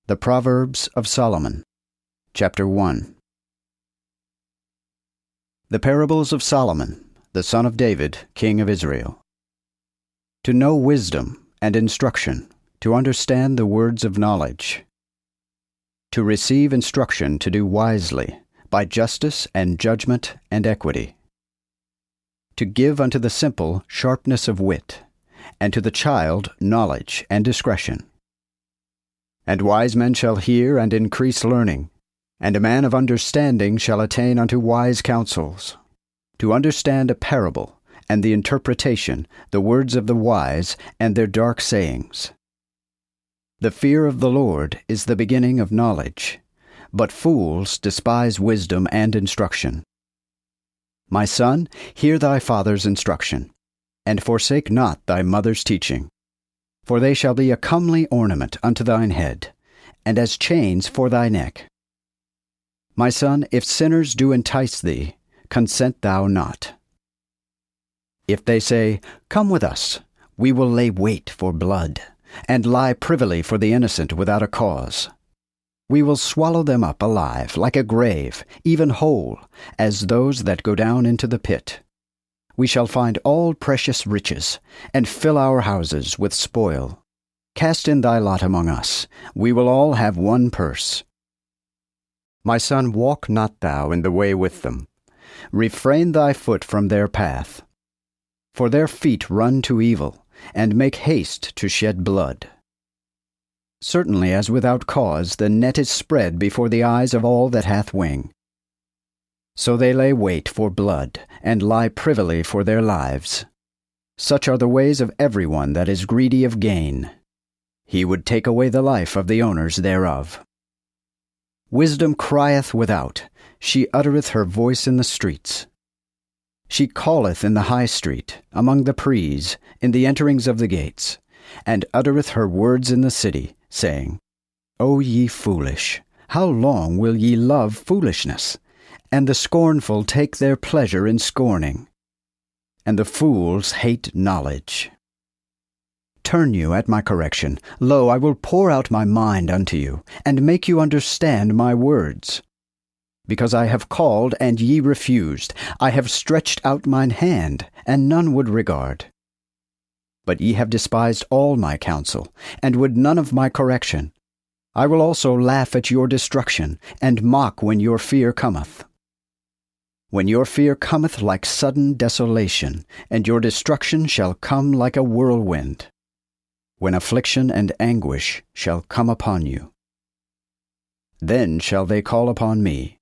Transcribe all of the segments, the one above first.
The Proverbs of Solomon, Chapter 1. The Parables of Solomon, the son of David, king of Israel. To know wisdom and instruction, to understand the words of knowledge. To receive instruction to do wisely, by justice and judgment and equity. To give unto the simple sharpness of wit, and to the child knowledge and discretion. And wise men shall hear and increase learning, and a man of understanding shall attain unto wise counsels. To understand a parable, and the interpretation, the words of the wise, and their dark sayings. The fear of the Lord is the beginning of knowledge, but fools despise wisdom and instruction. My son, hear thy father's instruction, and forsake not thy mother's teaching. For they shall be a comely ornament unto thine head, and as chains for thy neck. My son, if sinners do entice thee, consent thou not. If they say, Come with us, we will lay wait for blood, and lie privily for the innocent without a cause. We will swallow them up alive, like a grave, even whole, as those that go down into the pit. We shall find all precious riches, and fill our houses with spoil. Cast in thy lot among us, we will all have one purse. My son, walk not thou in the way with them. Refrain thy foot from their path. For their feet run to evil, and make haste to shed blood. Certainly as without cause the net is spread before the eyes of all that hath wing. So they lay wait for blood, and lie privily for their lives. Such are the ways of every one that is greedy of gain. He would take away the life of the owners thereof. Wisdom crieth without, she uttereth her voice in the streets. She calleth in the high street, among the prees, in the enterings of the gates, and uttereth her words in the city, saying, O ye foolish, how long will ye love foolishness? And the scornful take their pleasure in scorning, and the fools hate knowledge. Turn you at my correction. Lo, I will pour out my mind unto you, and make you understand my words. Because I have called, and ye refused. I have stretched out mine hand, and none would regard. But ye have despised all my counsel, and would none of my correction. I will also laugh at your destruction, and mock when your fear cometh. When your fear cometh like sudden desolation, and your destruction shall come like a whirlwind. When affliction and anguish shall come upon you. Then shall they call upon me,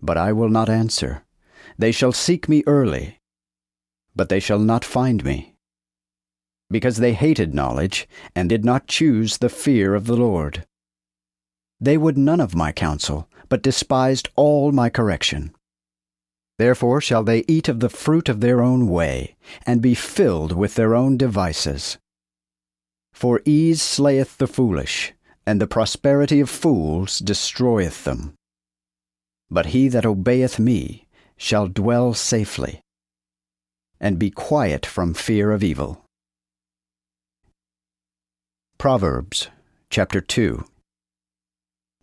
but I will not answer. They shall seek me early, but they shall not find me. Because they hated knowledge, and did not choose the fear of the Lord. They would none of my counsel, but despised all my correction. Therefore shall they eat of the fruit of their own way, and be filled with their own devices. For ease slayeth the foolish, and the prosperity of fools destroyeth them. But he that obeyeth me shall dwell safely, and be quiet from fear of evil. Proverbs, Chapter 2.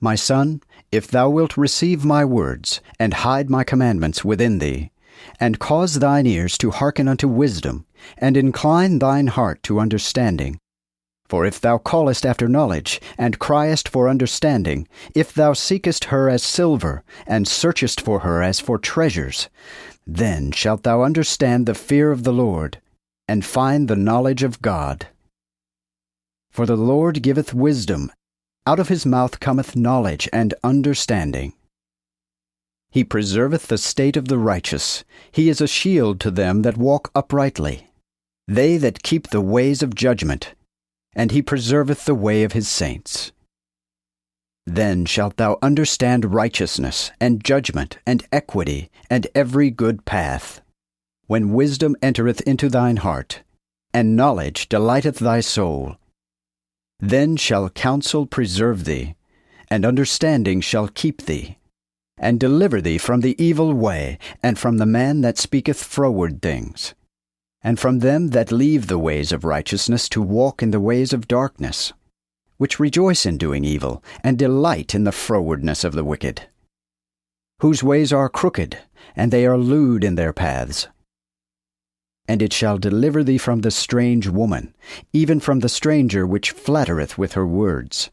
My son, if thou wilt receive my words, and hide my commandments within thee, and cause thine ears to hearken unto wisdom, and incline thine heart to understanding. For if thou callest after knowledge, and criest for understanding, if thou seekest her as silver, and searchest for her as for treasures, then shalt thou understand the fear of the Lord, and find the knowledge of God. For the Lord giveth wisdom, out of his mouth cometh knowledge and understanding. He preserveth the state of the righteous, he is a shield to them that walk uprightly, they that keep the ways of judgment, and he preserveth the way of his saints. Then shalt thou understand righteousness, and judgment, and equity, and every good path, when wisdom entereth into thine heart, and knowledge delighteth thy soul. Then shall counsel preserve thee, and understanding shall keep thee, and deliver thee from the evil way, and from the man that speaketh froward things, and from them that leave the ways of righteousness to walk in the ways of darkness, which rejoice in doing evil, and delight in the frowardness of the wicked, whose ways are crooked, and they are lewd in their paths. And it shall deliver thee from the strange woman, even from the stranger which flattereth with her words,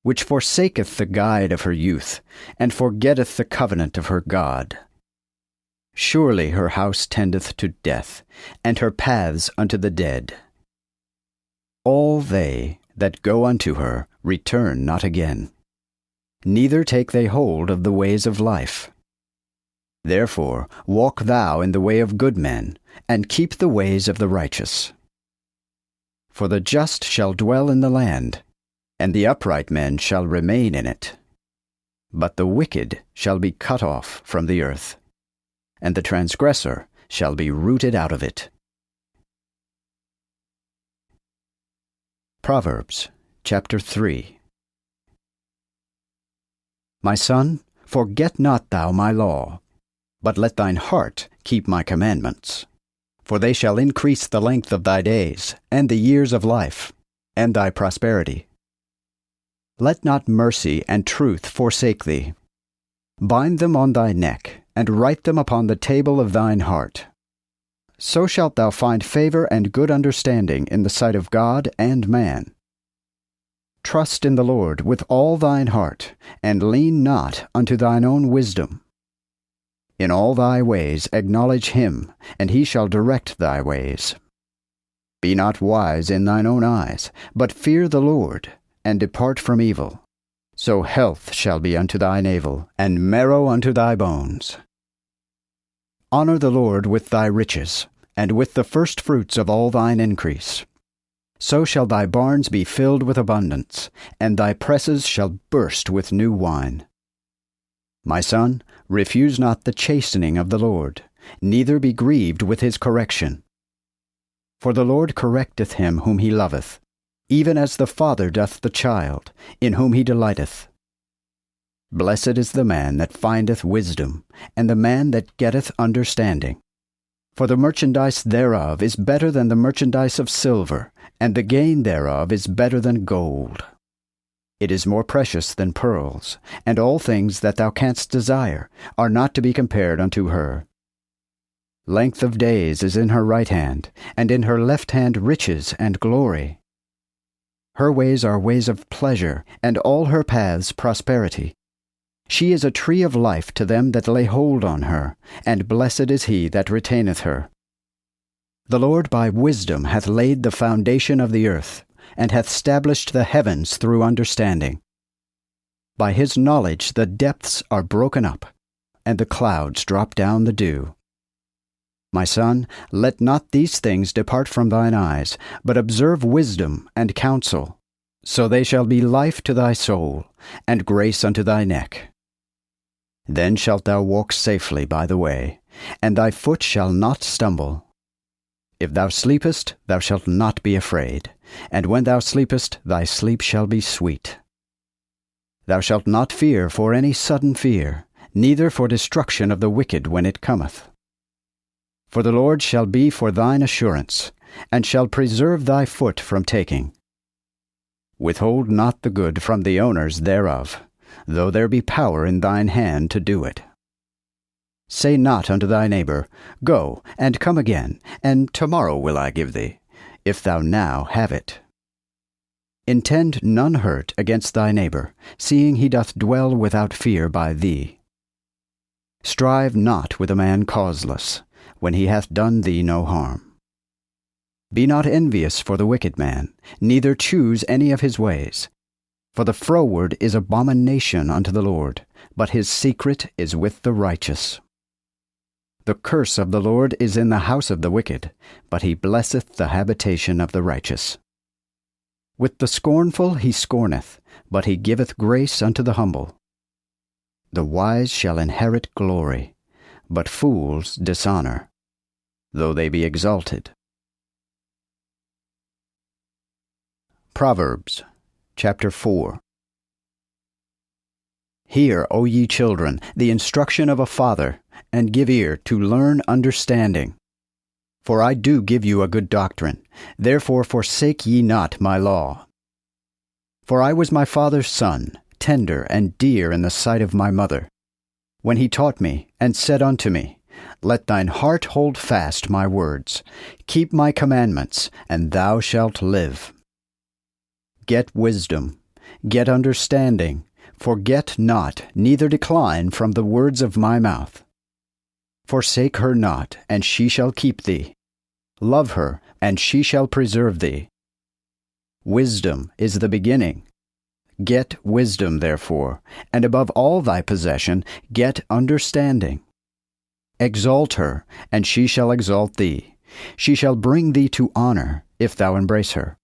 which forsaketh the guide of her youth, and forgetteth the covenant of her God. Surely her house tendeth to death, and her paths unto the dead. All they that go unto her return not again, neither take they hold of the ways of life. Therefore walk thou in the way of good men, and keep the ways of the righteous. For the just shall dwell in the land, and the upright men shall remain in it. But the wicked shall be cut off from the earth, and the transgressor shall be rooted out of it. Proverbs chapter 3. My son, forget not thou my law, but let thine heart keep my commandments. For they shall increase the length of thy days, and the years of life, and thy prosperity. Let not mercy and truth forsake thee. Bind them on thy neck, and write them upon the table of thine heart. So shalt thou find favor and good understanding in the sight of God and man. Trust in the Lord with all thine heart, and lean not unto thine own wisdom. In all thy ways acknowledge him, and he shall direct thy ways. Be not wise in thine own eyes, but fear the Lord, and depart from evil. So health shall be unto thy navel, and marrow unto thy bones. Honor the Lord with thy riches, and with the firstfruits of all thine increase. So shall thy barns be filled with abundance, and thy presses shall burst with new wine. My son, refuse not the chastening of the Lord, neither be grieved with his correction. For the Lord correcteth him whom he loveth, even as the father doth the child, in whom he delighteth. Blessed is the man that findeth wisdom, and the man that getteth understanding. For the merchandise thereof is better than the merchandise of silver, and the gain thereof is better than gold. It is more precious than pearls, and all things that thou canst desire are not to be compared unto her. Length of days is in her right hand, and in her left hand riches and glory. Her ways are ways of pleasure, and all her paths prosperity. She is a tree of life to them that lay hold on her, and blessed is he that retaineth her. The Lord by wisdom hath laid the foundation of the earth, and hath stablished the heavens through understanding. By his knowledge the depths are broken up, and the clouds drop down the dew. My son, let not these things depart from thine eyes, but observe wisdom and counsel, so they shall be life to thy soul, and grace unto thy neck. Then shalt thou walk safely by the way, and thy foot shall not stumble. If thou sleepest, thou shalt not be afraid, and when thou sleepest, thy sleep shall be sweet. Thou shalt not fear for any sudden fear, neither for destruction of the wicked when it cometh. For the Lord shall be for thine assurance, and shall preserve thy foot from taking. Withhold not the good from the owners thereof, though there be power in thine hand to do it. Say not unto thy neighbor, Go, and come again, and tomorrow will I give thee, if thou now have it. Intend none hurt against thy neighbor, seeing he doth dwell without fear by thee. Strive not with a man causeless, when he hath done thee no harm. Be not envious for the wicked man, neither choose any of his ways. For the froward is abomination unto the Lord, but his secret is with the righteous. The curse of the Lord is in the house of the wicked, but he blesseth the habitation of the righteous. With the scornful he scorneth, but he giveth grace unto the humble. The wise shall inherit glory, but fools dishonor, though they be exalted. Proverbs chapter 4. Hear, O ye children, the instruction of a father, and give ear to learn understanding. For I do give you a good doctrine, therefore forsake ye not my law. For I was my father's son, tender and dear in the sight of my mother, when he taught me, and said unto me, Let thine heart hold fast my words, keep my commandments, and thou shalt live. Get wisdom, get understanding, forget not, neither decline from the words of my mouth. Forsake her not, and she shall keep thee. Love her, and she shall preserve thee. Wisdom is the beginning. Get wisdom, therefore, and above all thy possession, get understanding. Exalt her, and she shall exalt thee. She shall bring thee to honor, if thou embrace her.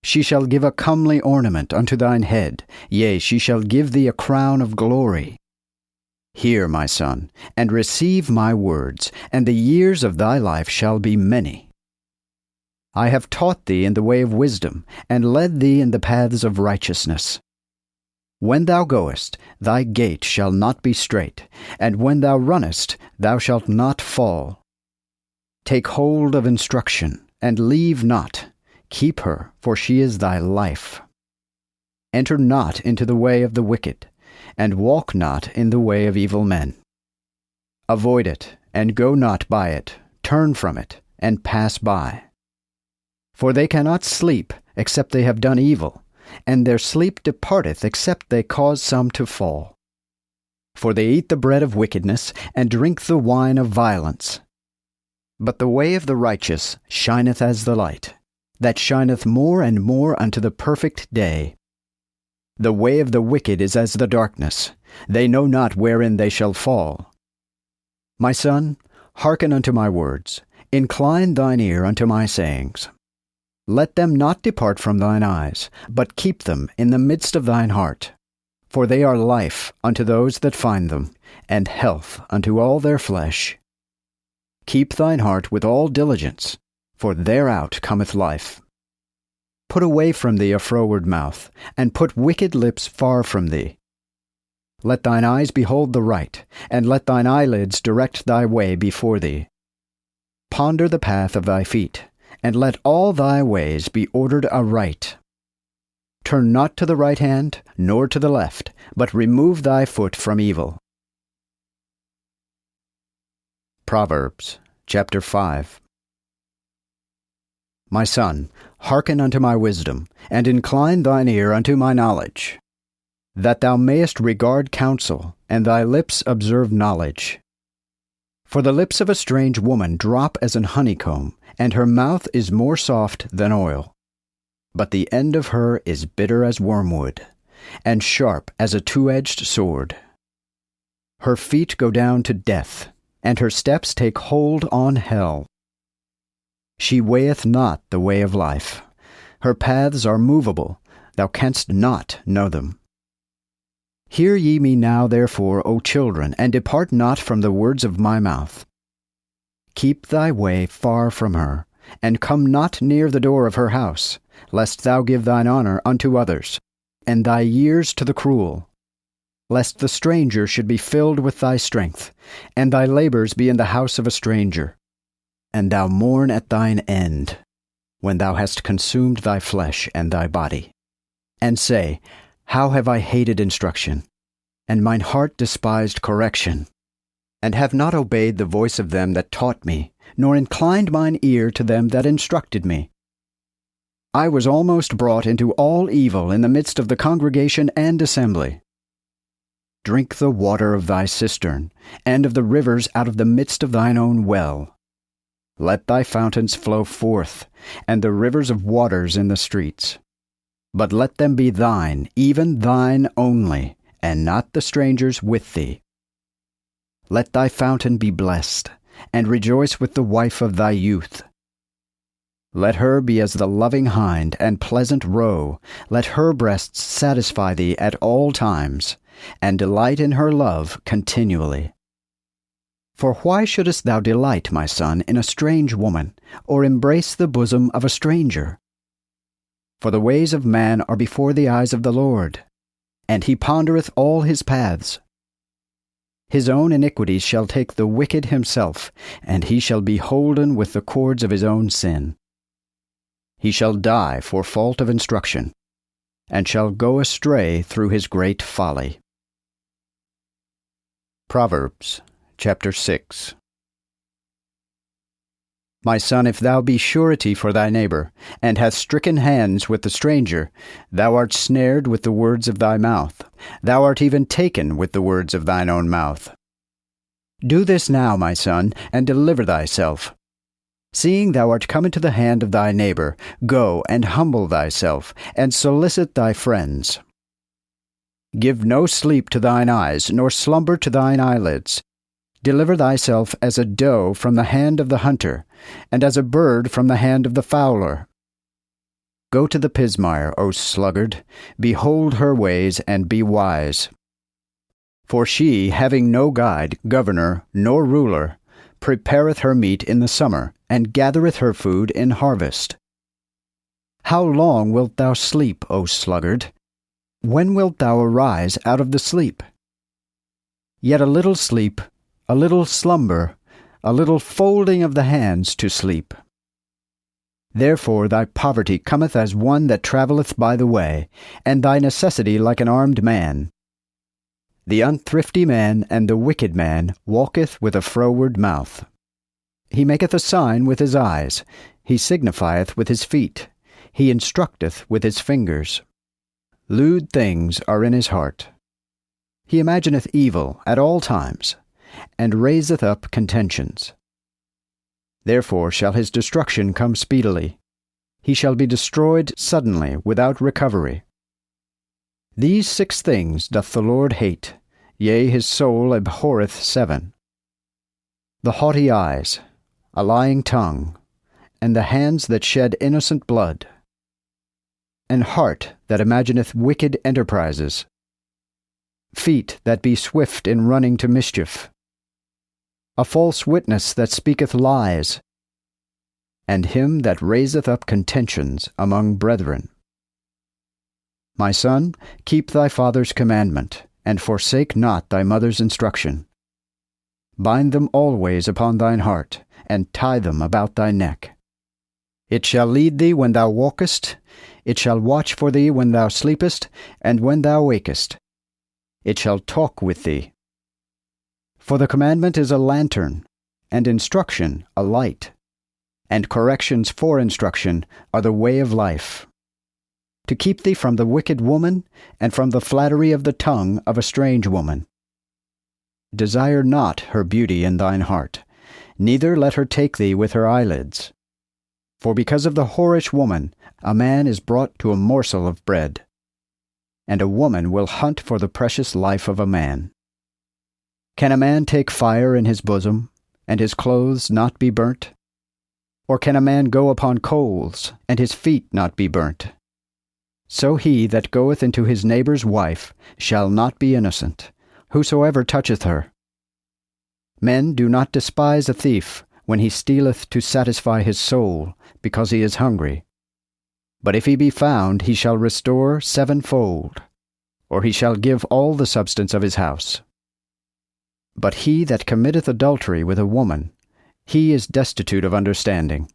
She shall give a comely ornament unto thine head, yea, she shall give thee a crown of glory. Hear, my son, and receive my words, and the years of thy life shall be many. I have taught thee in the way of wisdom, and led thee in the paths of righteousness. When thou goest, thy gait shall not be straight, and when thou runnest, thou shalt not fall. Take hold of instruction, and leave not. Keep her, for she is thy life. Enter not into the way of the wicked, and walk not in the way of evil men. Avoid it, and go not by it. Turn from it, and pass by. For they cannot sleep, except they have done evil, and their sleep departeth, except they cause some to fall. For they eat the bread of wickedness, and drink the wine of violence. But the way of the righteous shineth as the light, that shineth more and more unto the perfect day. The way of the wicked is as the darkness, they know not wherein they shall fall. My son, hearken unto my words, incline thine ear unto my sayings. Let them not depart from thine eyes, but keep them in the midst of thine heart. For they are life unto those that find them, and health unto all their flesh. Keep thine heart with all diligence, for thereout cometh life. Put away from thee a froward mouth, and put wicked lips far from thee. Let thine eyes behold the right, and let thine eyelids direct thy way before thee. Ponder the path of thy feet, and let all thy ways be ordered aright. Turn not to the right hand, nor to the left, but remove thy foot from evil. Proverbs, chapter 5. My son, hearken unto my wisdom, and incline thine ear unto my knowledge, that thou mayest regard counsel, and thy lips observe knowledge. For the lips of a strange woman drop as an honeycomb, and her mouth is more soft than oil. But the end of her is bitter as wormwood, and sharp as a two-edged sword. Her feet go down to death, and her steps take hold on hell. She weigheth not the way of life. Her paths are movable, thou canst not know them. Hear ye me now therefore, O children, and depart not from the words of my mouth. Keep thy way far from her, and come not near the door of her house, lest thou give thine honor unto others, and thy years to the cruel. Lest the stranger should be filled with thy strength, and thy labors be in the house of a stranger, and thou mourn at thine end, when thou hast consumed thy flesh and thy body, and say, How have I hated instruction, and mine heart despised correction, and have not obeyed the voice of them that taught me, nor inclined mine ear to them that instructed me. I was almost brought into all evil in the midst of the congregation and assembly. Drink the water of thy cistern, and of the rivers out of the midst of thine own well. Let thy fountains flow forth, and the rivers of waters in the streets. But let them be thine, even thine only, and not the strangers with thee. Let thy fountain be blessed, and rejoice with the wife of thy youth. Let her be as the loving hind and pleasant roe. Let her breasts satisfy thee at all times, and delight in her love continually. For why shouldest thou delight, my son, in a strange woman, or embrace the bosom of a stranger? For the ways of man are before the eyes of the Lord, and he pondereth all his paths. His own iniquities shall take the wicked himself, and he shall be holden with the cords of his own sin. He shall die for fault of instruction, and shall go astray through his great folly. Proverbs chapter 6. My son, if thou be surety for thy neighbor, and hast stricken hands with the stranger, thou art snared with the words of thy mouth. Thou art even taken with the words of thine own mouth. Do this now, my son, and deliver thyself. Seeing thou art come into the hand of thy neighbor, go and humble thyself, and solicit thy friends. Give no sleep to thine eyes, nor slumber to thine eyelids. Deliver thyself as a doe from the hand of the hunter, and as a bird from the hand of the fowler. Go to the pismire, O sluggard, behold her ways, and be wise. For she, having no guide, governor, nor ruler, prepareth her meat in the summer, and gathereth her food in harvest. How long wilt thou sleep, O sluggard? When wilt thou arise out of the sleep? Yet a little sleep, a little slumber, a little folding of the hands to sleep. Therefore thy poverty cometh as one that travelleth by the way, and thy necessity like an armed man. The unthrifty man and the wicked man walketh with a froward mouth. He maketh a sign with his eyes, he signifieth with his feet, he instructeth with his fingers. Lewd things are in his heart. He imagineth evil at all times, and raiseth up contentions. Therefore shall his destruction come speedily. He shall be destroyed suddenly without recovery. These 6 things doth the Lord hate, yea, his soul abhorreth 7. The haughty eyes, a lying tongue, and the hands that shed innocent blood, an heart that imagineth wicked enterprises, feet that be swift in running to mischief, a false witness that speaketh lies, and him that raiseth up contentions among brethren. My son, keep thy father's commandment, and forsake not thy mother's instruction. Bind them always upon thine heart, and tie them about thy neck. It shall lead thee when thou walkest, it shall watch for thee when thou sleepest, and when thou wakest. It shall talk with thee. For the commandment is a lantern, and instruction a light, and corrections for instruction are the way of life. To keep thee from the wicked woman, and from the flattery of the tongue of a strange woman. Desire not her beauty in thine heart, neither let her take thee with her eyelids. For because of the whorish woman, a man is brought to a morsel of bread, and a woman will hunt for the precious life of a man. Can a man take fire in his bosom, and his clothes not be burnt? Or can a man go upon coals, and his feet not be burnt? So he that goeth into his neighbour's wife shall not be innocent, whosoever toucheth her. Men do not despise a thief when he stealeth to satisfy his soul, because he is hungry. But if he be found, he shall restore 7-fold, or he shall give all the substance of his house. But he that committeth adultery with a woman, he is destitute of understanding.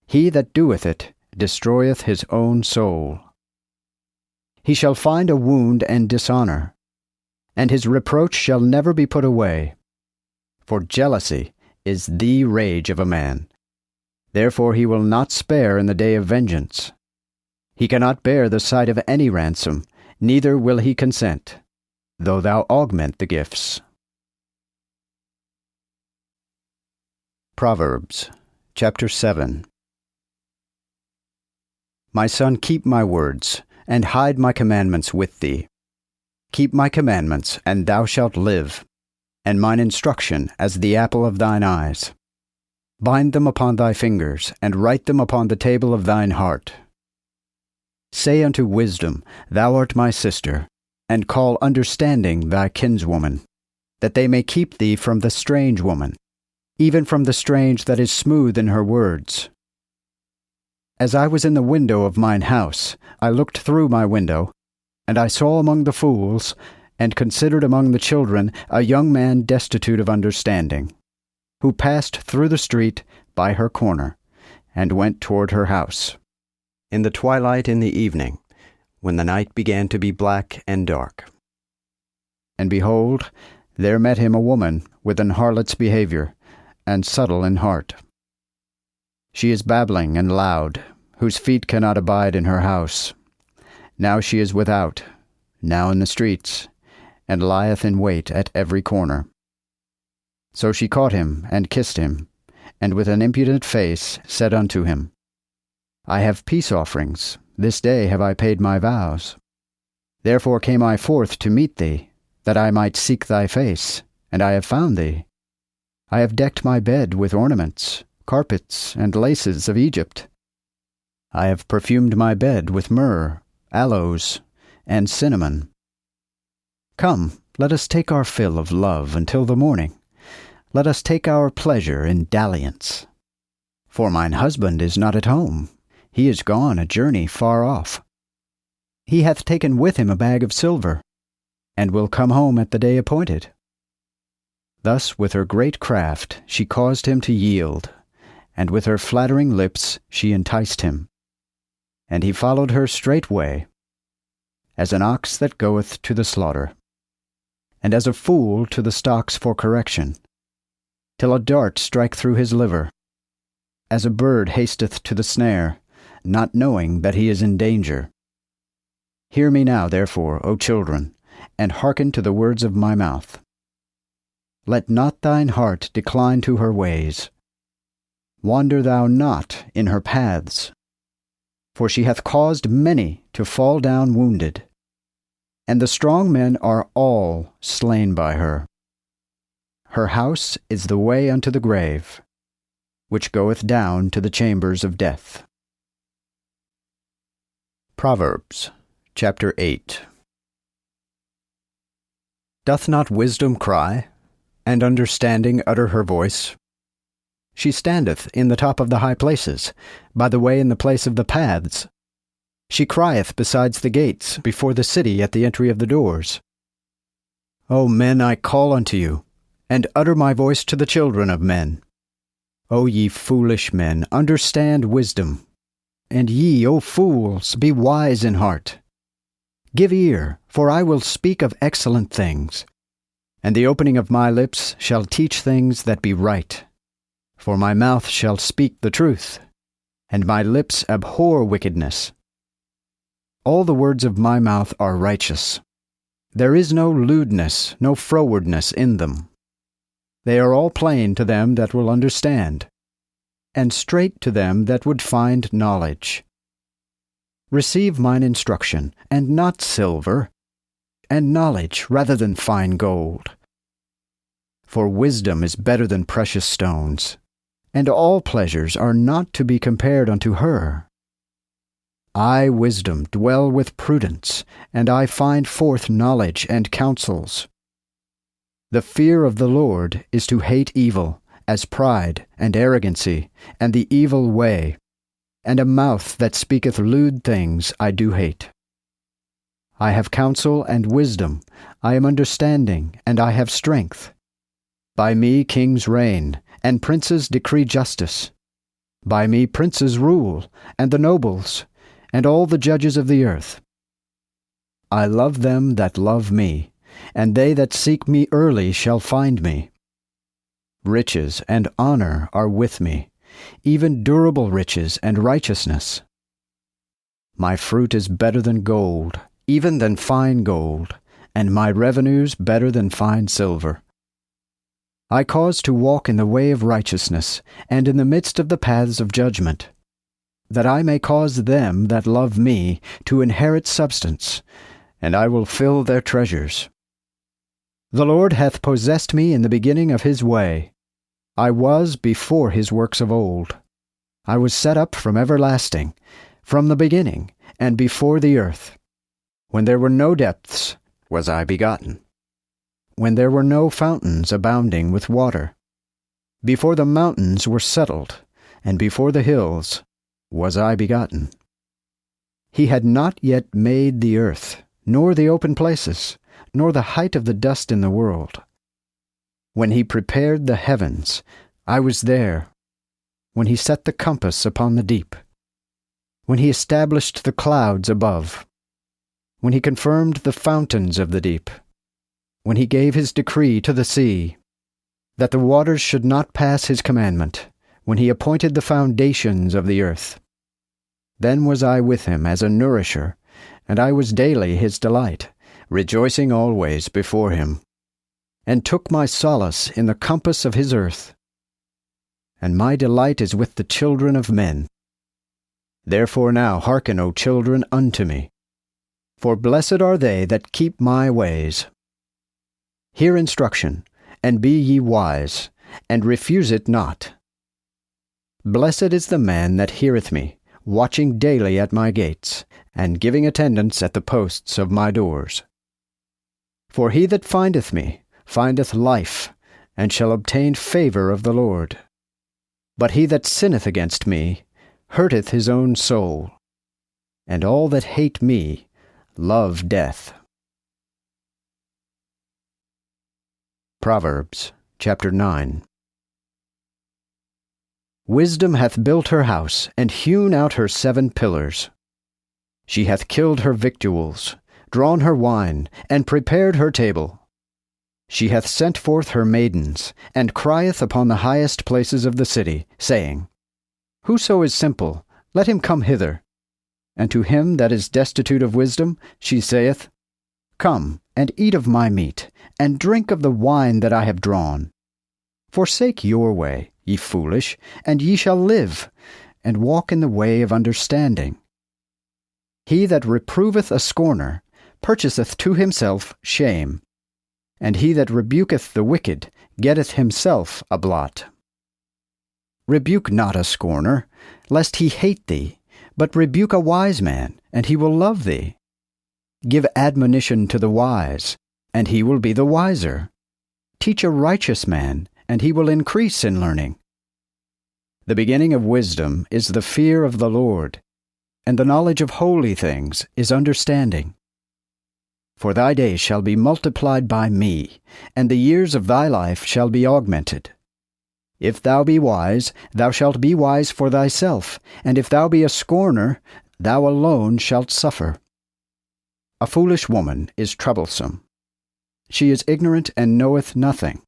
He that doeth it destroyeth his own soul. He shall find a wound and dishonor, and his reproach shall never be put away. For jealousy is the rage of a man. Therefore he will not spare in the day of vengeance. He cannot bear the sight of any ransom, neither will he consent, though thou augment the gifts. Proverbs chapter 7. My son, keep my words, and hide my commandments with thee. Keep my commandments, and thou shalt live, and mine instruction as the apple of thine eyes. Bind them upon thy fingers, and write them upon the table of thine heart. Say unto wisdom, Thou art my sister, and call understanding thy kinswoman, that they may keep thee from the strange woman, even from the strange that is smooth in her words. As I was in the window of mine house, I looked through my window, and I saw among the fools, and considered among the children, a young man destitute of understanding, who passed through the street by her corner, and went toward her house. In the twilight in the evening, when the night began to be black and dark. And behold, there met him a woman with an harlot's behavior, and subtle in heart. She is babbling and loud, whose feet cannot abide in her house. Now she is without, now in the streets, and lieth in wait at every corner. So she caught him, and kissed him, and with an impudent face said unto him, I have peace offerings, this day have I paid my vows. Therefore came I forth to meet thee, that I might seek thy face, and I have found thee. I have decked my bed with ornaments, carpets, and laces of Egypt. I have perfumed my bed with myrrh, aloes, and cinnamon. Come, let us take our fill of love until the morning. Let us take our pleasure in dalliance. For mine husband is not at home. He is gone a journey far off. He hath taken with him a bag of silver, and will come home at the day appointed. Thus with her great craft she caused him to yield, and with her flattering lips she enticed him. And he followed her straightway, as an ox that goeth to the slaughter, and as a fool to the stocks for correction, till a dart strike through his liver, as a bird hasteth to the snare, not knowing that he is in danger. Hear me now, therefore, O children, and hearken to the words of my mouth. Let not thine heart decline to her ways. Wander thou not in her paths. For she hath caused many to fall down wounded, and the strong men are all slain by her. Her house is the way unto the grave, which goeth down to the chambers of death. Proverbs, chapter 8. Doth not wisdom cry, and understanding utter her voice? She standeth in the top of the high places, by the way in the place of the paths. She crieth besides the gates, before the city at the entry of the doors. O men, I call unto you, and utter my voice to the children of men. O ye foolish men, understand wisdom. And ye, O fools, be wise in heart. Give ear, for I will speak of excellent things, and the opening of my lips shall teach things that be right. For my mouth shall speak the truth, and my lips abhor wickedness. All the words of my mouth are righteous. There is no lewdness, no frowardness in them. They are all plain to them that will understand, and straight to them that would find knowledge. Receive mine instruction, and not silver, and knowledge rather than fine gold. For wisdom is better than precious stones, and all pleasures are not to be compared unto her. I, wisdom, dwell with prudence, and I find forth knowledge and counsels. The fear of the Lord is to hate evil, as pride and arrogancy, and the evil way, and a mouth that speaketh lewd things I do hate. I have counsel and wisdom, I am understanding, and I have strength. By me kings reign, and princes decree justice. By me princes rule, and the nobles, and all the judges of the earth. I love them that love me, and they that seek me early shall find me. Riches and honor are with me, even durable riches and righteousness. My fruit is better than gold, even than fine gold, and my revenues better than fine silver. I cause to walk in the way of righteousness, and in the midst of the paths of judgment, that I may cause them that love me to inherit substance, and I will fill their treasures. The Lord hath possessed me in the beginning of his way. I was before his works of old. I was set up from everlasting, from the beginning, and before the earth. When there were no depths, was I begotten. When there were no fountains abounding with water. Before the mountains were settled, and before the hills, was I begotten. He had not yet made the earth, nor the open places, nor the height of the dust in the world. When he prepared the heavens, I was there. When he set the compass upon the deep. When he established the clouds above. when he confirmed the fountains of the deep, when he gave his decree to the sea, that the waters should not pass his commandment, when he appointed the foundations of the earth. Then was I with him as a nourisher, and I was daily his delight, rejoicing always before him, and took my solace in the compass of his earth. And my delight is with the children of men. Therefore now hearken, O children, unto me. For blessed are they that keep my ways. Hear instruction, and be ye wise, and refuse it not. Blessed is the man that heareth me, watching daily at my gates, and giving attendance at the posts of my doors. For he that findeth me findeth life, and shall obtain favor of the Lord. But he that sinneth against me hurteth his own soul, and all that hate me love death. Proverbs chapter 9. Wisdom hath built her house, and hewn out her 7 pillars. She hath killed her victuals, drawn her wine, and prepared her table. She hath sent forth her maidens, and crieth upon the highest places of the city, saying, Whoso is simple, let him come hither. And to him that is destitute of wisdom she saith, Come, and eat of my meat, and drink of the wine that I have drawn. Forsake your way, ye foolish, and ye shall live, and walk in the way of understanding. He that reproveth a scorner purchaseth to himself shame, and he that rebuketh the wicked getteth himself a blot. Rebuke not a scorner, lest he hate thee, but rebuke a wise man, and he will love thee. Give admonition to the wise, and he will be the wiser. Teach a righteous man, and he will increase in learning. The beginning of wisdom is the fear of the Lord, and the knowledge of holy things is understanding. For thy days shall be multiplied by me, and the years of thy life shall be augmented. If thou be wise, thou shalt be wise for thyself, and if thou be a scorner, thou alone shalt suffer. A foolish woman is troublesome. She is ignorant and knoweth nothing.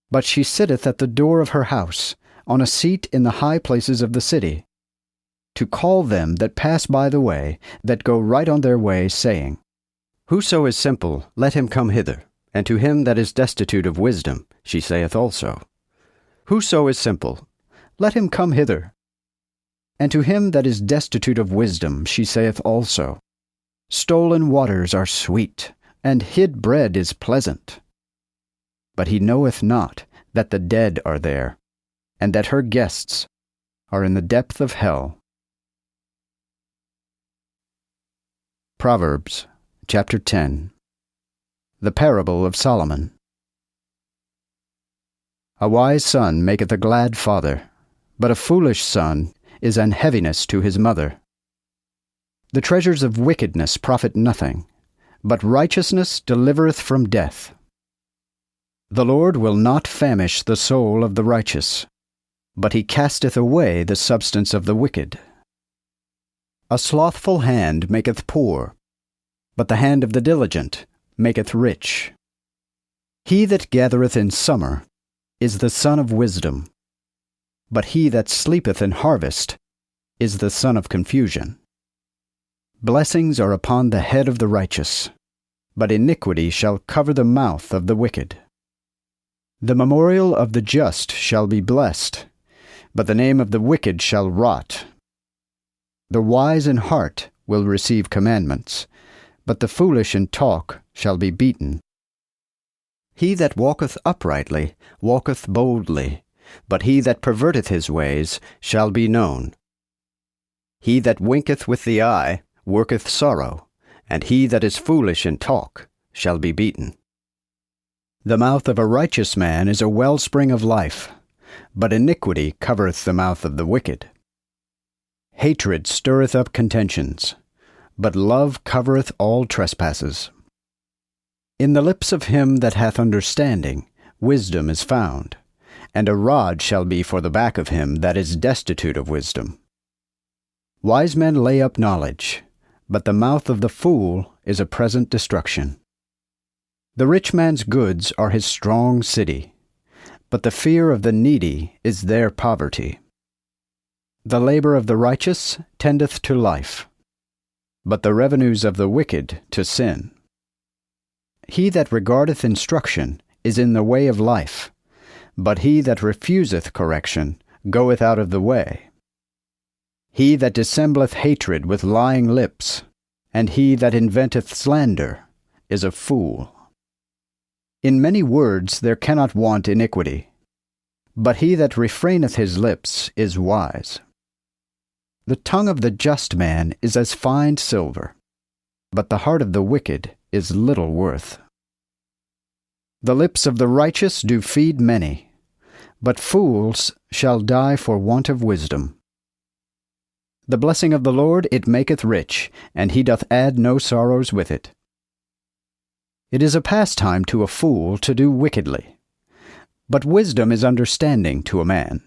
But she sitteth at the door of her house, on a seat in the high places of the city, to call them that pass by the way, that go right on their way, saying, Whoso is simple, let him come hither. And to him that is destitute of wisdom she saith also, Whoso is simple, let him come hither. And to him that is destitute of wisdom she saith also, Stolen waters are sweet, and hid bread is pleasant. But he knoweth not that the dead are there, and that her guests are in the depth of hell. Proverbs chapter 10. The parable of Solomon. A wise son maketh a glad father, but a foolish son is an heaviness to his mother. The treasures of wickedness profit nothing, but righteousness delivereth from death. The Lord will not famish the soul of the righteous, but he casteth away the substance of the wicked. A slothful hand maketh poor, but the hand of the diligent maketh rich. He that gathereth in summer is the son of wisdom, but he that sleepeth in harvest is the son of confusion. Blessings are upon the head of the righteous, but iniquity shall cover the mouth of the wicked. The memorial of the just shall be blessed, but the name of the wicked shall rot. The wise in heart will receive commandments, but the foolish in talk shall be beaten. He that walketh uprightly walketh boldly, but he that perverteth his ways shall be known. He that winketh with the eye worketh sorrow, and he that is foolish in talk shall be beaten. The mouth of a righteous man is a wellspring of life, but iniquity covereth the mouth of the wicked. Hatred stirreth up contentions, but love covereth all trespasses. In the lips of him that hath understanding wisdom is found, and a rod shall be for the back of him that is destitute of wisdom. Wise men lay up knowledge, but the mouth of the fool is a present destruction. The rich man's goods are his strong city, but the fear of the needy is their poverty. The labor of the righteous tendeth to life, but the revenues of the wicked to sin. He that regardeth instruction is in the way of life, but he that refuseth correction goeth out of the way. He that dissembleth hatred with lying lips, and he that inventeth slander, is a fool. In many words there cannot want iniquity, but he that refraineth his lips is wise. The tongue of the just man is as fine silver, but the heart of the wicked is little worth. The lips of the righteous do feed many, but fools shall die for want of wisdom. The blessing of the Lord it maketh rich, and he doth add no sorrows with it. It is a pastime to a fool to do wickedly, but wisdom is understanding to a man.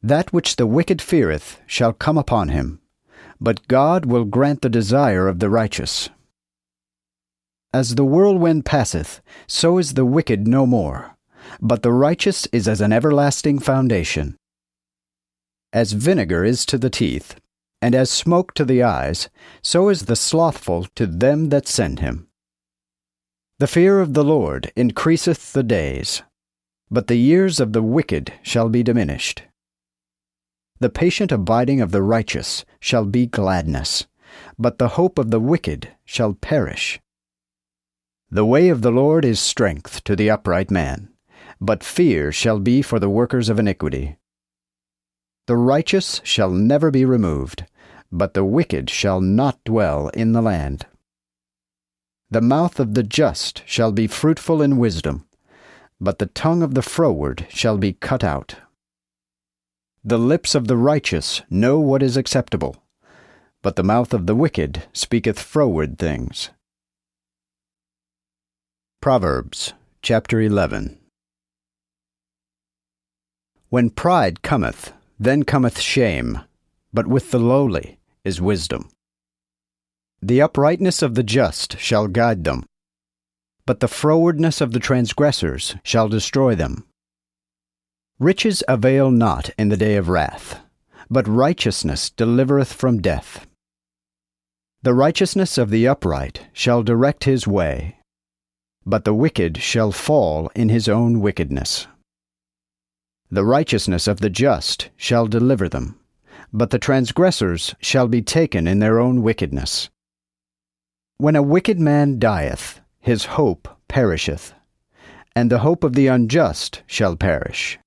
That which the wicked feareth shall come upon him, but God will grant the desire of the righteous. As the whirlwind passeth, so is the wicked no more, but the righteous is as an everlasting foundation. As vinegar is to the teeth, and as smoke to the eyes, so is the slothful to them that send him. The fear of the Lord increaseth the days, but the years of the wicked shall be diminished. The patient abiding of the righteous shall be gladness, but the hope of the wicked shall perish. The way of the Lord is strength to the upright man, but fear shall be for the workers of iniquity. The righteous shall never be removed, but the wicked shall not dwell in the land. The mouth of the just shall be fruitful in wisdom, but the tongue of the froward shall be cut out. The lips of the righteous know what is acceptable, but the mouth of the wicked speaketh froward things. Proverbs chapter 11. When pride cometh, then cometh shame, but with the lowly is wisdom. The uprightness of the just shall guide them, but the frowardness of the transgressors shall destroy them. Riches avail not in the day of wrath, but righteousness delivereth from death. The righteousness of the upright shall direct his way, but the wicked shall fall in his own wickedness. The righteousness of the just shall deliver them, but the transgressors shall be taken in their own wickedness. When a wicked man dieth, his hope perisheth, and the hope of the unjust shall perish.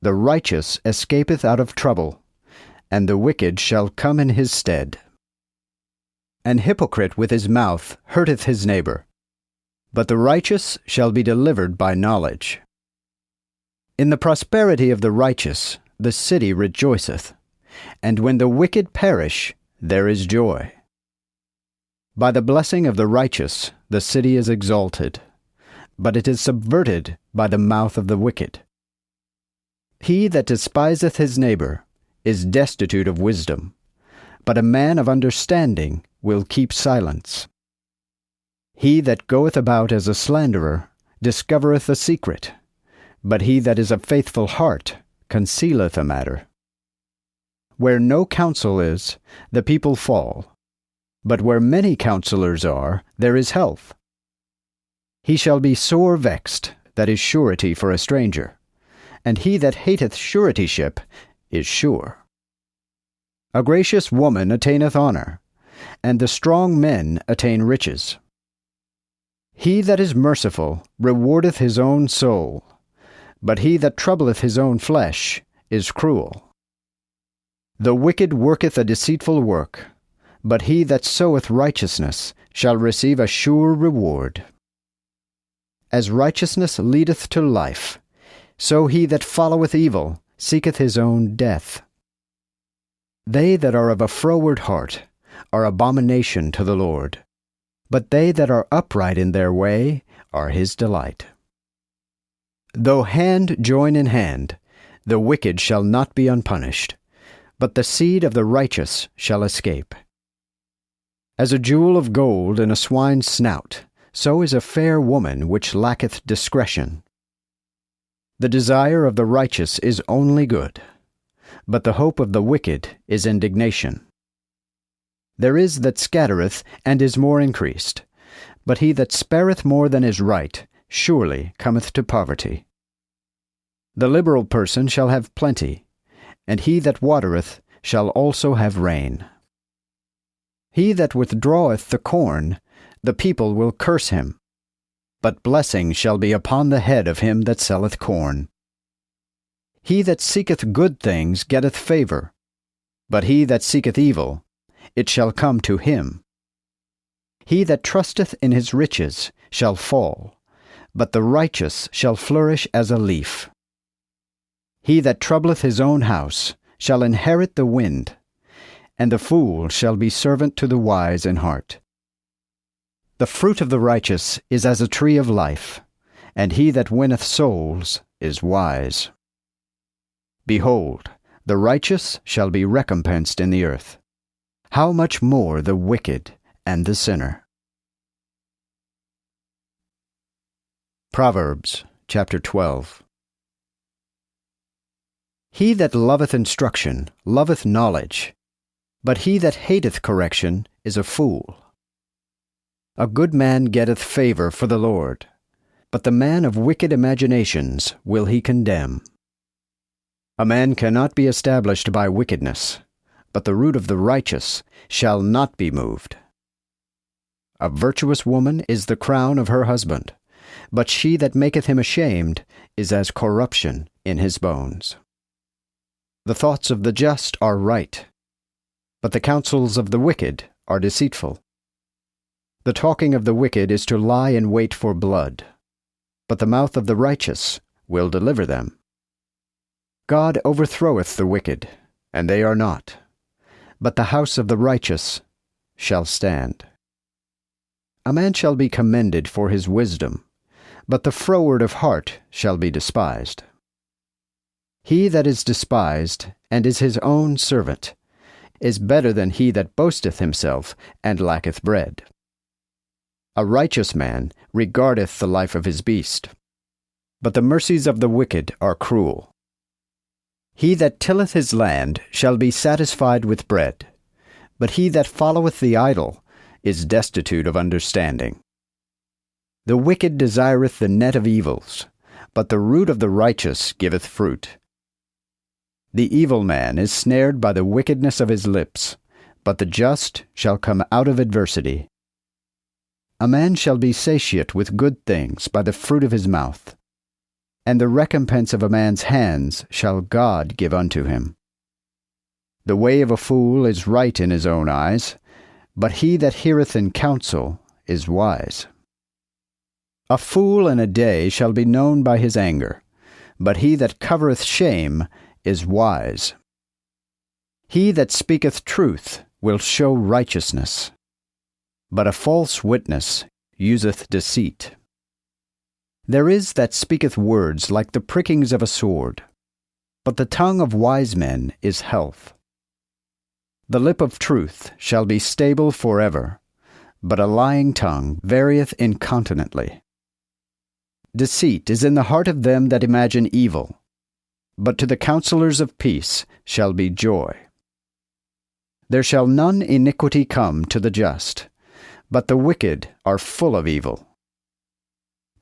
The righteous escapeth out of trouble, and the wicked shall come in his stead. An hypocrite with his mouth hurteth his neighbor, but the righteous shall be delivered by knowledge. In the prosperity of the righteous the city rejoiceth, and when the wicked perish, there is joy. By the blessing of the righteous the city is exalted, but it is subverted by the mouth of the wicked. He that despiseth his neighbor is destitute of wisdom, but a man of understanding will keep silence. He that goeth about as a slanderer discovereth a secret, but he that is of faithful heart concealeth a matter. Where no counsel is, the people fall, but where many counselors are, there is health. He shall be sore vexed that is surety for a stranger, and he that hateth suretyship is sure. A gracious woman attaineth honor, and the strong men attain riches. He that is merciful rewardeth his own soul, but he that troubleth his own flesh is cruel. The wicked worketh a deceitful work, but he that soweth righteousness shall receive a sure reward. As righteousness leadeth to life, so he that followeth evil seeketh his own death. They that are of a froward heart are abomination to the Lord, but they that are upright in their way are his delight. Though hand join in hand, the wicked shall not be unpunished, but the seed of the righteous shall escape. As a jewel of gold in a swine's snout, so is a fair woman which lacketh discretion. The desire of the righteous is only good, but the hope of the wicked is indignation. There is that scattereth, and is more increased, but he that spareth more than is right surely cometh to poverty. The liberal person shall have plenty, and he that watereth shall also have rain. He that withdraweth the corn, the people will curse him, but blessing shall be upon the head of him that selleth corn. He that seeketh good things getteth favor, but he that seeketh evil, it shall come to him. He that trusteth in his riches shall fall, but the righteous shall flourish as a leaf. He that troubleth his own house shall inherit the wind, and the fool shall be servant to the wise in heart. The fruit of the righteous is as a tree of life, and he that winneth souls is wise. Behold, the righteous shall be recompensed in the earth. How much more the wicked and the sinner? Proverbs chapter 12. He that loveth instruction loveth knowledge, but he that hateth correction is a fool. A good man getteth favor for the Lord, but the man of wicked imaginations will he condemn. A man cannot be established by wickedness, but the root of the righteous shall not be moved. A virtuous woman is the crown of her husband, but she that maketh him ashamed is as corruption in his bones. The thoughts of the just are right, but the counsels of the wicked are deceitful. The talking of the wicked is to lie in wait for blood, but the mouth of the righteous will deliver them. God overthroweth the wicked, and they are not, but the house of the righteous shall stand. A man shall be commended for his wisdom, but the froward of heart shall be despised. He that is despised, and is his own servant, is better than he that boasteth himself, and lacketh bread. A righteous man regardeth the life of his beast, but the mercies of the wicked are cruel. He that tilleth his land shall be satisfied with bread, but he that followeth the idle is destitute of understanding. The wicked desireth the net of evils, but the root of the righteous giveth fruit. The evil man is snared by the wickedness of his lips, but the just shall come out of adversity. A man shall be satiate with good things by the fruit of his mouth, and the recompense of a man's hands shall God give unto him. The way of a fool is right in his own eyes, but he that heareth in counsel is wise. A fool in a day shall be known by his anger, but he that covereth shame is wise. He that speaketh truth will show righteousness, but a false witness useth deceit. There is that speaketh words like the prickings of a sword, but the tongue of wise men is health. The lip of truth shall be stable forever, but a lying tongue varieth incontinently. Deceit is in the heart of them that imagine evil, but to the counselors of peace shall be joy. There shall none iniquity come to the just, but the wicked are full of evil.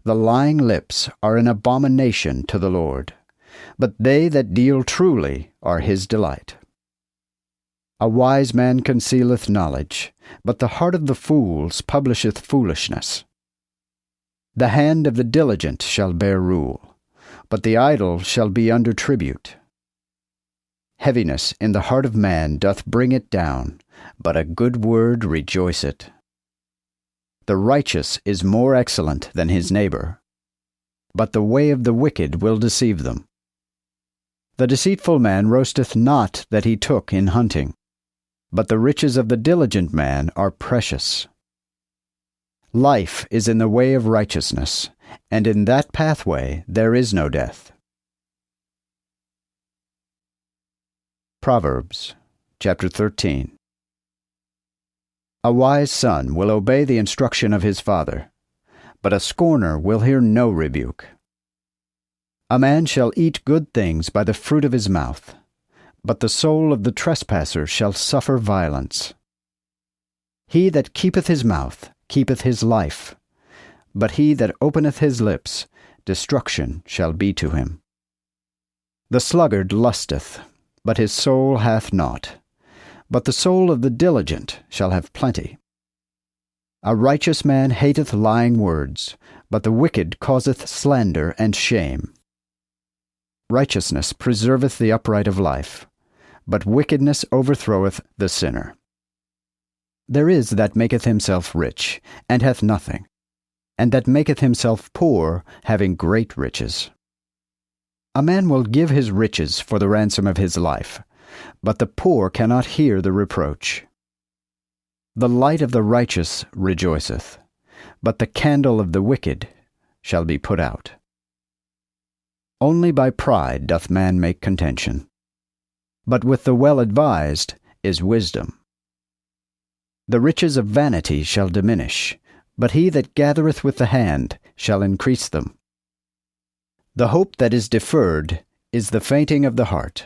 The lying lips are an abomination to the Lord, but they that deal truly are his delight. A wise man concealeth knowledge, but the heart of the fools publisheth foolishness. The hand of the diligent shall bear rule, but the idle shall be under tribute. Heaviness in the heart of man doth bring it down, but a good word rejoiceth. The righteous is more excellent than his neighbor, but the way of the wicked will deceive them. The deceitful man roasteth not that he took in hunting, but the riches of the diligent man are precious. Life is in the way of righteousness, and in that pathway there is no death. Proverbs chapter 13. A wise son will obey the instruction of his father, but a scorner will hear no rebuke. A man shall eat good things by the fruit of his mouth, but the soul of the trespasser shall suffer violence. He that keepeth his mouth keepeth his life, but he that openeth his lips, destruction shall be to him. The sluggard lusteth, but his soul hath naught, but the soul of the diligent shall have plenty. A righteous man hateth lying words, but the wicked causeth slander and shame. Righteousness preserveth the upright of life, but wickedness overthroweth the sinner. There is that maketh himself rich, and hath nothing, and that maketh himself poor, having great riches. A man will give his riches for the ransom of his life, but the poor cannot hear the reproach. The light of the righteous rejoiceth, but the candle of the wicked shall be put out. Only by pride doth man make contention, but with the well-advised is wisdom. The riches of vanity shall diminish, but he that gathereth with the hand shall increase them. The hope that is deferred is the fainting of the heart,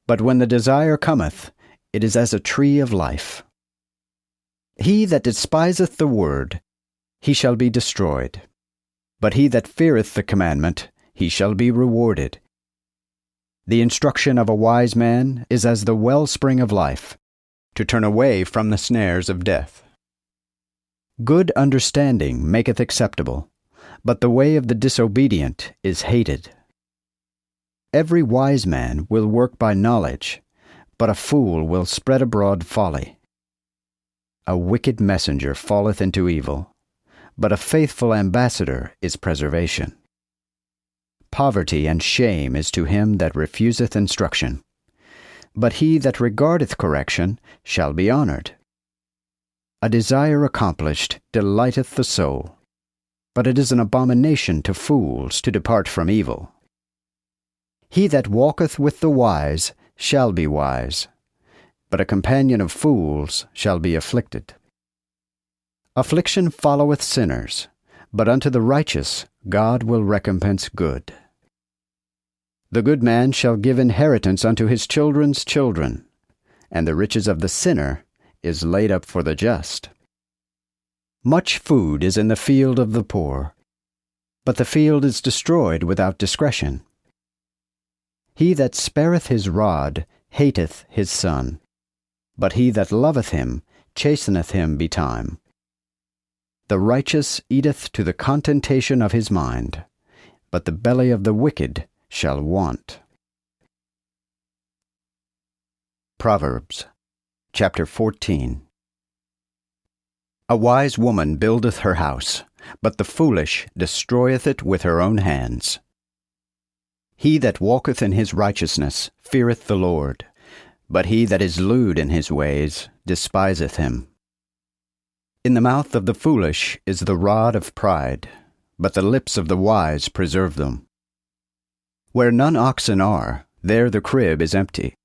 but when the desire cometh, it is as a tree of life. He that despiseth the word, he shall be destroyed, but he that feareth the commandment, he shall be rewarded. The instruction of a wise man is as the wellspring of life, to turn away from the snares of death. Good understanding maketh acceptable, but the way of the disobedient is hated. Every wise man will work by knowledge, but a fool will spread abroad folly. A wicked messenger falleth into evil, but a faithful ambassador is preservation. Poverty and shame is to him that refuseth instruction, but he that regardeth correction shall be honored. A desire accomplished delighteth the soul, but it is an abomination to fools to depart from evil. He that walketh with the wise shall be wise, but a companion of fools shall be afflicted. Affliction followeth sinners, but unto the righteous God will recompense good. The good man shall give inheritance unto his children's children, and the riches of the sinner is laid up for the just. Much food is in the field of the poor, but the field is destroyed without discretion. He that spareth his rod hateth his son, but he that loveth him chasteneth him betime. The righteous eateth to the contentation of his mind, but the belly of the wicked shall want. Proverbs, chapter 14. A wise woman buildeth her house, but the foolish destroyeth it with her own hands. He that walketh in his righteousness feareth the Lord, but he that is lewd in his ways despiseth him. In the mouth of the foolish is the rod of pride, but the lips of the wise preserve them. Where none oxen are, there the crib is empty.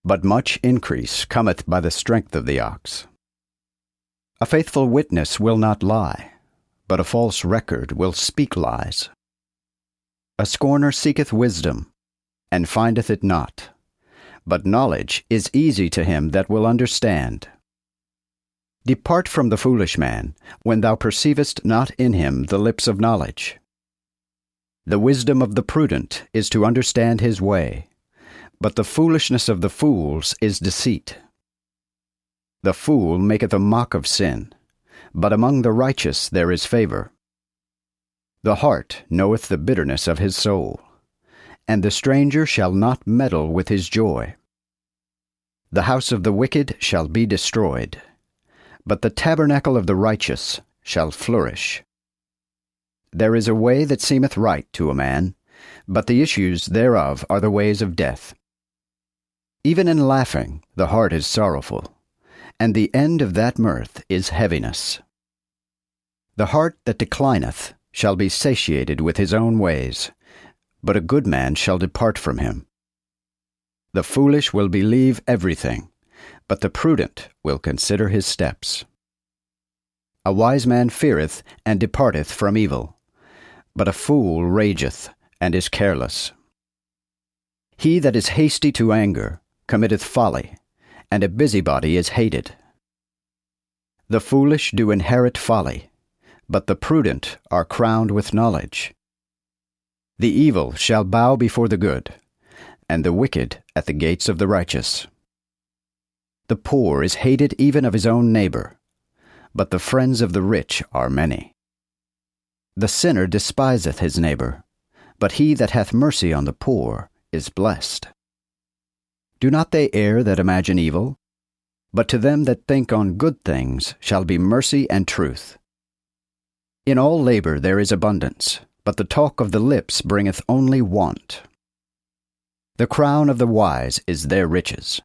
But much increase cometh by the strength of the ox. A faithful witness will not lie, but a false record will speak lies. A scorner seeketh wisdom, and findeth it not, but knowledge is easy to him that will understand. Depart from the foolish man, when thou perceivest not in him the lips of knowledge. The wisdom of the prudent is to understand his way, but the foolishness of the fools is deceit. The fool maketh a mock of sin, but among the righteous there is favor. The heart knoweth the bitterness of his soul, and the stranger shall not meddle with his joy. The house of the wicked shall be destroyed, but the tabernacle of the righteous shall flourish. There is a way that seemeth right to a man, but the issues thereof are the ways of death. Even in laughing the heart is sorrowful, and the end of that mirth is heaviness. The heart that declineth shall be satiated with his own ways, but a good man shall depart from him. The foolish will believe everything, but the prudent will consider his steps. A wise man feareth and departeth from evil, but a fool rageth and is careless. He that is hasty to anger committeth folly, and a busybody is hated. The foolish do inherit folly, but the prudent are crowned with knowledge. The evil shall bow before the good, and the wicked at the gates of the righteous. The poor is hated even of his own neighbor, but the friends of the rich are many. The sinner despiseth his neighbor, but he that hath mercy on the poor is blessed. Do not they err that imagine evil? But to them that think on good things shall be mercy and truth. In all labor there is abundance, but the talk of the lips bringeth only want. The crown of the wise is their riches,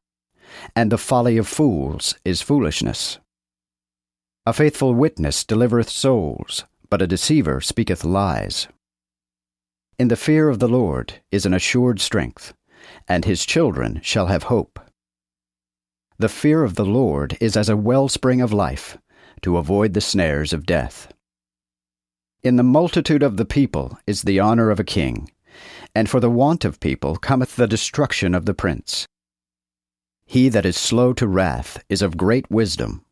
and the folly of fools is foolishness. A faithful witness delivereth souls, but a deceiver speaketh lies. In the fear of the Lord is an assured strength, and his children shall have hope. The fear of the Lord is as a wellspring of life, to avoid the snares of death. In the multitude of the people is the honor of a king, and for the want of people cometh the destruction of the prince. He that is slow to wrath is of great wisdom,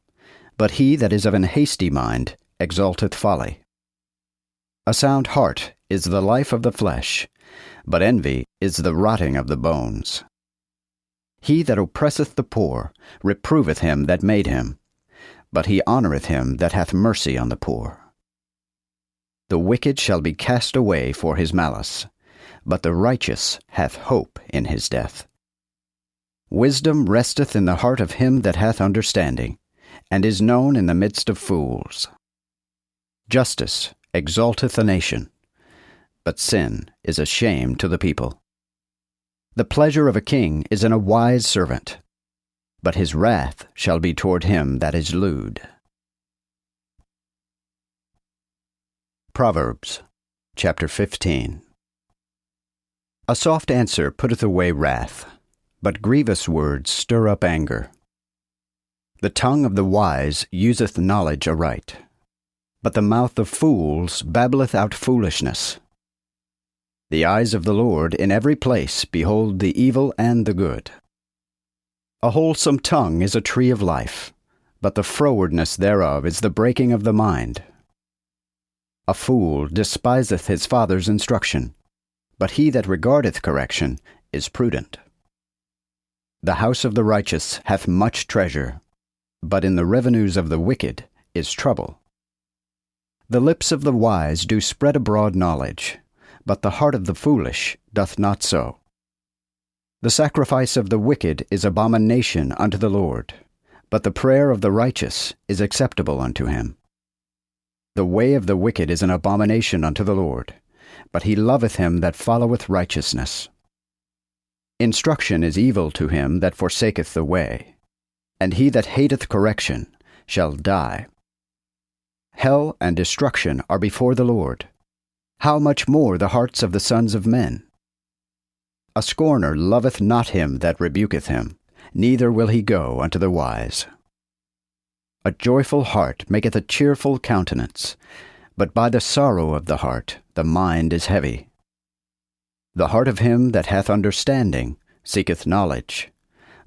but he that is of an hasty mind exalteth folly. A sound heart is the life of the flesh, but envy is the rotting of the bones. He that oppresseth the poor reproveth him that made him, but he honoureth him that hath mercy on the poor. The wicked shall be cast away for his malice, but the righteous hath hope in his death. Wisdom resteth in the heart of him that hath understanding, and is known in the midst of fools. Justice exalteth a nation, but sin is a shame to the people. The pleasure of a king is in a wise servant, but his wrath shall be toward him that is lewd. Proverbs, chapter 15. A soft answer putteth away wrath, but grievous words stir up anger. The tongue of the wise useth knowledge aright, but the mouth of fools babbleth out foolishness. The eyes of the Lord in every place behold the evil and the good. A wholesome tongue is a tree of life, but the frowardness thereof is the breaking of the mind. A fool despiseth his father's instruction, but he that regardeth correction is prudent. The house of the righteous hath much treasure, but in the revenues of the wicked is trouble. The lips of the wise do spread abroad knowledge, but the heart of the foolish doth not so. The sacrifice of the wicked is abomination unto the Lord, but the prayer of the righteous is acceptable unto him. The way of the wicked is an abomination unto the Lord, but he loveth him that followeth righteousness. Instruction is evil to him that forsaketh the way, and he that hateth correction shall die. Hell and destruction are before the Lord. How much more the hearts of the sons of men? A scorner loveth not him that rebuketh him, neither will he go unto the wise. A joyful heart maketh a cheerful countenance, but by the sorrow of the heart the mind is heavy. The heart of him that hath understanding seeketh knowledge,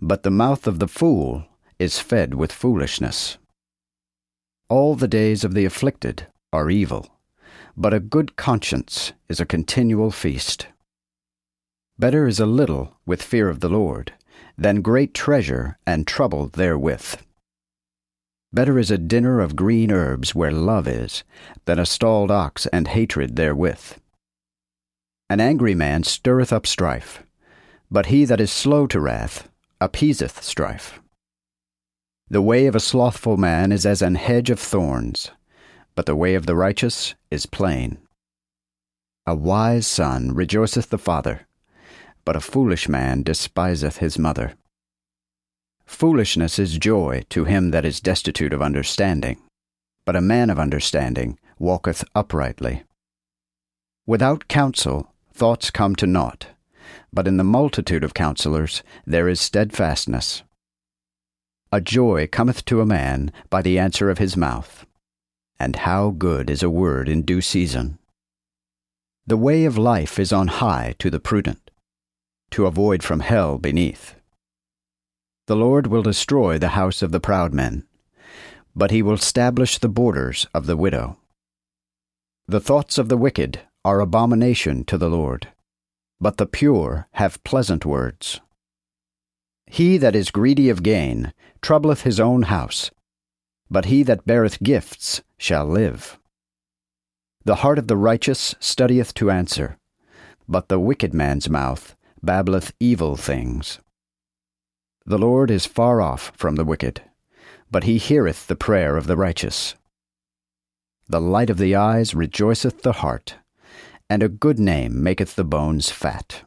but the mouth of the fool is fed with foolishness. All the days of the afflicted are evil, but a good conscience is a continual feast. Better is a little with fear of the Lord than great treasure and trouble therewith. Better is a dinner of green herbs where love is, than a stalled ox and hatred therewith. An angry man stirreth up strife, but he that is slow to wrath appeaseth strife. The way of a slothful man is as an hedge of thorns, but the way of the righteous is plain. A wise son rejoiceth the father, but a foolish man despiseth his mother. Foolishness is joy to him that is destitute of understanding, but a man of understanding walketh uprightly. Without counsel thoughts come to naught, but in the multitude of counselors there is steadfastness. A joy cometh to a man by the answer of his mouth, and how good is a word in due season. The way of life is on high to the prudent, to avoid from hell beneath. The Lord will destroy the house of the proud men, but he will stablish the borders of the widow. The thoughts of the wicked are abomination to the Lord, but the pure have pleasant words. He that is greedy of gain troubleth his own house, but he that beareth gifts shall live. The heart of the righteous studieth to answer, but the wicked man's mouth babbleth evil things. The Lord is far off from the wicked, but he heareth the prayer of the righteous. The light of the eyes rejoiceth the heart, and a good name maketh the bones fat.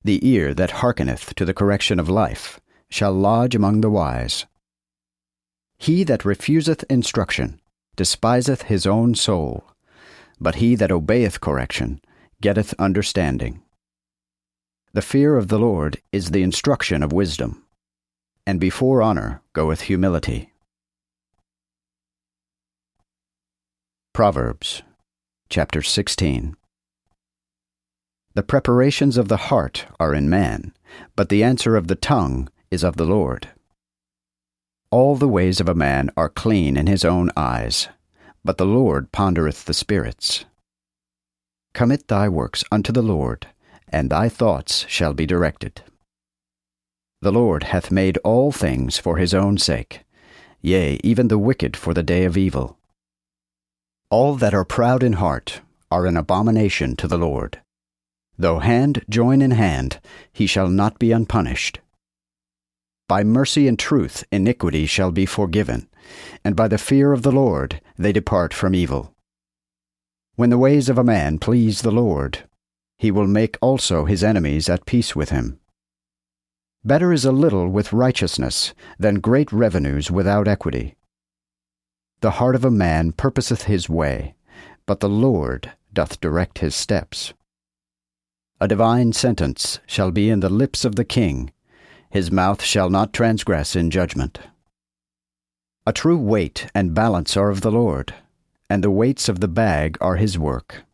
The ear that hearkeneth to the correction of life shall lodge among the wise. He that refuseth instruction despiseth his own soul, but he that obeyeth correction getteth understanding. The fear of the Lord is the instruction of wisdom, and before honor goeth humility. Proverbs, chapter 16. The preparations of the heart are in man, but the answer of the tongue is of the Lord. All the ways of a man are clean in his own eyes, but the Lord pondereth the spirits. Commit thy works unto the Lord, and thy thoughts shall be directed. The Lord hath made all things for his own sake, yea, even the wicked for the day of evil. All that are proud in heart are an abomination to the Lord. Though hand join in hand, he shall not be unpunished. By mercy and truth iniquity shall be forgiven, and by the fear of the Lord they depart from evil. When the ways of a man please the Lord, he will make also his enemies at peace with him. Better is a little with righteousness than great revenues without equity. The heart of a man purposeth his way, but the Lord doth direct his steps. A divine sentence shall be in the lips of the king, his mouth shall not transgress in judgment. A true weight and balance are of the Lord, and the weights of the bag are his work.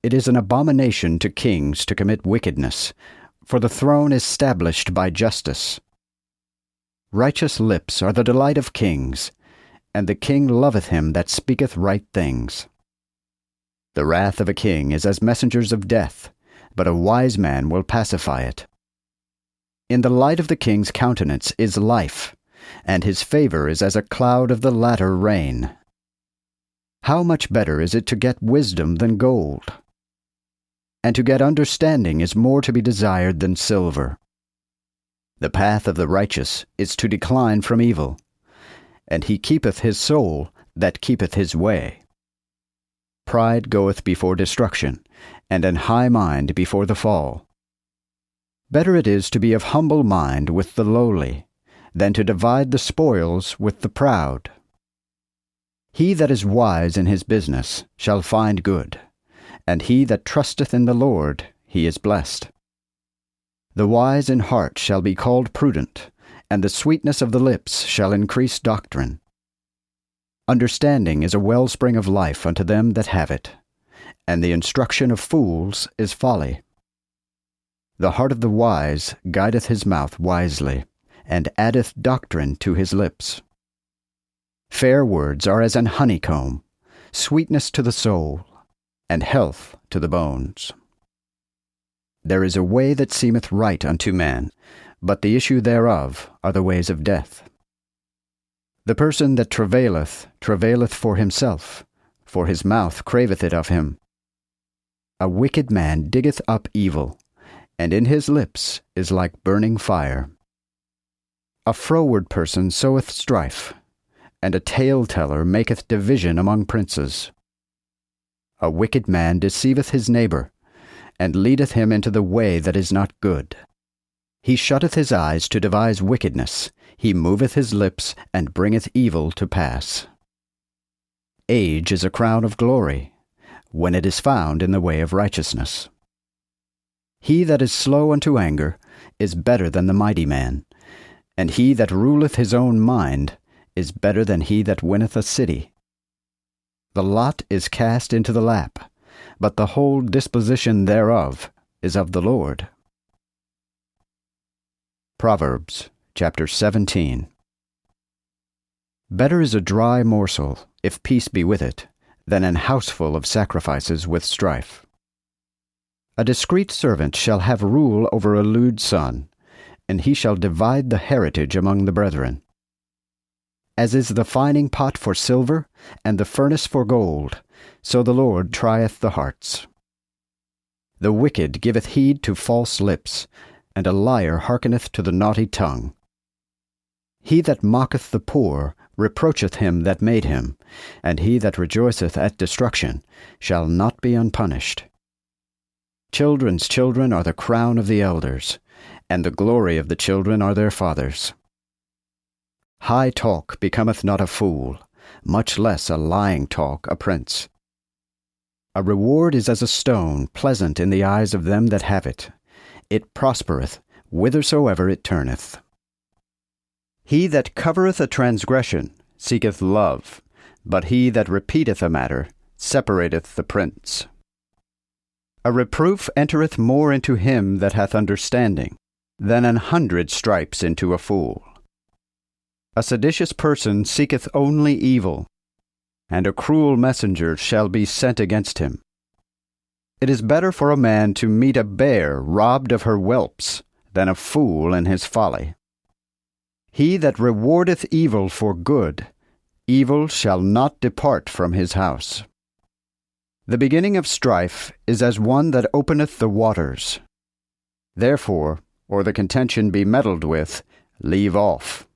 It is an abomination to kings to commit wickedness, for the throne is stablished by justice. Righteous lips are the delight of kings, and the king loveth him that speaketh right things. The wrath of a king is as messengers of death, but a wise man will pacify it. In the light of the king's countenance is life, and his favor is as a cloud of the latter rain. How much better is it to get wisdom than gold? And to get understanding is more to be desired than silver. The path of the righteous is to decline from evil, and he keepeth his soul that keepeth his way. Pride goeth before destruction, and an high mind before the fall. Better it is to be of humble mind with the lowly, than to divide the spoils with the proud. He that is wise in his business shall find good, and he that trusteth in the Lord, he is blessed. The wise in heart shall be called prudent, and the sweetness of the lips shall increase doctrine. Understanding is a wellspring of life unto them that have it, and the instruction of fools is folly. The heart of the wise guideth his mouth wisely, and addeth doctrine to his lips. Fair words are as an honeycomb, sweetness to the soul, and health to the bones. There is a way that seemeth right unto man, but the issue thereof are the ways of death. The person that travaileth, travaileth for himself, for his mouth craveth it of him. A wicked man diggeth up evil, and in his lips is like burning fire. A froward person soweth strife, and a tale-teller maketh division among princes. A wicked man deceiveth his neighbor, and leadeth him into the way that is not good. He shutteth his eyes to devise wickedness, he moveth his lips, and bringeth evil to pass. Age is a crown of glory, when it is found in the way of righteousness. He that is slow unto anger is better than the mighty man, and he that ruleth his own mind is better than he that winneth a city. The lot is cast into the lap, but the whole disposition thereof is of the Lord. Proverbs chapter 17. Better is a dry morsel, if peace be with it, than an houseful of sacrifices with strife. A discreet servant shall have rule over a lewd son, and he shall divide the heritage among the brethren. As is the fining pot for silver, and the furnace for gold, so the Lord trieth the hearts. The wicked giveth heed to false lips, and a liar hearkeneth to the naughty tongue. He that mocketh the poor reproacheth him that made him, and he that rejoiceth at destruction shall not be unpunished. Children's children are the crown of the elders, and the glory of the children are their fathers. High talk becometh not a fool, much less a lying talk a prince. A reward is as a stone, pleasant in the eyes of them that have it. It prospereth whithersoever it turneth. He that covereth a transgression seeketh love, but he that repeateth a matter separateth the prince. A reproof entereth more into him that hath understanding, than 100 stripes into a fool. A seditious person seeketh only evil, and a cruel messenger shall be sent against him. It is better for a man to meet a bear robbed of her whelps than a fool in his folly. He that rewardeth evil for good, evil shall not depart from his house. The beginning of strife is as one that openeth the waters. Therefore, or the contention be meddled with, leave off.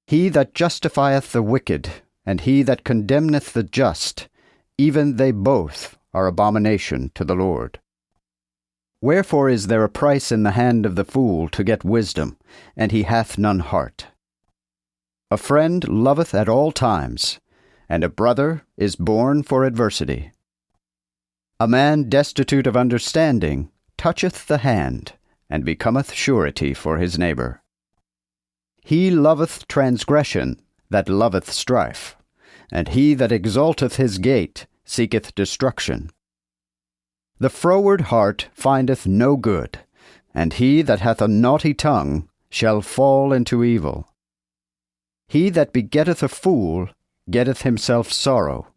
He that justifieth the wicked, and he that condemneth the just, even they both are abomination to the Lord. Wherefore is there a price in the hand of the fool to get wisdom, and he hath none heart? A friend loveth at all times, and a brother is born for adversity. A man destitute of understanding toucheth the hand, and becometh surety for his neighbor. He loveth transgression that loveth strife, and he that exalteth his gate seeketh destruction. The froward heart findeth no good, and he that hath a naughty tongue shall fall into evil. He that begetteth a fool getteth himself sorrow,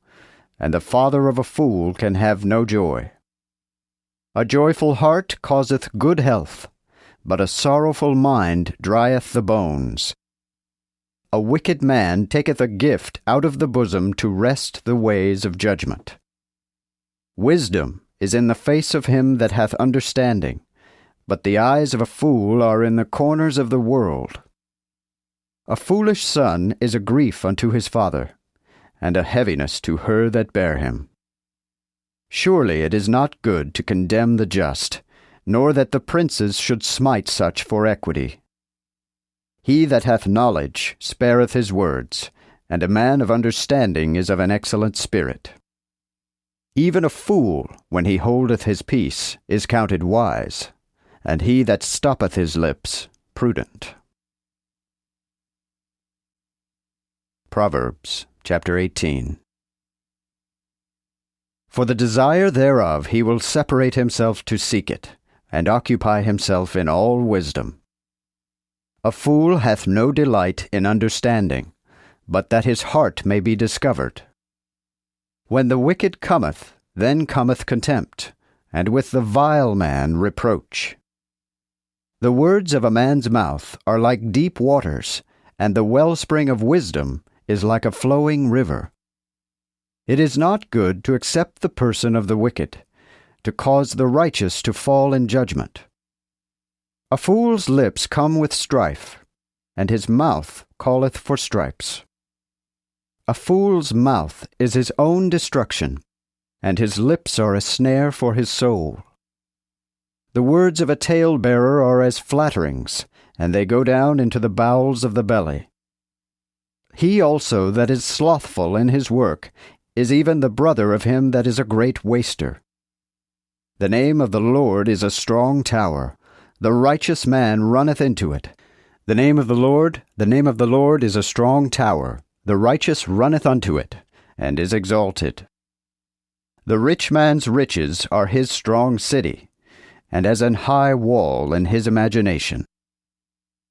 and the father of a fool can have no joy. A joyful heart causeth good health, but a sorrowful mind drieth the bones. A wicked man taketh a gift out of the bosom to wrest the ways of judgment. Wisdom is in the face of him that hath understanding, but the eyes of a fool are in the corners of the world. A foolish son is a grief unto his father, and a heaviness to her that bare him. Surely it is not good to condemn the just, nor that the princes should smite such for equity. He that hath knowledge spareth his words, and a man of understanding is of an excellent spirit. Even a fool, when he holdeth his peace, is counted wise, and he that stoppeth his lips, prudent. Proverbs chapter 18. For the desire thereof he will separate himself to seek it, and occupy himself in all wisdom. A fool hath no delight in understanding, but that his heart may be discovered. When the wicked cometh, then cometh contempt, and with the vile man reproach. The words of a man's mouth are like deep waters, and the wellspring of wisdom is like a flowing river. It is not good to accept the person of the wicked, to cause the righteous to fall in judgment. A fool's lips come with strife, and his mouth calleth for stripes. A fool's mouth is his own destruction, and his lips are a snare for his soul. The words of a talebearer are as flatterings, and they go down into the bowels of the belly. He also that is slothful in his work is even the brother of him that is a great waster. The name of the Lord is a strong tower. The righteous man runneth into it. The name of the Lord is a strong tower. The righteous runneth unto it, and is exalted. The rich man's riches are his strong city, and as an high wall in his imagination.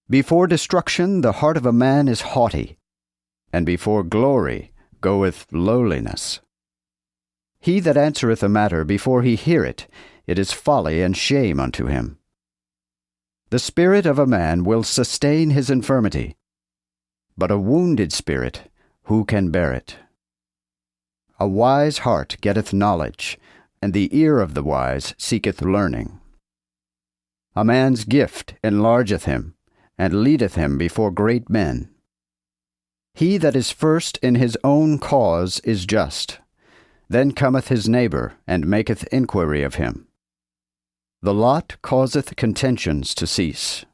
Before destruction the heart of a man is haughty, and before glory goeth lowliness. He that answereth a matter before he hear it, it is folly and shame unto him. The spirit of a man will sustain his infirmity, but a wounded spirit, who can bear it? A wise heart getteth knowledge, and the ear of the wise seeketh learning. A man's gift enlargeth him, and leadeth him before great men. He that is first in his own cause is just. Then cometh his neighbor, and maketh inquiry of him. The lot causeth contentions to cease,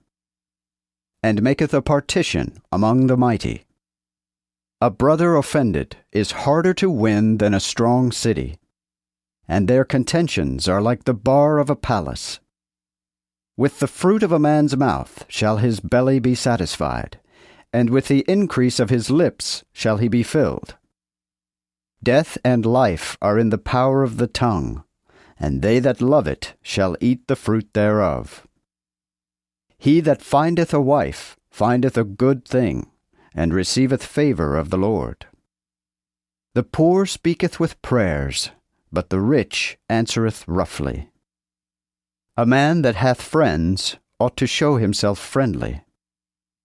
and maketh a partition among the mighty. A brother offended is harder to win than a strong city, and their contentions are like the bar of a palace. With the fruit of a man's mouth shall his belly be satisfied, and with the increase of his lips shall he be filled. Death and life are in the power of the tongue, and they that love it shall eat the fruit thereof. He that findeth a wife findeth a good thing, and receiveth favor of the Lord. The poor speaketh with prayers, but the rich answereth roughly. A man that hath friends ought to show himself friendly,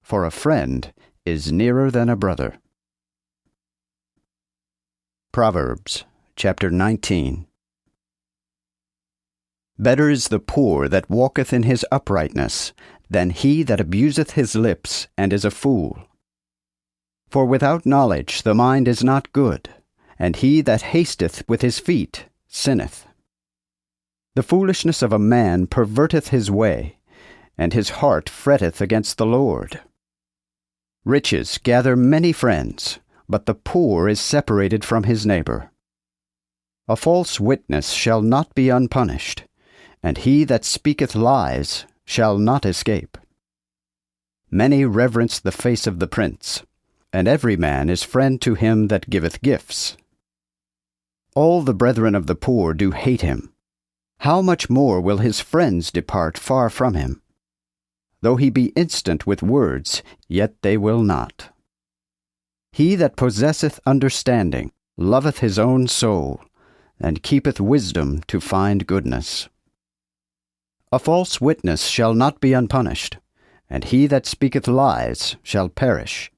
for a friend is nearer than a brother. Proverbs chapter 19. Better is the poor that walketh in his uprightness than he that abuseth his lips and is a fool. For without knowledge the mind is not good, and he that hasteth with his feet sinneth. The foolishness of a man perverteth his way, and his heart fretteth against the Lord. Riches gather many friends, but the poor is separated from his neighbor. A false witness shall not be unpunished, and he that speaketh lies shall not escape. Many reverence the face of the prince, and every man is friend to him that giveth gifts. All the brethren of the poor do hate him. How much more will his friends depart far from him? Though he be instant with words, yet they will not. He that possesseth understanding loveth his own soul, and keepeth wisdom to find goodness. A false witness shall not be unpunished, and he that speaketh lies shall perish.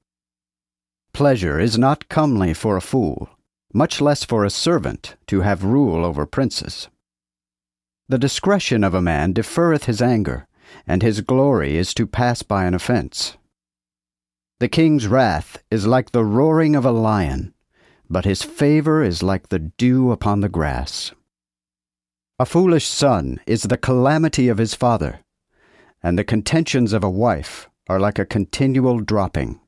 Pleasure is not comely for a fool, much less for a servant to have rule over princes. The discretion of a man deferreth his anger, and his glory is to pass by an offense. The king's wrath is like the roaring of a lion, but his favor is like the dew upon the grass. A foolish son is the calamity of his father, and the contentions of a wife are like a continual dropping.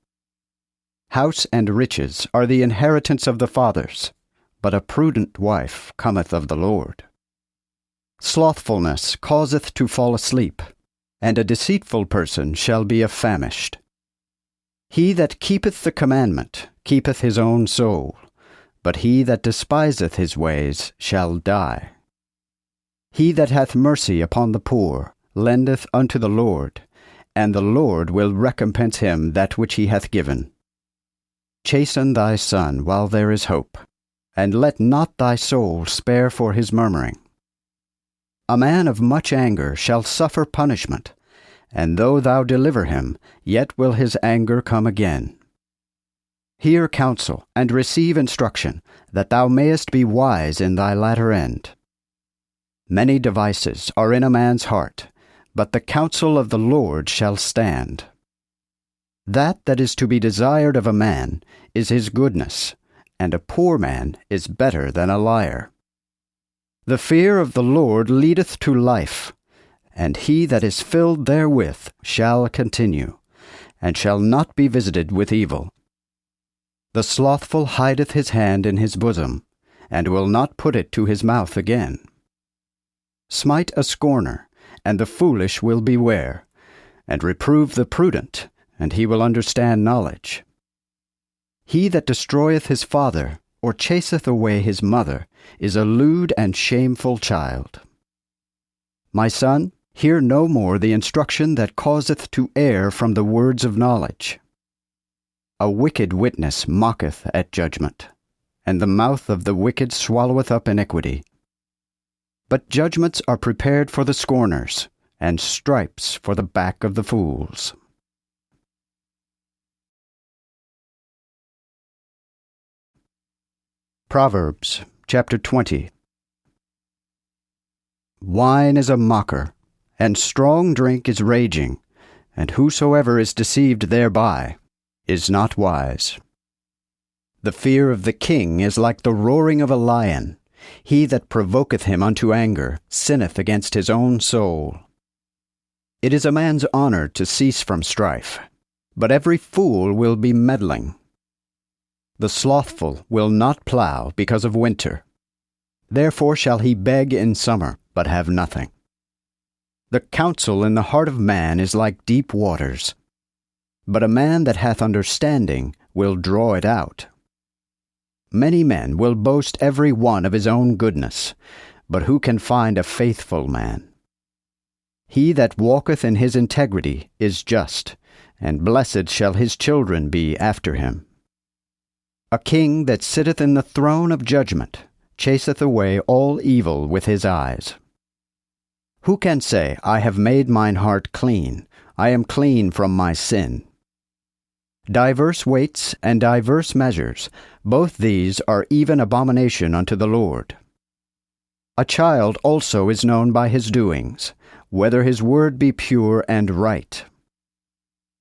House and riches are the inheritance of the fathers, but a prudent wife cometh of the Lord. Slothfulness causeth to fall asleep, and a deceitful person shall be affamished. He that keepeth the commandment keepeth his own soul, but he that despiseth his ways shall die. He that hath mercy upon the poor lendeth unto the Lord, and the Lord will recompense him that which he hath given. Chasten thy son while there is hope, and let not thy soul spare for his murmuring. A man of much anger shall suffer punishment, and though thou deliver him, yet will his anger come again. Hear counsel, and receive instruction, that thou mayest be wise in thy latter end. Many devices are in a man's heart, but the counsel of the Lord shall stand. That is to be desired of a man is his goodness, and a poor man is better than a liar. The fear of the Lord leadeth to life, and he that is filled therewith shall continue, and shall not be visited with evil. The slothful hideth his hand in his bosom, and will not put it to his mouth again. Smite a scorner, and the foolish will beware, and reprove the prudent, and he will understand knowledge. He that destroyeth his father, or chaseth away his mother, is a lewd and shameful child. My son, hear no more the instruction that causeth to err from the words of knowledge. A wicked witness mocketh at judgment, and the mouth of the wicked swalloweth up iniquity. But judgments are prepared for the scorners, and stripes for the back of the fools. Proverbs chapter 20. Wine is a mocker, and strong drink is raging, and whosoever is deceived thereby is not wise. The fear of the king is like the roaring of a lion. He that provoketh him unto anger sinneth against his own soul. It is a man's honor to cease from strife, but every fool will be meddling. The slothful will not plow because of winter. Therefore shall he beg in summer, but have nothing. The counsel in the heart of man is like deep waters, but a man that hath understanding will draw it out. Many men will boast every one of his own goodness, but who can find a faithful man? He that walketh in his integrity is just, and blessed shall his children be after him. A king that sitteth in the throne of judgment chaseth away all evil with his eyes. Who can say, I have made mine heart clean, I am clean from my sin? Diverse weights and diverse measures, both these are even abomination unto the Lord. A child also is known by his doings, whether his word be pure and right.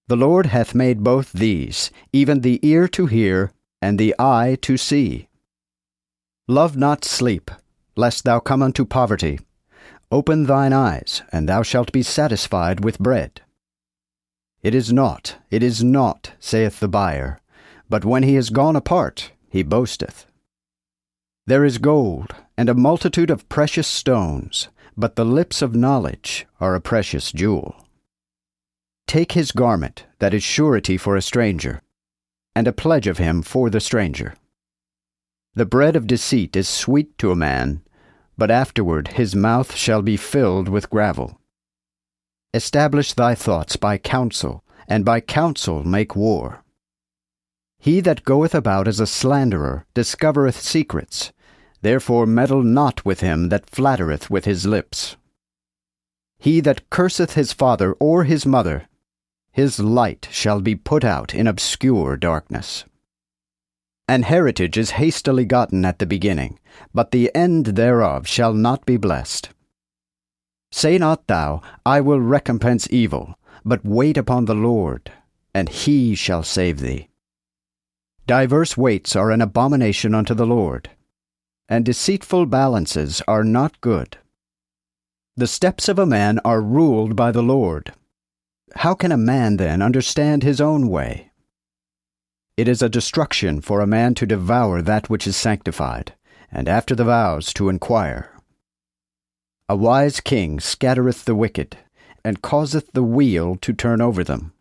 The Lord hath made both these, even the ear to hear, and the eye to see. Love not sleep, lest thou come unto poverty. Open thine eyes, and thou shalt be satisfied with bread. It is naught, saith the buyer, but when he is gone apart, he boasteth. There is gold, and a multitude of precious stones, but the lips of knowledge are a precious jewel. Take his garment, that is surety for a stranger, and a pledge of him for the stranger. The bread of deceit is sweet to a man, but afterward his mouth shall be filled with gravel. Establish thy thoughts by counsel, and by counsel make war. He that goeth about as a slanderer discovereth secrets, therefore meddle not with him that flattereth with his lips. He that curseth his father or his mother, his light shall be put out in obscure darkness. An heritage is hastily gotten at the beginning, but the end thereof shall not be blessed. Say not thou, I will recompense evil, but wait upon the Lord, and he shall save thee. Diverse weights are an abomination unto the Lord, and deceitful balances are not good. The steps of a man are ruled by the Lord. How can a man then understand his own way? It is a destruction for a man to devour that which is sanctified, and after the vows to inquire. A wise king scattereth the wicked, and causeth the wheel to turn over them.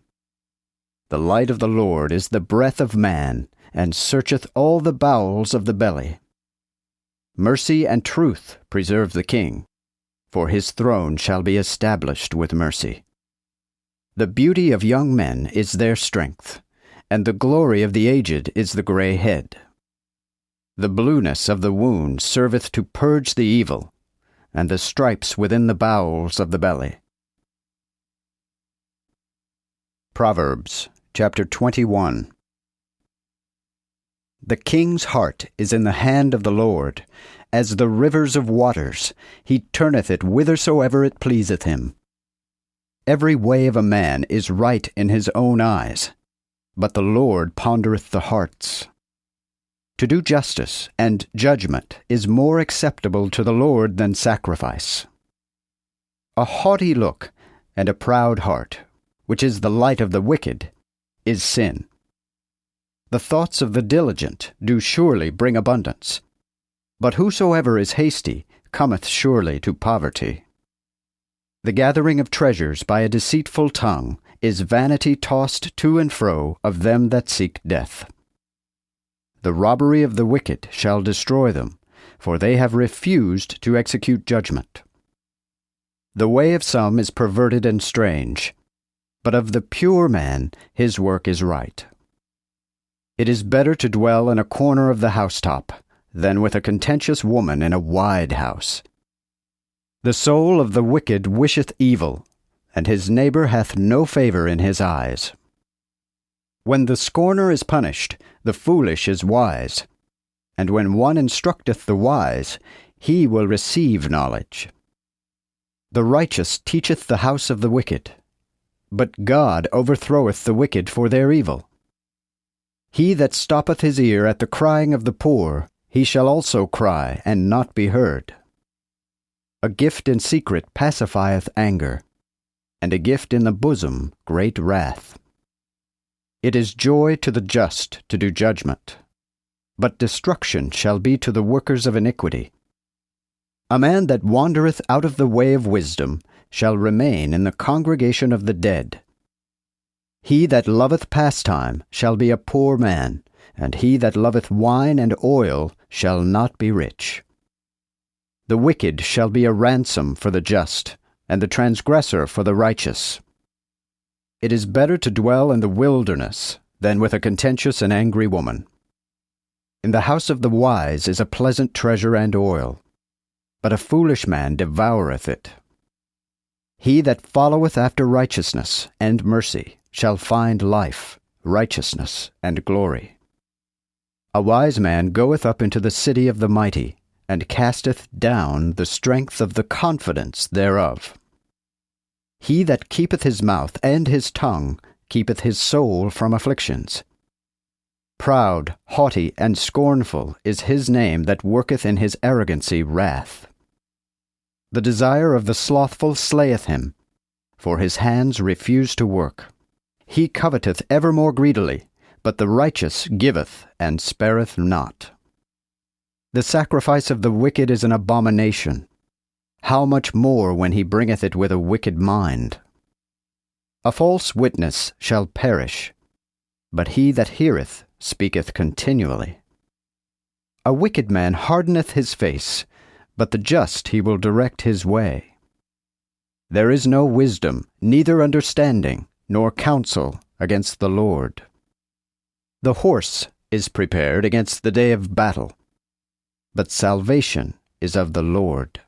The light of the Lord is the breath of man, and searcheth all the bowels of the belly. Mercy and truth preserve the king, for his throne shall be established with mercy. The beauty of young men is their strength, and the glory of the aged is the gray head. The blueness of the wound serveth to purge the evil, and the stripes within the bowels of the belly. Proverbs chapter 21. The king's heart is in the hand of the Lord, as the rivers of waters. He turneth it whithersoever it pleaseth him. Every way of a man is right in his own eyes, but the Lord pondereth the hearts. To do justice and judgment is more acceptable to the Lord than sacrifice. A haughty look and a proud heart, which is the light of the wicked, is sin. The thoughts of the diligent do surely bring abundance, but whosoever is hasty cometh surely to poverty. The gathering of treasures by a deceitful tongue is vanity tossed to and fro of them that seek death. The robbery of the wicked shall destroy them, for they have refused to execute judgment. The way of some is perverted and strange, but of the pure man his work is right. It is better to dwell in a corner of the housetop than with a contentious woman in a wide house. The soul of the wicked wisheth evil, and his neighbor hath no favor in his eyes. When the scorner is punished, the foolish is wise, and when one instructeth the wise, he will receive knowledge. The righteous teacheth the house of the wicked, but God overthroweth the wicked for their evil. He that stoppeth his ear at the crying of the poor, he shall also cry, and not be heard. A gift in secret pacifieth anger, and a gift in the bosom great wrath. It is joy to the just to do judgment, but destruction shall be to the workers of iniquity. A man that wandereth out of the way of wisdom shall remain in the congregation of the dead. He that loveth pastime shall be a poor man, and he that loveth wine and oil shall not be rich. The wicked shall be a ransom for the just, and the transgressor for the righteous. It is better to dwell in the wilderness than with a contentious and angry woman. In the house of the wise is a pleasant treasure and oil, but a foolish man devoureth it. He that followeth after righteousness and mercy shall find life, righteousness, and glory. A wise man goeth up into the city of the mighty, and casteth down the strength of the confidence thereof. He that keepeth his mouth and his tongue keepeth his soul from afflictions. Proud, haughty, and scornful is his name that worketh in his arrogancy wrath. The desire of the slothful slayeth him, for his hands refuse to work. He coveteth ever more greedily, but the righteous giveth and spareth not. The sacrifice of the wicked is an abomination. How much more when he bringeth it with a wicked mind? A false witness shall perish, but he that heareth speaketh continually. A wicked man hardeneth his face, but the just he will direct his way. There is no wisdom, neither understanding, nor counsel against the Lord. The horse is prepared against the day of battle, but salvation is of the Lord.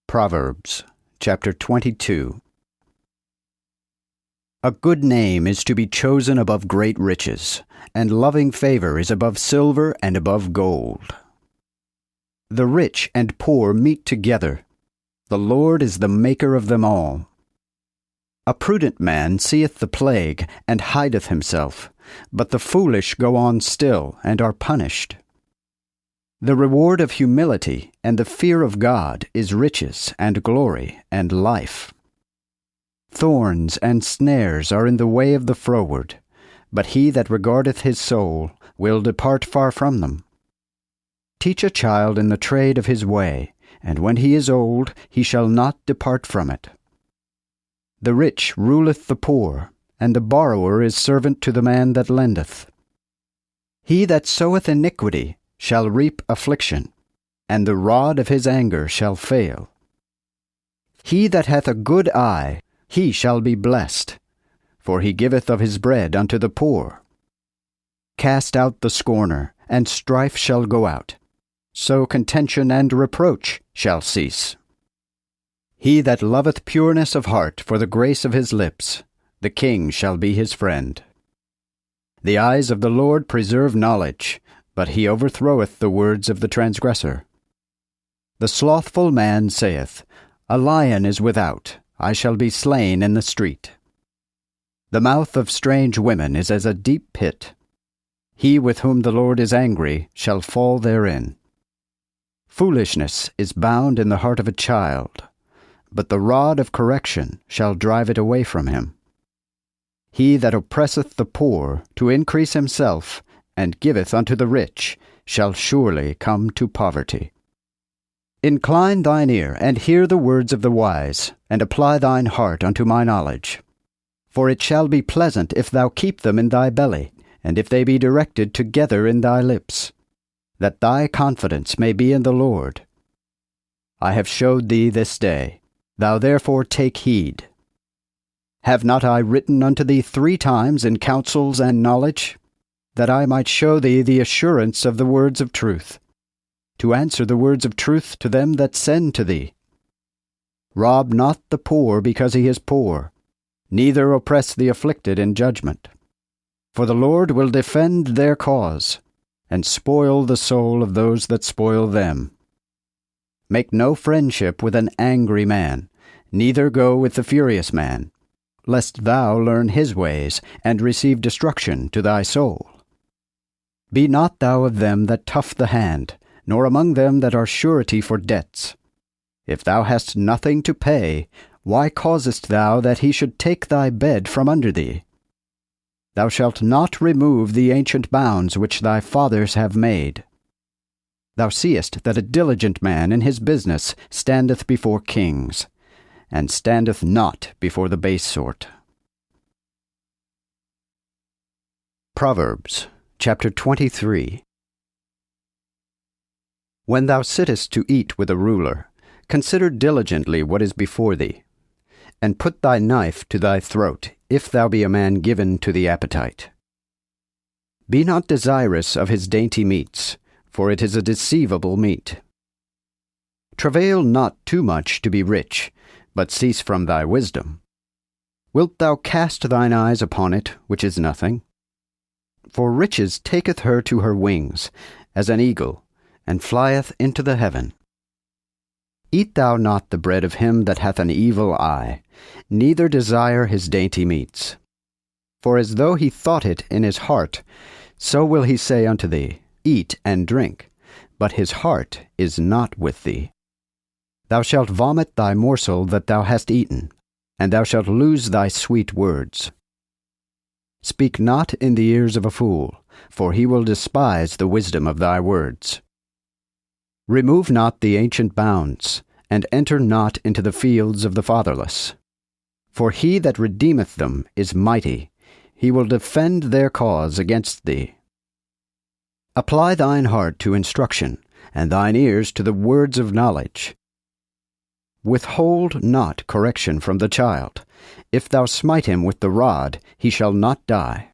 Proverbs chapter 22. A good name is to be chosen above great riches, and loving favor is above silver and above gold. The rich and poor meet together. The Lord is the maker of them all. A prudent man seeth the plague, and hideth himself, but the foolish go on still, and are punished. The reward of humility and the fear of God is riches and glory and life. Thorns and snares are in the way of the froward, but he that regardeth his soul will depart far from them. Teach a child in the trade of his way, and when he is old he shall not depart from it. The rich ruleth the poor, and the borrower is servant to the man that lendeth. He that soweth iniquity shall reap affliction, and the rod of his anger shall fail. He that hath a good eye, he shall be blessed, for he giveth of his bread unto the poor. Cast out the scorner, and strife shall go out, so contention and reproach shall cease. He that loveth pureness of heart for the grace of his lips, the king shall be his friend. The eyes of the Lord preserve knowledge, but he overthroweth the words of the transgressor. The slothful man saith, A lion is without, I shall be slain in the street. The mouth of strange women is as a deep pit. He with whom the Lord is angry shall fall therein. Foolishness is bound in the heart of a child, but the rod of correction shall drive it away from him. He that oppresseth the poor to increase himself, and giveth unto the rich, shall surely come to poverty. Incline thine ear, and hear the words of the wise, and apply thine heart unto my knowledge. For it shall be pleasant if thou keep them in thy belly, and if they be directed together in thy lips, that thy confidence may be in the Lord. I have showed thee this day, thou therefore take heed. Have not I written unto thee 3 times in counsels and knowledge, that I might show thee the assurance of the words of truth, to answer the words of truth to them that send to thee? Rob not the poor because he is poor, neither oppress the afflicted in judgment. For the Lord will defend their cause, and spoil the soul of those that spoil them. Make no friendship with an angry man, neither go with the furious man, lest thou learn his ways, and receive destruction to thy soul. Be not thou of them that tuff the hand, nor among them that are surety for debts. If thou hast nothing to pay, why causest thou that he should take thy bed from under thee? Thou shalt not remove the ancient bounds which thy fathers have made. Thou seest that a diligent man in his business standeth before kings, and standeth not before the base sort. Proverbs, chapter 23. When thou sittest to eat with a ruler, consider diligently what is before thee, and put thy knife to thy throat, if thou be a man given to the appetite. Be not desirous of his dainty meats, for it is a deceivable meat. Travail not too much to be rich, but cease from thy wisdom. Wilt thou cast thine eyes upon it, which is nothing? For riches taketh her to her wings, as an eagle, and flieth into the heaven. Eat thou not the bread of him that hath an evil eye, neither desire his dainty meats. For as though he thought it in his heart, so will he say unto thee, Eat and drink, but his heart is not with thee. Thou shalt vomit thy morsel that thou hast eaten, and thou shalt lose thy sweet words. Speak not in the ears of a fool, for he will despise the wisdom of thy words. Remove not the ancient bounds, and enter not into the fields of the fatherless. For he that redeemeth them is mighty, he will defend their cause against thee. Apply thine heart to instruction, and thine ears to the words of knowledge. Withhold not correction from the child. If thou smite him with the rod, he shall not die.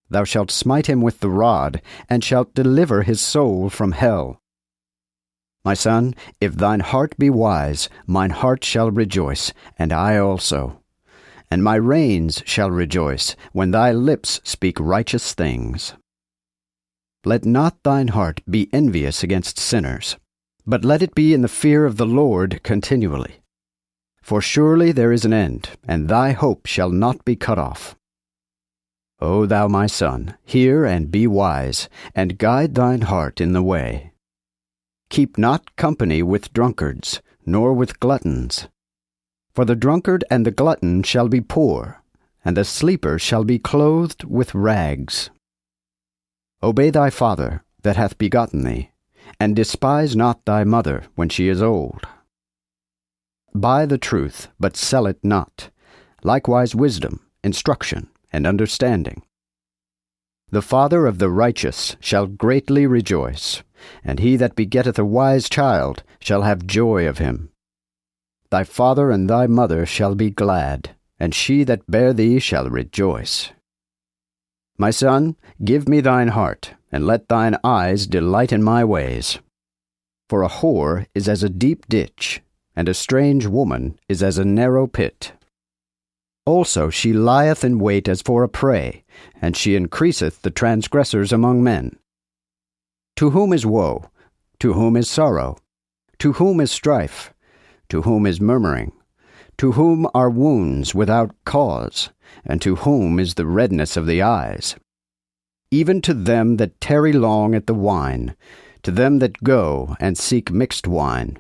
Thou shalt smite him with the rod, and shalt deliver his soul from hell. My son, if thine heart be wise, mine heart shall rejoice, and I also. And my reins shall rejoice, when thy lips speak righteous things. Let not thine heart be envious against sinners, but let it be in the fear of the Lord continually. For surely there is an end, and thy hope shall not be cut off. O thou my son, hear and be wise, and guide thine heart in the way. Keep not company with drunkards, nor with gluttons. For the drunkard and the glutton shall be poor, and the sleeper shall be clothed with rags. Obey thy father that hath begotten thee, and despise not thy mother when she is old. Buy the truth, but sell it not, likewise wisdom, instruction, and understanding. The father of the righteous shall greatly rejoice, and he that begetteth a wise child shall have joy of him. Thy father and thy mother shall be glad, and she that bare thee shall rejoice. My son, give me thine heart, and let thine eyes delight in my ways. For a whore is as a deep ditch, and a strange woman is as a narrow pit. Also she lieth in wait as for a prey, and she increaseth the transgressors among men. To whom is woe? To whom is sorrow? To whom is strife? To whom is murmuring? To whom are wounds without cause? And to whom is the redness of the eyes? Even to them that tarry long at the wine, to them that go and seek mixed wine.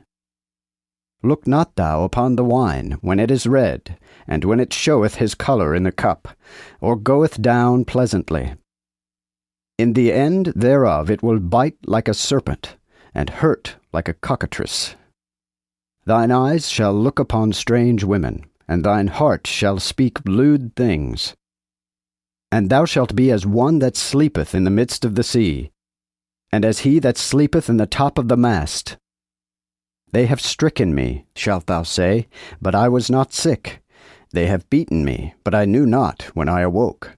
Look not thou upon the wine when it is red, and when it showeth his colour in the cup, or goeth down pleasantly. In the end thereof it will bite like a serpent, and hurt like a cockatrice. Thine eyes shall look upon strange women, and thine heart shall speak lewd things. And thou shalt be as one that sleepeth in the midst of the sea, and as he that sleepeth in the top of the mast. They have stricken me, shalt thou say, but I was not sick. They have beaten me, but I knew not when I awoke.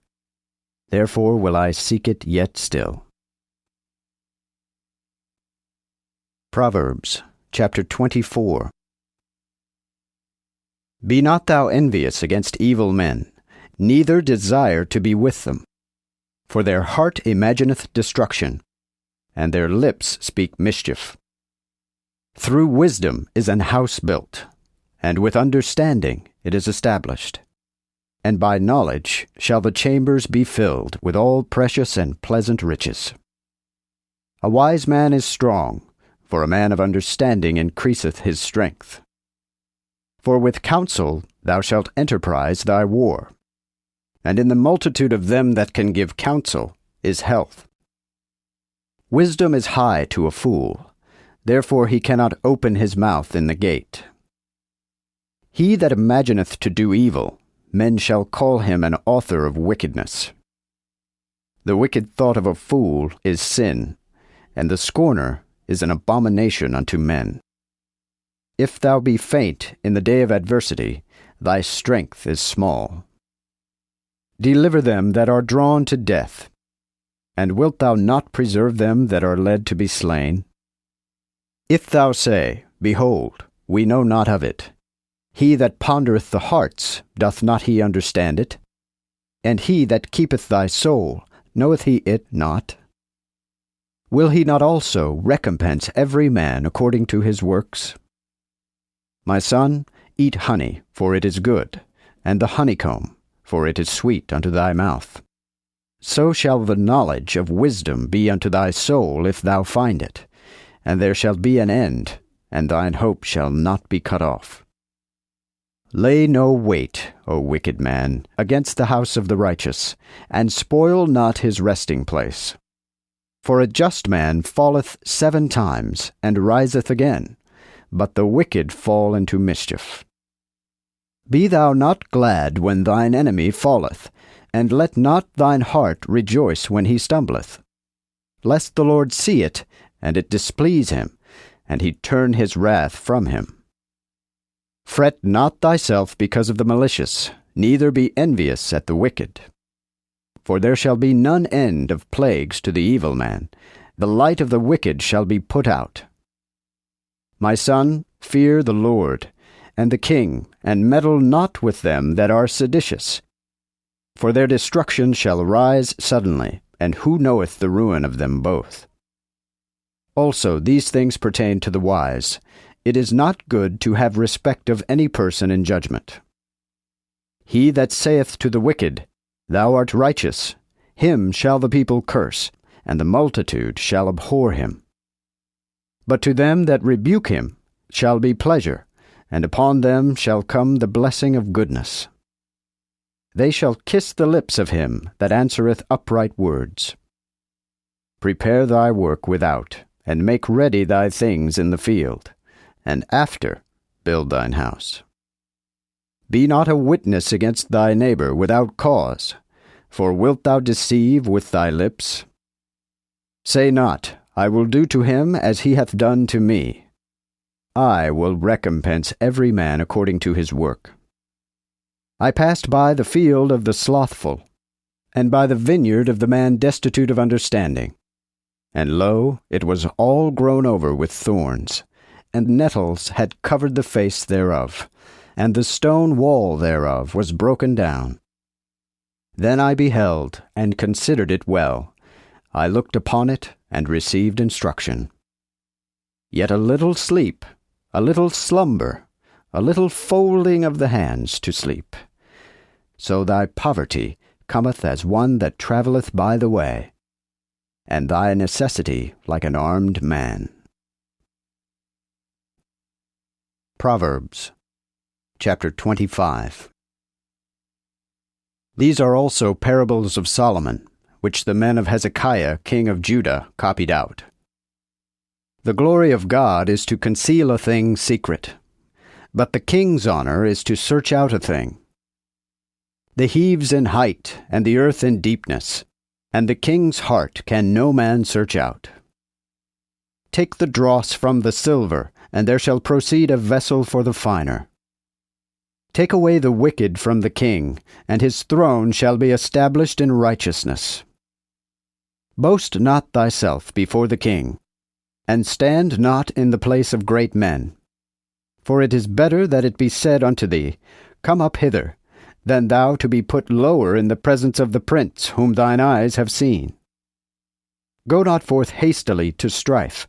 Therefore will I seek it yet still. Proverbs, chapter 24. Be not thou envious against evil men, neither desire to be with them. For their heart imagineth destruction, and their lips speak mischief. Through wisdom is an house built, and with understanding it is established. And by knowledge shall the chambers be filled with all precious and pleasant riches. A wise man is strong, for a man of understanding increaseth his strength. For with counsel thou shalt enterprise thy war, and in the multitude of them that can give counsel is health. Wisdom is high to a fool, therefore he cannot open his mouth in the gate. He that imagineth to do evil, men shall call him an author of wickedness. The wicked thought of a fool is sin, and the scorner is an abomination unto men. If thou be faint in the day of adversity, thy strength is small. Deliver them that are drawn to death, and wilt thou not preserve them that are led to be slain? If thou say, Behold, we know not of it, he that pondereth the hearts, doth not he understand it? And he that keepeth thy soul, knoweth he it not? Will he not also recompense every man according to his works? My son, eat honey, for it is good, and the honeycomb, for it is sweet unto thy mouth. So shall the knowledge of wisdom be unto thy soul if thou find it, and there shall be an end, and thine hope shall not be cut off. Lay no weight, O wicked man, against the house of the righteous, and spoil not his resting place. For a just man falleth 7 times, and riseth again, but the wicked fall into mischief. Be thou not glad when thine enemy falleth, and let not thine heart rejoice when he stumbleth. Lest the Lord see it, and it displease him, and he turn his wrath from him. Fret not thyself because of the malicious, neither be envious at the wicked. For there shall be none end of plagues to the evil man, the light of the wicked shall be put out. My son, fear the Lord, and the king, and meddle not with them that are seditious. For their destruction shall arise suddenly, and who knoweth the ruin of them both? Also these things pertain to the wise. It is not good to have respect of any person in judgment. He that saith to the wicked, Thou art righteous, him shall the people curse, and the multitude shall abhor him. But to them that rebuke him shall be pleasure, and upon them shall come the blessing of goodness. They shall kiss the lips of him that answereth upright words. Prepare thy work without, and make ready thy things in the field, and after build thine house. Be not a witness against thy neighbor without cause, for wilt thou deceive with thy lips? Say not, I will do to him as he hath done to me. I will recompense every man according to his work. I passed by the field of the slothful, and by the vineyard of the man destitute of understanding. And lo, it was all grown over with thorns, and nettles had covered the face thereof, and the stone wall thereof was broken down. Then I beheld, and considered it well. I looked upon it, and received instruction. Yet a little sleep, a little slumber, a little folding of the hands to sleep. So thy poverty cometh as one that travelleth by the way, and thy necessity like an armed man. Proverbs, chapter 25. These are also parables of Solomon, which the men of Hezekiah king of Judah copied out. The glory of God is to conceal a thing secret, but the king's honor is to search out a thing. The heaves in height, and the earth in deepness, and the king's heart can no man search out. Take the dross from the silver, and there shall proceed a vessel for the finer. Take away the wicked from the king, and his throne shall be established in righteousness. Boast not thyself before the king, and stand not in the place of great men. For it is better that it be said unto thee, Come up hither, than thou to be put lower in the presence of the prince whom thine eyes have seen. Go not forth hastily to strife,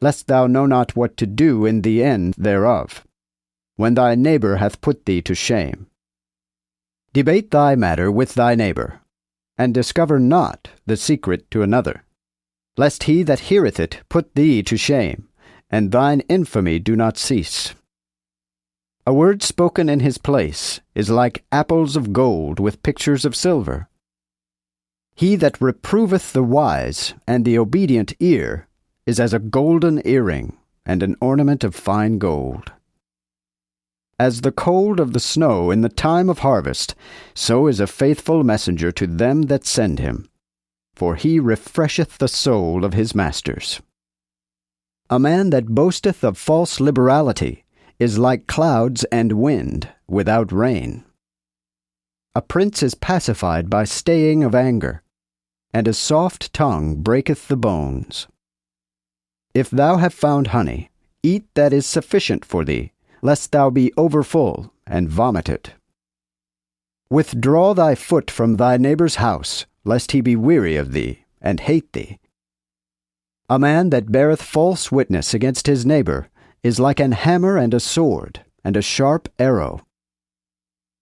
lest thou know not what to do in the end thereof, when thy neighbor hath put thee to shame. Debate thy matter with thy neighbor, and discover not the secret to another, lest he that heareth it put thee to shame, and thine infamy do not cease. A word spoken in his place is like apples of gold with pictures of silver. He that reproveth the wise and the obedient ear is as a golden earring and an ornament of fine gold. As the cold of the snow in the time of harvest, so is a faithful messenger to them that send him, for he refresheth the soul of his masters. A man that boasteth of false liberality is like clouds and wind without rain. A prince is pacified by staying of anger, and a soft tongue breaketh the bones. If thou have found honey, eat that is sufficient for thee, lest thou be overfull, and vomit it. Withdraw thy foot from thy neighbor's house, lest he be weary of thee, and hate thee. A man that beareth false witness against his neighbor is like an hammer and a sword, and a sharp arrow.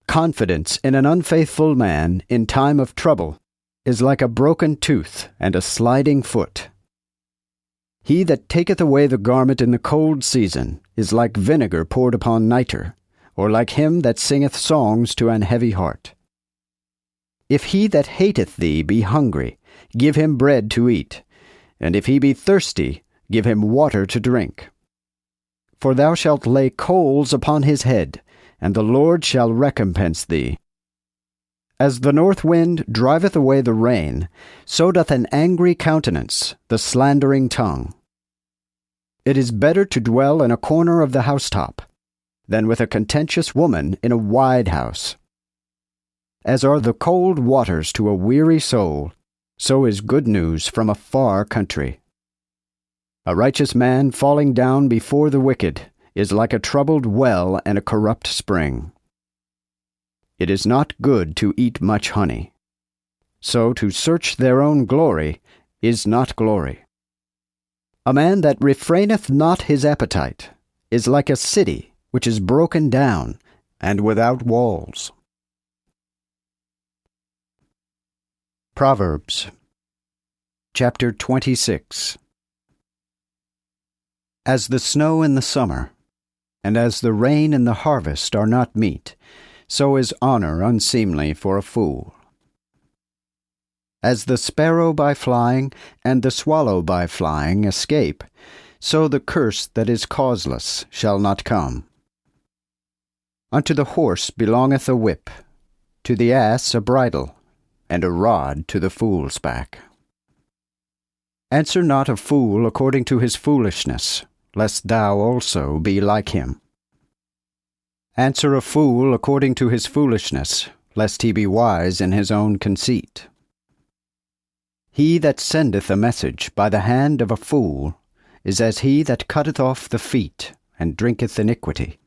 Confidence in an unfaithful man in time of trouble is like a broken tooth and a sliding foot. He that taketh away the garment in the cold season is like vinegar poured upon nitre, or like him that singeth songs to an heavy heart. If he that hateth thee be hungry, give him bread to eat, and if he be thirsty, give him water to drink. For thou shalt lay coals upon his head, and the Lord shall recompense thee. As the north wind driveth away the rain, so doth an angry countenance the slandering tongue. It is better to dwell in a corner of the housetop than with a contentious woman in a wide house. As are the cold waters to a weary soul, so is good news from a far country. A righteous man falling down before the wicked is like a troubled well and a corrupt spring. It is not good to eat much honey. So to search their own glory is not glory. A man that refraineth not his appetite is like a city which is broken down and without walls. Proverbs chapter 26. As the snow in the summer, and as the rain in the harvest are not meet, so is honor unseemly for a fool. As the sparrow by flying and the swallow by flying escape, so the curse that is causeless shall not come. Unto the horse belongeth a whip, to the ass a bridle, and a rod to the fool's back. Answer not a fool according to his foolishness, lest thou also be like him. Answer a fool according to his foolishness, lest he be wise in his own conceit. He that sendeth a message by the hand of a fool is as he that cutteth off the feet and drinketh iniquity.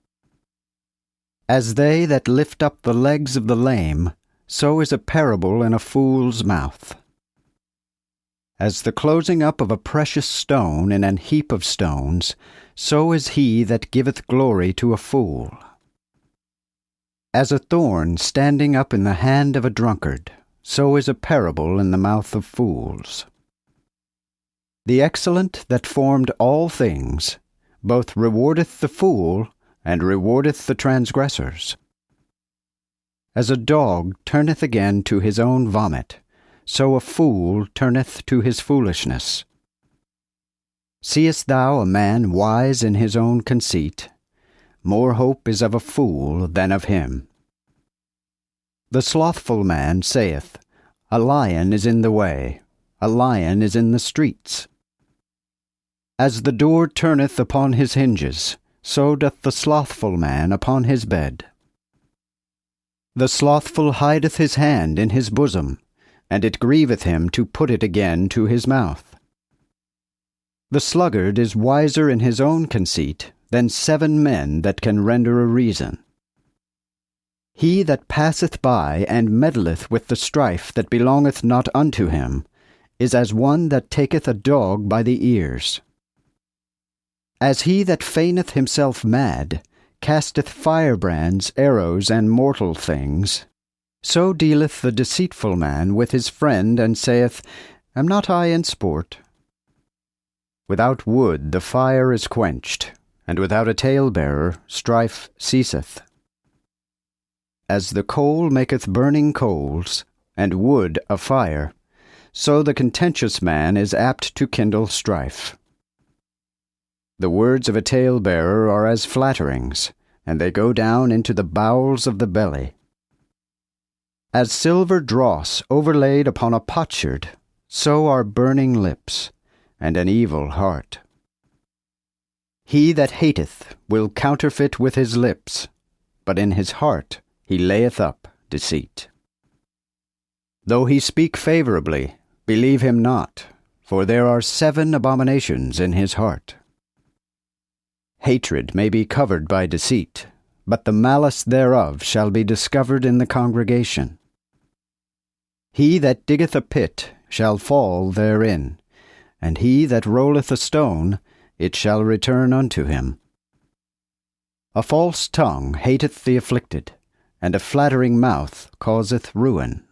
As they that lift up the legs of the lame, so is a parable in a fool's mouth. As the closing up of a precious stone in an heap of stones, so is he that giveth glory to a fool. As a thorn standing up in the hand of a drunkard, so is a parable in the mouth of fools. The excellent that formed all things both rewardeth the fool and rewardeth the transgressors. As a dog turneth again to his own vomit, so a fool turneth to his foolishness. Seest thou a man wise in his own conceit? more hope is of a fool than of him. The slothful man saith, A lion is in the way, a lion is in the streets. As the door turneth upon his hinges, so doth the slothful man upon his bed. The slothful hideth his hand in his bosom, and it grieveth him to put it again to his mouth. The sluggard is wiser in his own conceit than 7 men that can render a reason. He that passeth by and meddleth with the strife that belongeth not unto him is as one that taketh a dog by the ears. As he that feigneth himself mad casteth firebrands, arrows, and mortal things, so dealeth the deceitful man with his friend, and saith, Am not I in sport? Without wood the fire is quenched, and without a talebearer strife ceaseth. As the coal maketh burning coals, and wood a fire, so the contentious man is apt to kindle strife. The words of a talebearer are as flatterings, and they go down into the bowels of the belly. As silver dross overlaid upon a potsherd, so are burning lips, and an evil heart. He that hateth will counterfeit with his lips, but in his heart he layeth up deceit. Though he speak favorably, believe him not, for there are 7 abominations in his heart. Hatred may be covered by deceit, but the malice thereof shall be discovered in the congregation. He that diggeth a pit shall fall therein, and he that rolleth a stone, it shall return unto him. A false tongue hateth the afflicted, and a flattering mouth causeth ruin.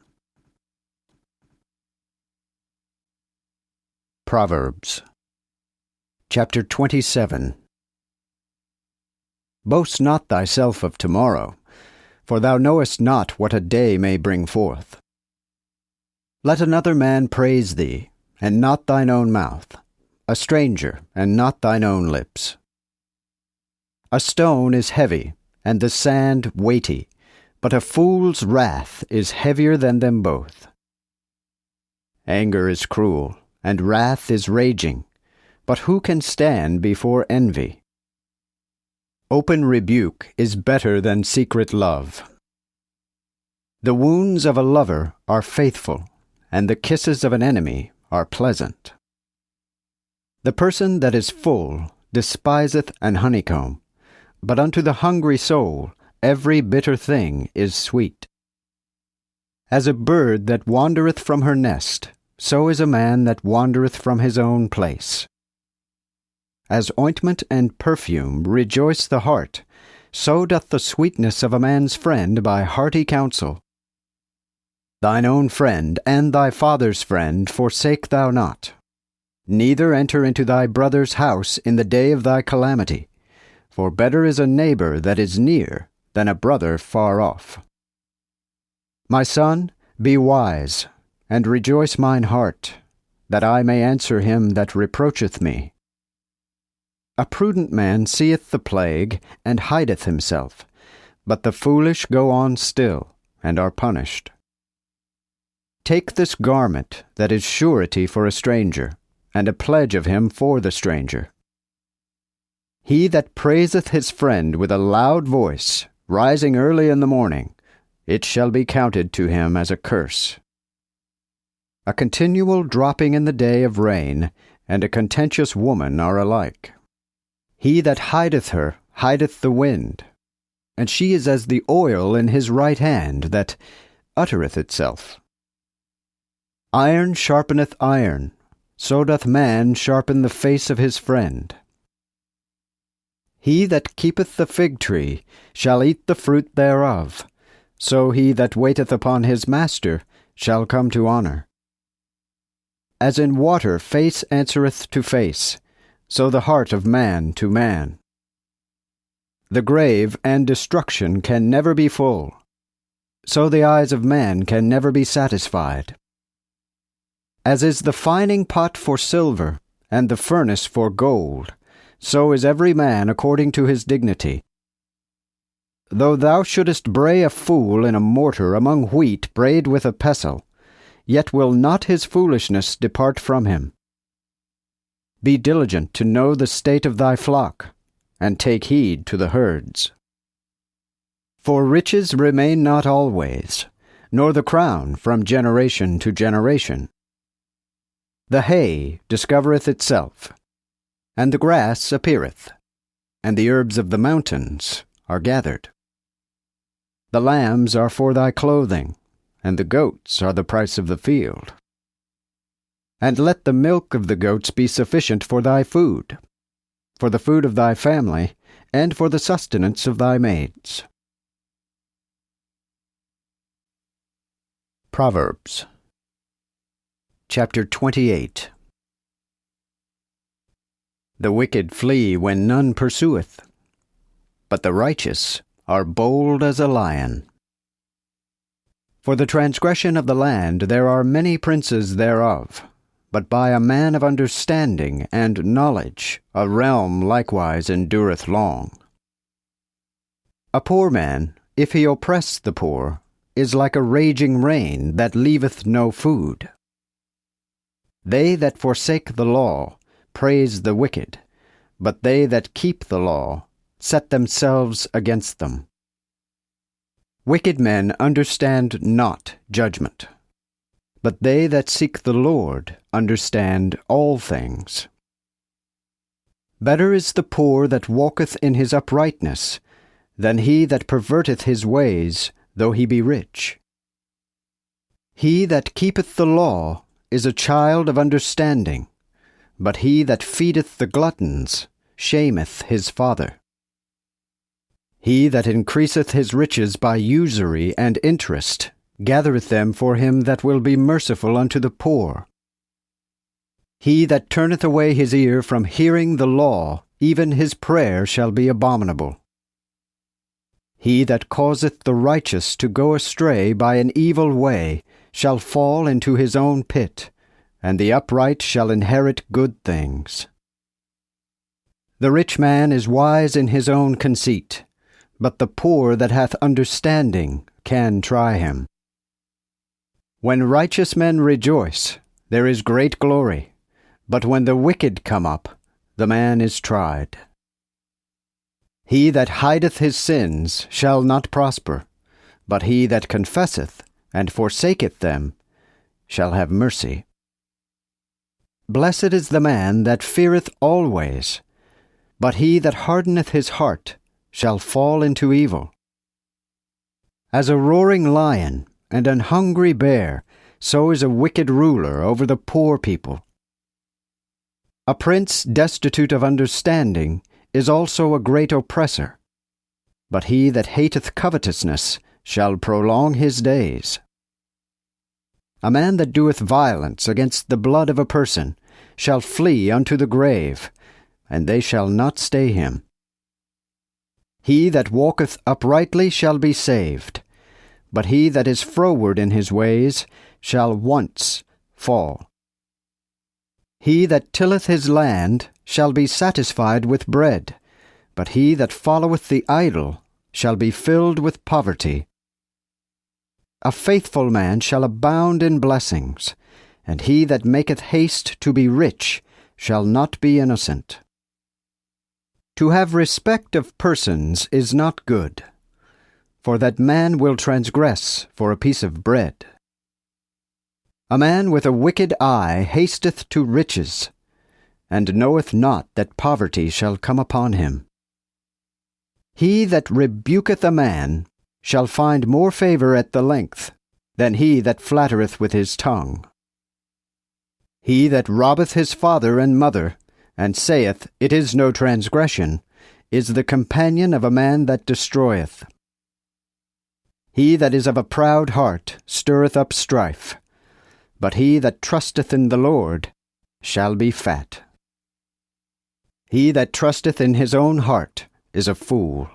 Proverbs chapter 27. Boast not thyself of tomorrow, for thou knowest not what a day may bring forth. Let another man praise thee, and not thine own mouth, a stranger, and not thine own lips. A stone is heavy, and the sand weighty, but a fool's wrath is heavier than them both. Anger is cruel, and wrath is raging, but who can stand before envy? Open rebuke is better than secret love. The wounds of a lover are faithful, and the kisses of an enemy are pleasant. The person that is full despiseth an honeycomb, but unto the hungry soul every bitter thing is sweet. As a bird that wandereth from her nest, so is a man that wandereth from his own place. As ointment and perfume rejoice the heart, so doth the sweetness of a man's friend by hearty counsel. Thine own friend and thy father's friend forsake thou not. Neither enter into thy brother's house in the day of thy calamity, for better is a neighbor that is near than a brother far off. My son, be wise, and rejoice mine heart, that I may answer him that reproacheth me. A prudent man seeth the plague, and hideth himself, but the foolish go on still, and are punished. Take this garment that is surety for a stranger, and a pledge of him for the stranger. He that praiseth his friend with a loud voice, rising early in the morning, it shall be counted to him as a curse. A continual dropping in the day of rain, and a contentious woman are alike. He that hideth her hideth the wind, and she is as the oil in his right hand that uttereth itself. Iron sharpeneth iron, so doth man sharpen the face of his friend. He that keepeth the fig tree shall eat the fruit thereof, so he that waiteth upon his master shall come to honor. As in water face answereth to face, so the heart of man to man. The grave and destruction can never be full, so the eyes of man can never be satisfied. As is the fining pot for silver, and the furnace for gold, so is every man according to his dignity. Though thou shouldest bray a fool in a mortar among wheat brayed with a pestle, yet will not his foolishness depart from him. Be diligent to know the state of thy flock, and take heed to the herds. For riches remain not always, nor the crown from generation to generation. The hay discovereth itself, and the grass appeareth, and the herbs of the mountains are gathered. The lambs are for thy clothing, and the goats are the price of the field. And let the milk of the goats be sufficient for thy food, for the food of thy family, and for the sustenance of thy maids. Proverbs chapter 28. The wicked flee when none pursueth, but the righteous are bold as a lion. For the transgression of the land there are many princes thereof, but by a man of understanding and knowledge a realm likewise endureth long. A poor man, if he oppress the poor, is like a raging rain that leaveth no food. They that forsake the law praise the wicked, but they that keep the law set themselves against them. Wicked men understand not judgment, but they that seek the Lord understand all things. Better is the poor that walketh in his uprightness than he that perverteth his ways, though he be rich. He that keepeth the law is a child of understanding, but he that feedeth the gluttons shameth his father. He that increaseth his riches by usury and interest gathereth them for him that will be merciful unto the poor. He that turneth away his ear from hearing the law, even his prayer shall be abominable. He that causeth the righteous to go astray by an evil way shall fall into his own pit, and the upright shall inherit good things. The rich man is wise in his own conceit, but the poor that hath understanding can try him. When righteous men rejoice, there is great glory, but when the wicked come up, the man is tried. He that hideth his sins shall not prosper, but he that confesseth and forsaketh them shall have mercy. Blessed is the man that feareth always, but he that hardeneth his heart shall fall into evil. As a roaring lion and an hungry bear, so is a wicked ruler over the poor people. A prince destitute of understanding is also a great oppressor, but he that hateth covetousness shall prolong his days. A man that doeth violence against the blood of a person shall flee unto the grave, and they shall not stay him. He that walketh uprightly shall be saved, but he that is froward in his ways shall once fall. He that tilleth his land shall be satisfied with bread, but he that followeth the idle shall be filled with poverty. A faithful man shall abound in blessings, and he that maketh haste to be rich shall not be innocent. To have respect of persons is not good, for that man will transgress for a piece of bread. A man with a wicked eye hasteth to riches, and knoweth not that poverty shall come upon him. He that rebuketh a man shall find more favor at the length than he that flattereth with his tongue. He that robbeth his father and mother, and saith, It is no transgression, is the companion of a man that destroyeth. He that is of a proud heart stirreth up strife, but he that trusteth in the Lord shall be fat. He that trusteth in his own heart is a fool,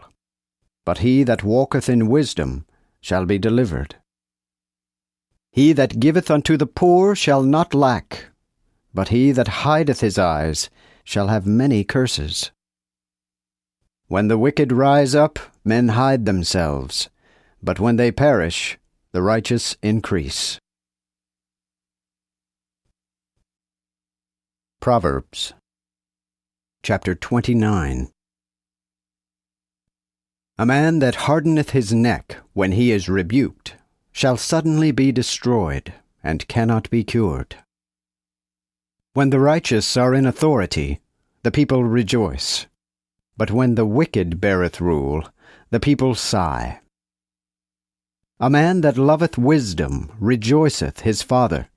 but he that walketh in wisdom shall be delivered. He that giveth unto the poor shall not lack, but he that hideth his eyes shall have many curses. When the wicked rise up, men hide themselves, but when they perish, the righteous increase. Proverbs chapter 29. A man that hardeneth his neck when he is rebuked shall suddenly be destroyed, and cannot be cured. When the righteous are in authority, the people rejoice. But when the wicked beareth rule, the people sigh. A man that loveth wisdom rejoiceth his father,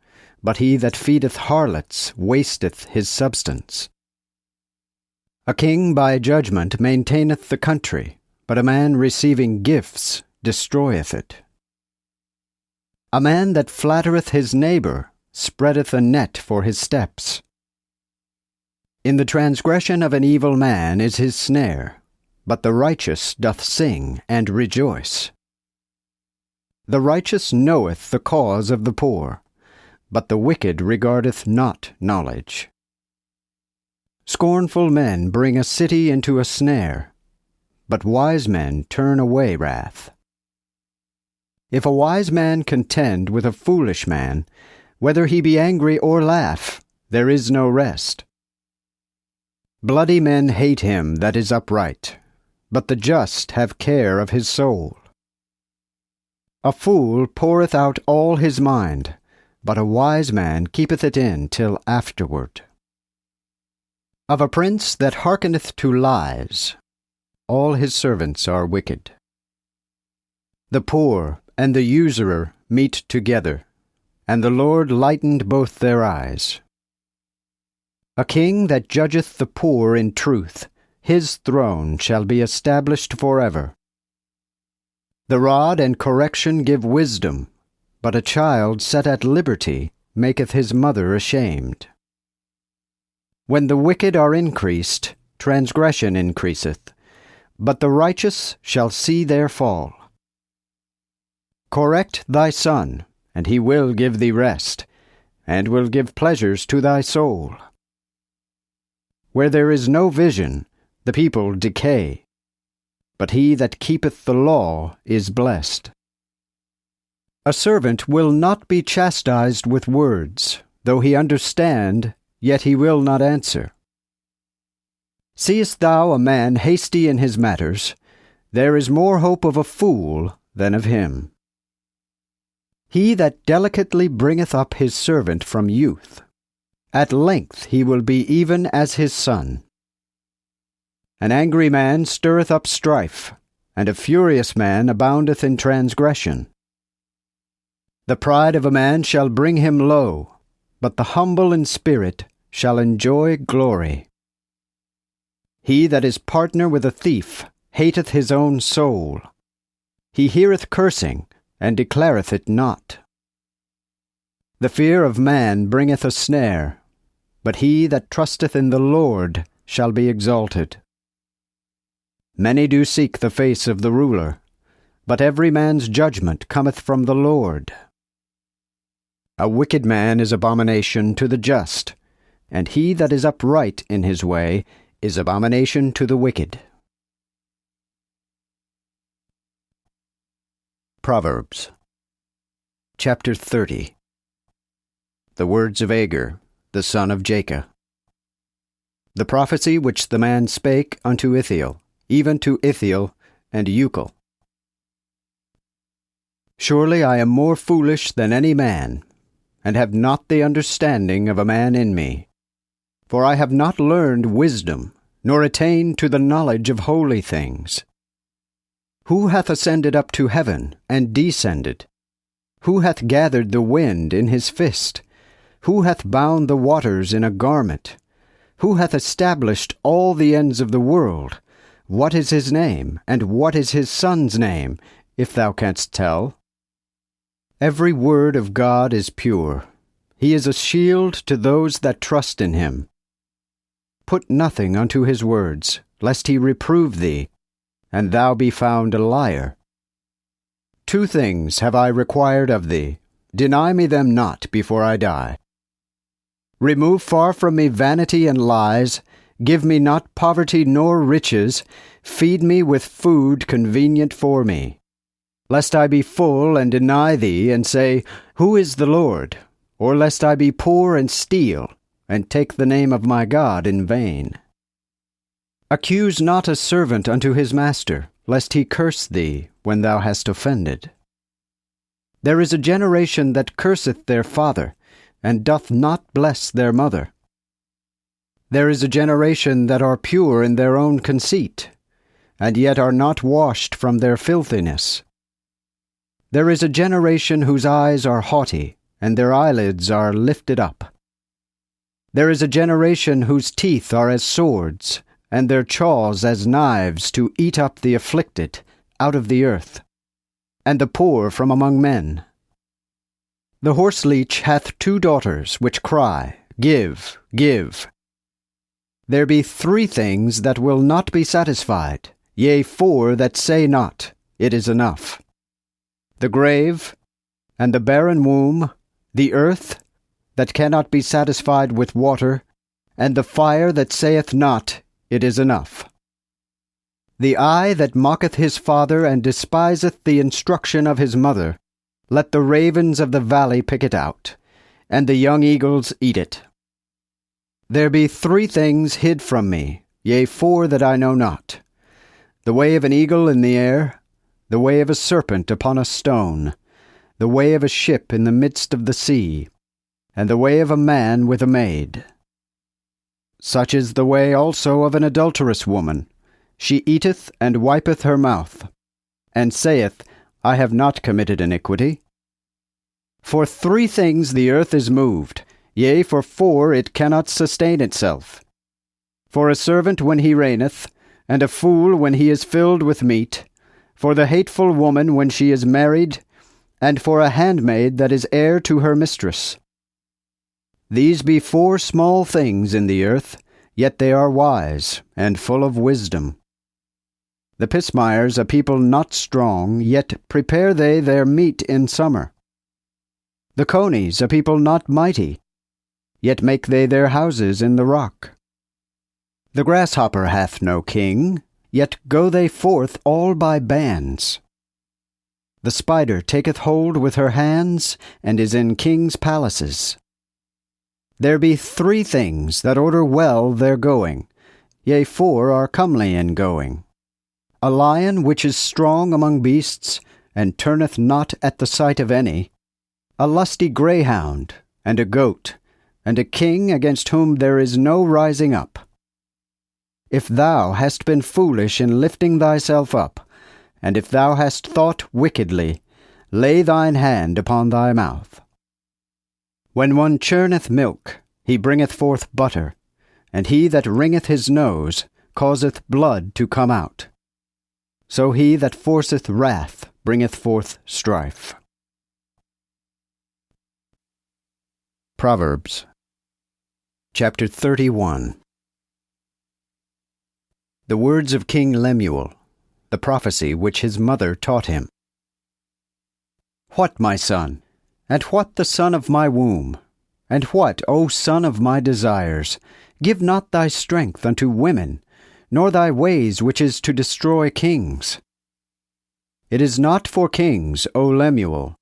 but he that feedeth harlots wasteth his substance. A king by judgment maintaineth the country, but a man receiving gifts destroyeth it. A man that flattereth his neighbor spreadeth a net for his steps. In the transgression of an evil man is his snare, but the righteous doth sing and rejoice. The righteous knoweth the cause of the poor, but the wicked regardeth not knowledge. Scornful men bring a city into a snare, but wise men turn away wrath. If a wise man contend with a foolish man, whether he be angry or laugh, there is no rest. Bloody men hate him that is upright, but the just have care of his soul. A fool poureth out all his mind, but a wise man keepeth it in till afterward. Of a prince that hearkeneth to lies, all his servants are wicked. The poor and the usurer meet together, and the Lord lightened both their eyes. A king that judgeth the poor in truth, his throne shall be established forever. The rod and correction give wisdom, but a child set at liberty maketh his mother ashamed. When the wicked are increased, transgression increaseth, but the righteous shall see their fall. Correct thy son, and he will give thee rest, and will give pleasures to thy soul. Where there is no vision, the people decay, but he that keepeth the law is blessed. A servant will not be chastised with words, though he understand, yet he will not answer. Seest thou a man hasty in his matters? There is more hope of a fool than of him. He that delicately bringeth up his servant from youth, at length he will be even as his son. An angry man stirreth up strife, and a furious man aboundeth in transgression. The pride of a man shall bring him low, but the humble in spirit shall enjoy glory. He that is partner with a thief hateth his own soul. He heareth cursing, and declareth it not. The fear of man bringeth a snare, but he that trusteth in the Lord shall be exalted. Many do seek the face of the ruler, but every man's judgment cometh from the Lord. A wicked man is abomination to the just, and he that is upright in his way is abomination to the wicked. Proverbs chapter 30. The words of Agur, the son of Jacob. The prophecy which the man spake unto Ithiel, even to Ithiel and Euchel. Surely I am more foolish than any man, and have not the understanding of a man in me. For I have not learned wisdom, nor attained to the knowledge of holy things. Who hath ascended up to heaven, and descended? Who hath gathered the wind in his fist? Who hath bound the waters in a garment? Who hath established all the ends of the world? What is his name, and what is his son's name, if thou canst tell? Every word of God is pure. He is a shield to those that trust in him. Put nothing unto his words, lest he reprove thee, and thou be found a liar. 2 things have I required of thee. Deny me them not before I die. Remove far from me vanity and lies, Give me not poverty nor riches, feed me with food convenient for me. Lest I be full and deny thee, and say, Who is the Lord? Or lest I be poor and steal, and take the name of my God in vain. Accuse not a servant unto his master, lest he curse thee when thou hast offended. There is a generation that curseth their father, and doth not bless their mother. There is a generation that are pure in their own conceit, and yet are not washed from their filthiness. There is a generation whose eyes are haughty, and their eyelids are lifted up. There is a generation whose teeth are as swords, and their jaws as knives, to eat up the afflicted out of the earth, and the poor from among men. The horseleech hath 2 daughters, which cry, Give, give. There be 3 things that will not be satisfied, yea, 4 that say not, It is enough. The grave, and the barren womb, the earth, that cannot be satisfied with water, and the fire that saith not, It is enough. The eye that mocketh his father, and despiseth the instruction of his mother, let the ravens of the valley pick it out, and the young eagles eat it. There be 3 things hid from me, yea, 4 that I know not. The way of an eagle in the air, the way of a serpent upon a stone, the way of a ship in the midst of the sea, and the way of a man with a maid. Such is the way also of an adulterous woman. She eateth and wipeth her mouth, and saith, I have not committed iniquity. For 3 things the earth is moved, yea, for 4 it cannot sustain itself. For a servant when he reigneth, and a fool when he is filled with meat, for the hateful woman when she is married, and for a handmaid that is heir to her mistress. These be 4 small things in the earth, yet they are wise, and full of wisdom. The pismires, a people not strong, yet prepare they their meat in summer. The conies, a people not mighty, yet make they their houses in the rock. The grasshopper hath no king, yet go they forth all by bands. The spider taketh hold with her hands, and is in kings' palaces. There be 3 things that order well their going, yea, 4 are comely in going. A lion which is strong among beasts, and turneth not at the sight of any, a lusty greyhound, and a goat, and a king against whom there is no rising up. If thou hast been foolish in lifting thyself up, and if thou hast thought wickedly, lay thine hand upon thy mouth. When one churneth milk, he bringeth forth butter, and he that wringeth his nose causeth blood to come out. So he that forceth wrath bringeth forth strife. Proverbs chapter 31. The words of King Lemuel, the prophecy which his mother taught him. What, my son, and what the son of my womb? And what, O son of my desires? Give not thy strength unto women, nor thy ways which is to destroy kings. It is not for kings, O Lemuel.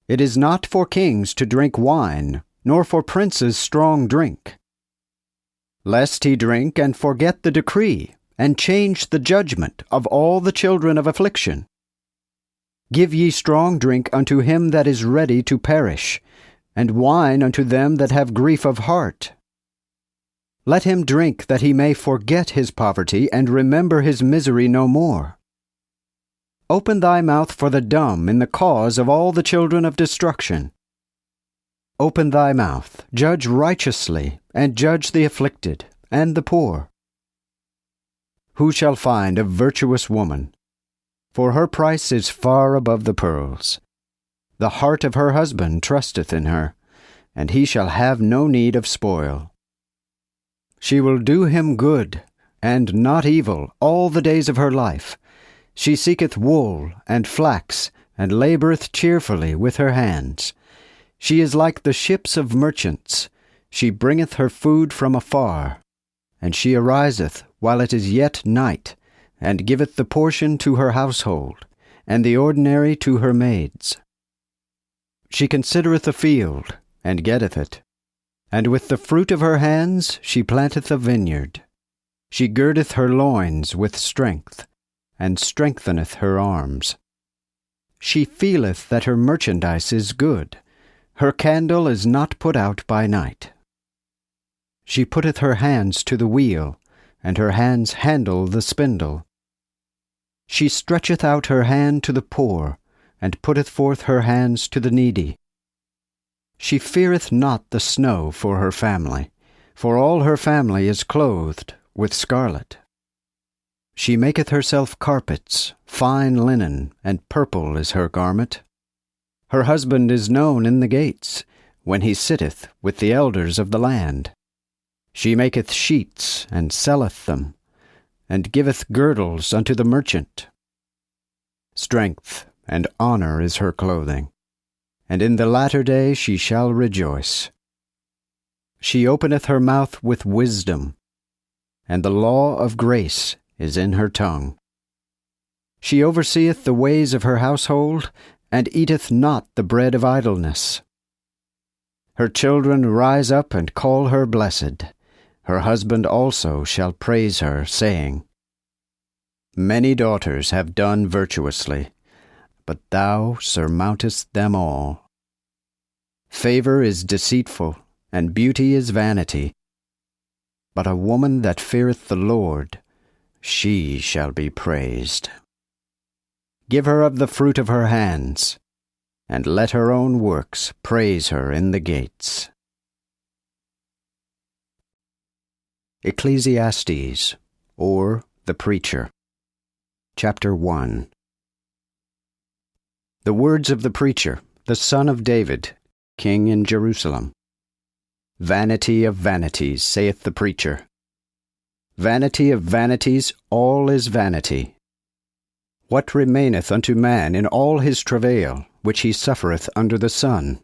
It is not for kings to drink wine, nor for princes strong drink. Lest he drink and forget the decree, and change the judgment of all the children of affliction. Give ye strong drink unto him that is ready to perish, and wine unto them that have grief of heart. Let him drink that he may forget his poverty, and remember his misery no more. Open thy mouth for the dumb in the cause of all the children of destruction. Open thy mouth, judge righteously, and judge the afflicted, and the poor. Who shall find a virtuous woman? For her price is far above the pearls. The heart of her husband trusteth in her, and he shall have no need of spoil. She will do him good, and not evil, all the days of her life. She seeketh wool and flax, and laboureth cheerfully with her hands. She is like the ships of merchants. She bringeth her food from afar, and she ariseth while it is yet night, and giveth the portion to her household, and the ordinary to her maids. She considereth a field, and getteth it, and with the fruit of her hands she planteth a vineyard. She girdeth her loins with strength, and strengtheneth her arms. She feeleth that her merchandise is good, her candle is not put out by night. She putteth her hands to the wheel, and her hands handle the spindle. She stretcheth out her hand to the poor, and putteth forth her hands to the needy. She feareth not the snow for her family, for all her family is clothed with scarlet. She maketh herself carpets, fine linen, and purple is her garment. Her husband is known in the gates, when he sitteth with the elders of the land. She maketh sheets, and selleth them, and giveth girdles unto the merchant. Strength and honor is her clothing, and in the latter day she shall rejoice. She openeth her mouth with wisdom, and the law of grace is in her tongue. She overseeth the ways of her household, and eateth not the bread of idleness. Her children rise up and call her blessed. Her husband also shall praise her, saying, Many daughters have done virtuously, but thou surmountest them all. Favor is deceitful, and beauty is vanity. But a woman that feareth the Lord, she shall be praised. Give her of the fruit of her hands, and let her own works praise her in the gates. Ecclesiastes, or the Preacher. Chapter 1. The words of the preacher, the son of David, king in Jerusalem. Vanity of vanities, saith the preacher. Vanity of vanities, all is vanity. What remaineth unto man in all his travail, which he suffereth under the sun?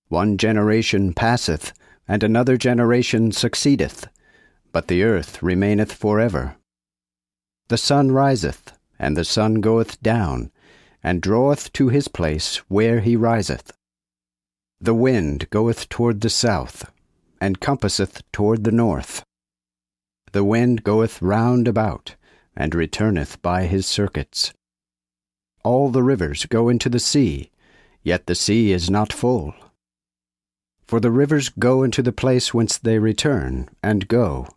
One generation passeth, and another generation succeedeth, but the earth remaineth forever. The sun riseth, and the sun goeth down, and draweth to his place where he riseth. The wind goeth toward the south, and compasseth toward the north. The wind goeth round about, and returneth by his circuits. All the rivers go into the sea, yet the sea is not full. For the rivers go into the place whence they return, and go.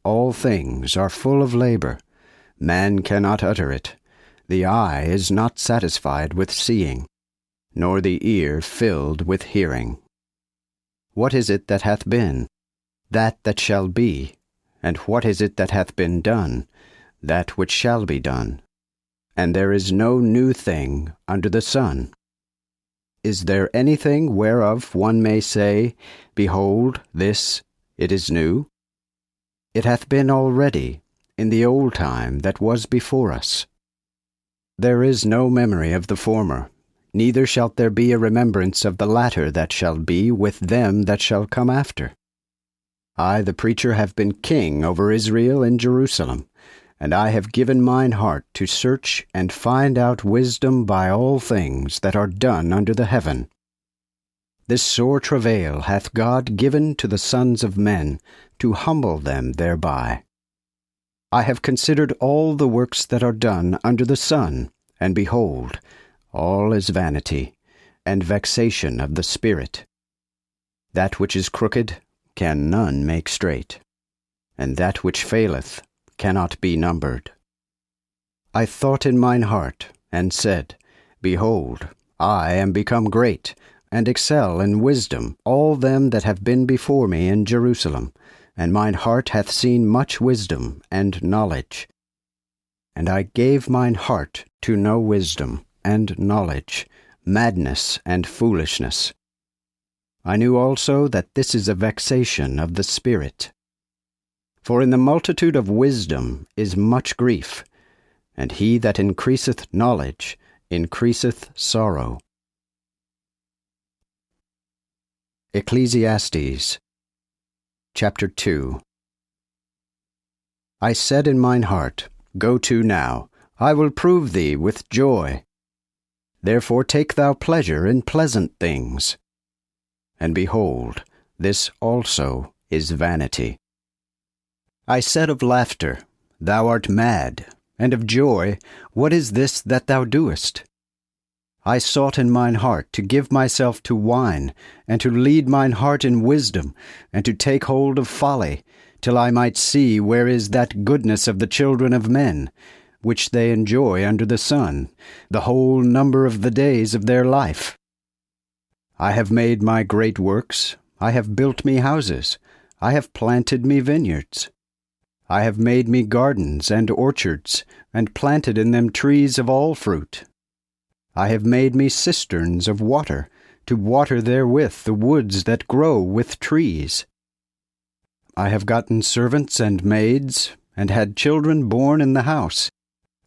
All things are full of labor. Man cannot utter it. The eye is not satisfied with seeing, nor the ear filled with hearing. What is it that hath been? That shall be. And what is it that hath been done? That which shall be done. And there is no new thing under the sun. Is there anything whereof one may say, Behold, this, it is new? It hath been already, in the old time that was before us. There is no memory of the former, neither shalt there be a remembrance of the latter that shall be with them that shall come after. I, the preacher, have been king over Israel in Jerusalem, and I have given mine heart to search and find out wisdom by all things that are done under the heaven. This sore travail hath God given to the sons of men, to humble them thereby. I have considered all the works that are done under the sun, and behold, all is vanity, and vexation of the spirit. That which is crooked can none make straight, and that which faileth cannot be numbered. I thought in mine heart, and said, Behold, I am become great, and excel in wisdom all them that have been before me in Jerusalem, and mine heart hath seen much wisdom and knowledge. And I gave mine heart to know wisdom and knowledge, madness and foolishness. I knew also that this is a vexation of the spirit. For in the multitude of wisdom is much grief, and he that increaseth knowledge increaseth sorrow. Ecclesiastes, chapter 2. I said in mine heart, Go to now, I will prove thee with joy. Therefore take thou pleasure in pleasant things. And behold, this also is vanity. I said of laughter, Thou art mad, and of joy, What is this that thou doest? I sought in mine heart to give myself to wine, and to lead mine heart in wisdom, and to take hold of folly, till I might see where is that goodness of the children of men, which they enjoy under the sun, the whole number of the days of their life. I have made my great works, I have built me houses, I have planted me vineyards. I have made me gardens and orchards, and planted in them trees of all fruit. I have made me cisterns of water, to water therewith the woods that grow with trees. I have gotten servants and maids, and had children born in the house.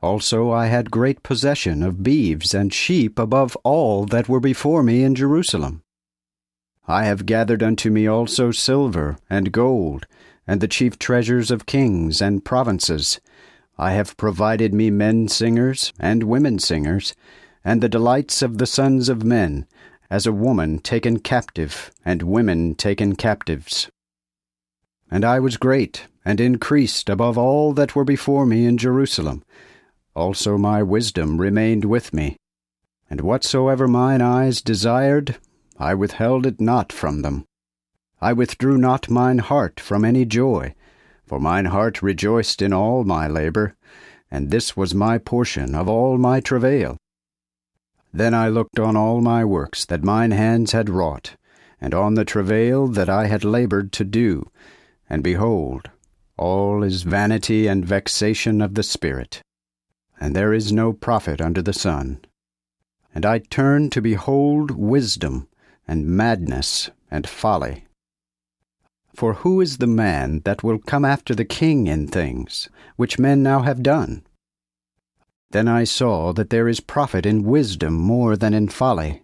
Also I had great possession of beeves and sheep above all that were before me in Jerusalem. I have gathered unto me also silver and gold, and the chief treasures of kings and provinces. I have provided me men singers and women singers, and the delights of the sons of men, as a woman taken captive, and women taken captives. And I was great, and increased above all that were before me in Jerusalem. Also my wisdom remained with me. And whatsoever mine eyes desired, I withheld it not from them. I withdrew not mine heart from any joy, for mine heart rejoiced in all my labor, and this was my portion of all my travail. Then I looked on all my works that mine hands had wrought, and on the travail that I had labored to do, and behold, all is vanity and vexation of the spirit, and there is no profit under the sun. And I turned to behold wisdom, and madness, and folly. For who is the man that will come after the king in things, which men now have done? Then I saw that there is profit in wisdom more than in folly,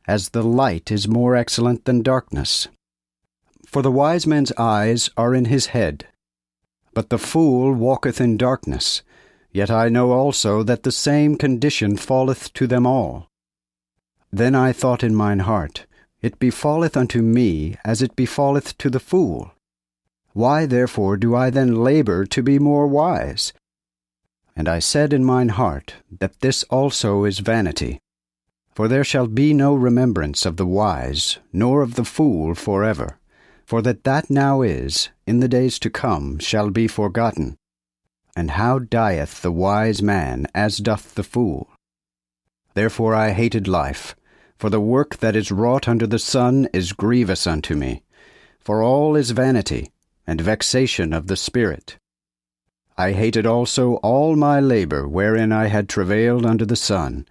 as the light is more excellent than darkness. For the wise man's eyes are in his head, but the fool walketh in darkness. Yet I know also that the same condition falleth to them all. Then I thought in mine heart, It befalleth unto me as it befalleth to the fool. Why therefore do I then labor to be more wise? And I said in mine heart, that this also is vanity. For there shall be no remembrance of the wise, nor of the fool forever. For that now is, in the days to come, shall be forgotten. And how dieth the wise man, as doth the fool? Therefore I hated life, for the work that is wrought under the sun is grievous unto me. For all is vanity, and vexation of the spirit. I hated also all my labor wherein I had travailed under the sun,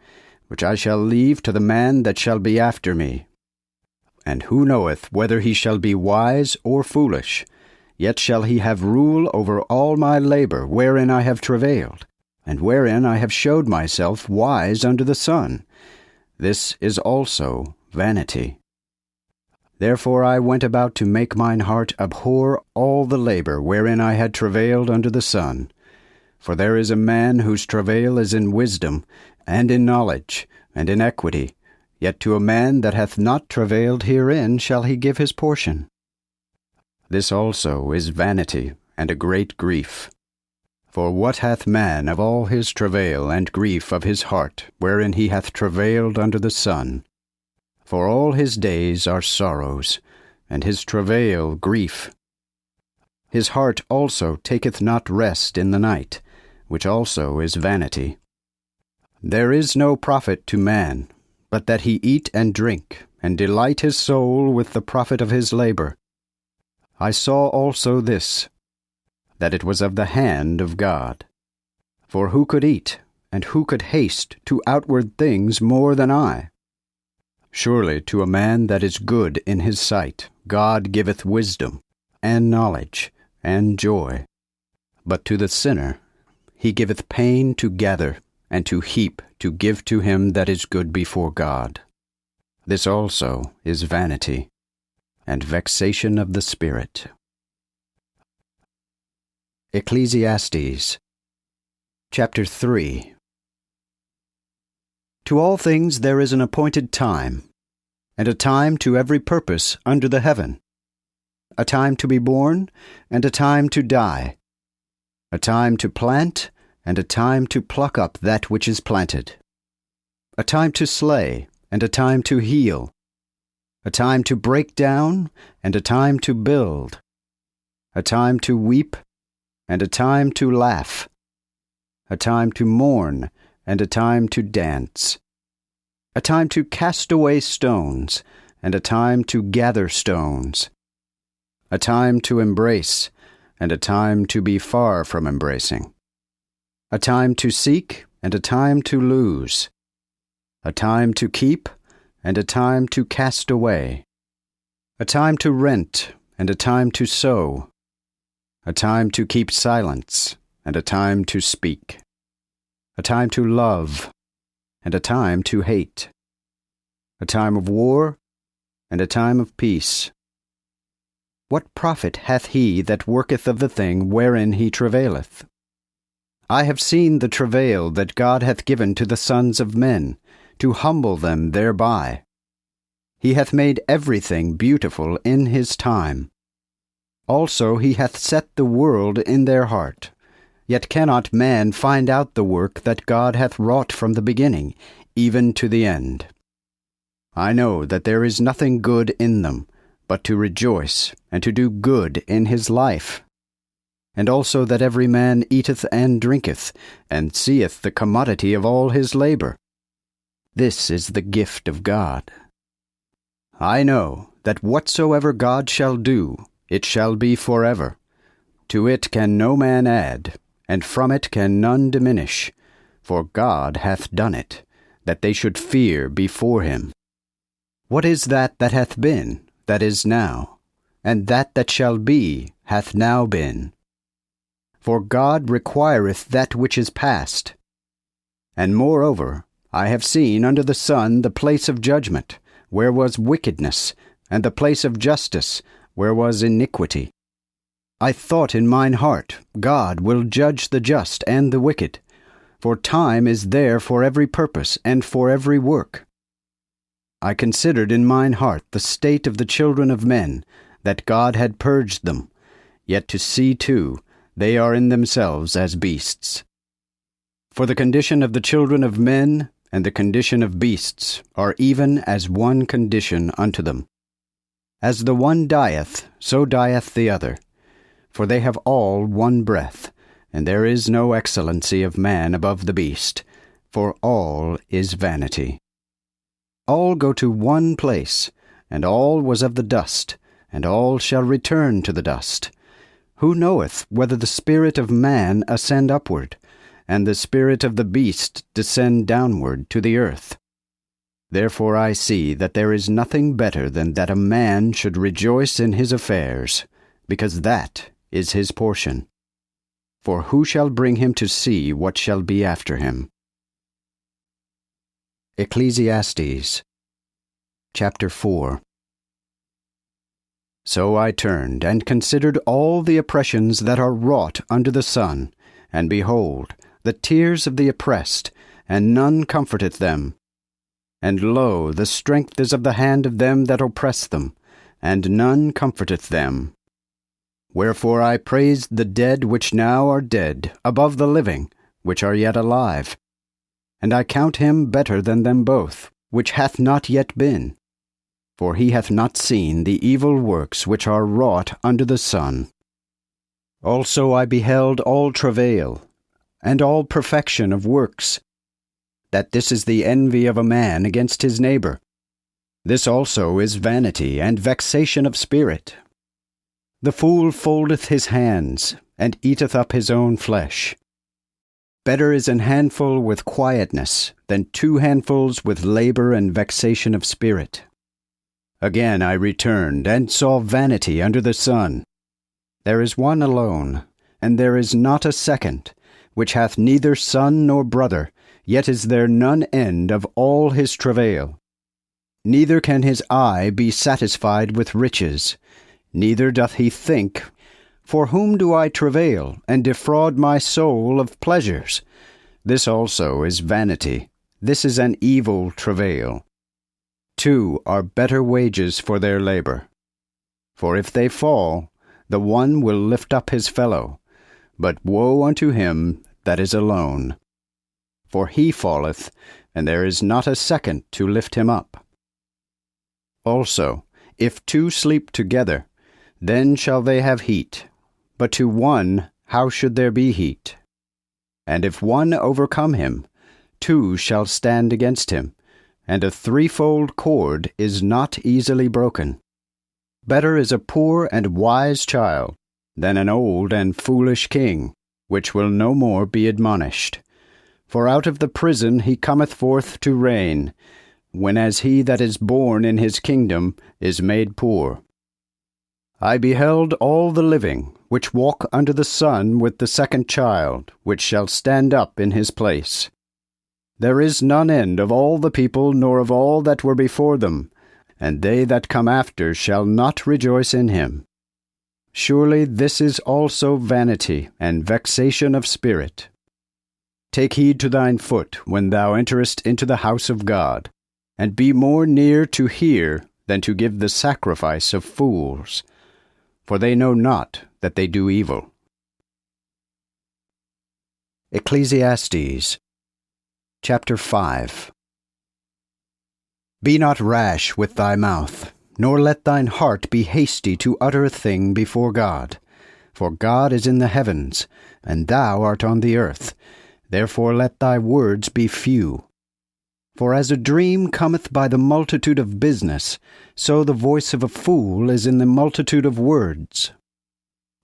which I shall leave to the man that shall be after me. And who knoweth whether he shall be wise or foolish? Yet shall he have rule over all my labor wherein I have travailed, and wherein I have showed myself wise under the sun. This is also vanity. Therefore I went about to make mine heart abhor all the labor wherein I had travailed under the sun. For there is a man whose travail is in wisdom, and in knowledge, and in equity, yet to a man that hath not travailed herein shall he give his portion. This also is vanity, and a great grief. For what hath man of all his travail and grief of his heart, wherein he hath travailed under the sun? For all his days are sorrows, and his travail grief. His heart also taketh not rest in the night, which also is vanity. There is no profit to man, but that he eat and drink, and delight his soul with the profit of his labor. I saw also this, that it was of the hand of God. For who could eat, and who could haste to outward things more than I? Surely to a man that is good in his sight, God giveth wisdom, and knowledge, and joy. But to the sinner he giveth pain to gather, and to heap to give to him that is good before God. This also is vanity, and vexation of the spirit. Ecclesiastes chapter 3. To all things there is an appointed time, and a time to every purpose under the heaven, a time to be born, and a time to die, a time to plant, and a time to pluck up that which is planted, a time to slay, and a time to heal, a time to break down, and a time to build, a time to weep, and a time to laugh, a time to mourn, and a time to dance, a time to cast away stones, and a time to gather stones, a time to embrace, and a time to be far from embracing, a time to seek, and a time to lose, a time to keep, and a time to cast away, a time to rent, and a time to sow, a time to keep silence, and a time to speak, a time to love, and a time to hate, a time of war, and a time of peace. What profit hath he that worketh of the thing wherein he travaileth? I have seen the travail that God hath given to the sons of men, to humble them thereby. He hath made everything beautiful in his time. Also he hath set the world in their heart. Yet cannot man find out the work that God hath wrought from the beginning, even to the end. I know that there is nothing good in them, but to rejoice, and to do good in his life. And also that every man eateth and drinketh, and seeth the commodity of all his labor. This is the gift of God. I know that whatsoever God shall do, it shall be forever. To it can no man add, and from it can none diminish. For God hath done it, that they should fear before him. What is that hath been, that is now, and that shall be, hath now been? For God requireth that which is past. And moreover, I have seen under the sun the place of judgment, where was wickedness, and the place of justice, where was iniquity. I thought in mine heart, God will judge the just and the wicked, for time is there for every purpose and for every work. I considered in mine heart the state of the children of men, that God had purged them, yet to see too, they are in themselves as beasts. For the condition of the children of men and the condition of beasts are even as one condition unto them. As the one dieth, so dieth the other. For they have all one breath, and there is no excellency of man above the beast, for all is vanity. All go to one place, and all was of the dust, and all shall return to the dust. Who knoweth whether the spirit of man ascend upward, and the spirit of the beast descend downward to the earth? Therefore I see that there is nothing better than that a man should rejoice in his affairs, because that is his portion. For who shall bring him to see what shall be after him? Ecclesiastes chapter 4. So I turned and considered all the oppressions that are wrought under the sun, and behold, the tears of the oppressed, and none comforteth them. And lo, the strength is of the hand of them that oppress them, and none comforteth them. Wherefore I praised the dead which now are dead, above the living, which are yet alive. And I count him better than them both, which hath not yet been. For he hath not seen the evil works which are wrought under the sun. Also I beheld all travail, and all perfection of works, that this is the envy of a man against his neighbor. This also is vanity and vexation of spirit. The fool foldeth his hands, and eateth up his own flesh. Better is an handful with quietness than 2 handfuls with labor and vexation of spirit. Again I returned, and saw vanity under the sun. There is one alone, and there is not a second, which hath neither son nor brother, yet is there none end of all his travail. Neither can his eye be satisfied with riches, neither doth he think, For whom do I travail, and defraud my soul of pleasures? This also is vanity. This is an evil travail. 2 are better wages for their labor. For if they fall, the one will lift up his fellow. But woe unto him that is alone. For he falleth, and there is not a second to lift him up. Also, if 2 sleep together, then shall they have heat. But to one how should there be heat? And if one overcome him, 2 shall stand against him, and a threefold cord is not easily broken. Better is a poor and wise child than an old and foolish king, which will no more be admonished. For out of the prison he cometh forth to reign, whenas he that is born in his kingdom is made poor. I beheld all the living, which walk under the sun with the second child, which shall stand up in his place. There is none end of all the people, nor of all that were before them, and they that come after shall not rejoice in him. Surely this is also vanity and vexation of spirit. Take heed to thine foot when thou enterest into the house of God, and be more near to hear than to give the sacrifice of fools, for they know not that they do evil. Ecclesiastes chapter 5. Be not rash with thy mouth, nor let thine heart be hasty to utter a thing before God. For God is in the heavens, and thou art on the earth. Therefore let thy words be few. For as a dream cometh by the multitude of business, so the voice of a fool is in the multitude of words.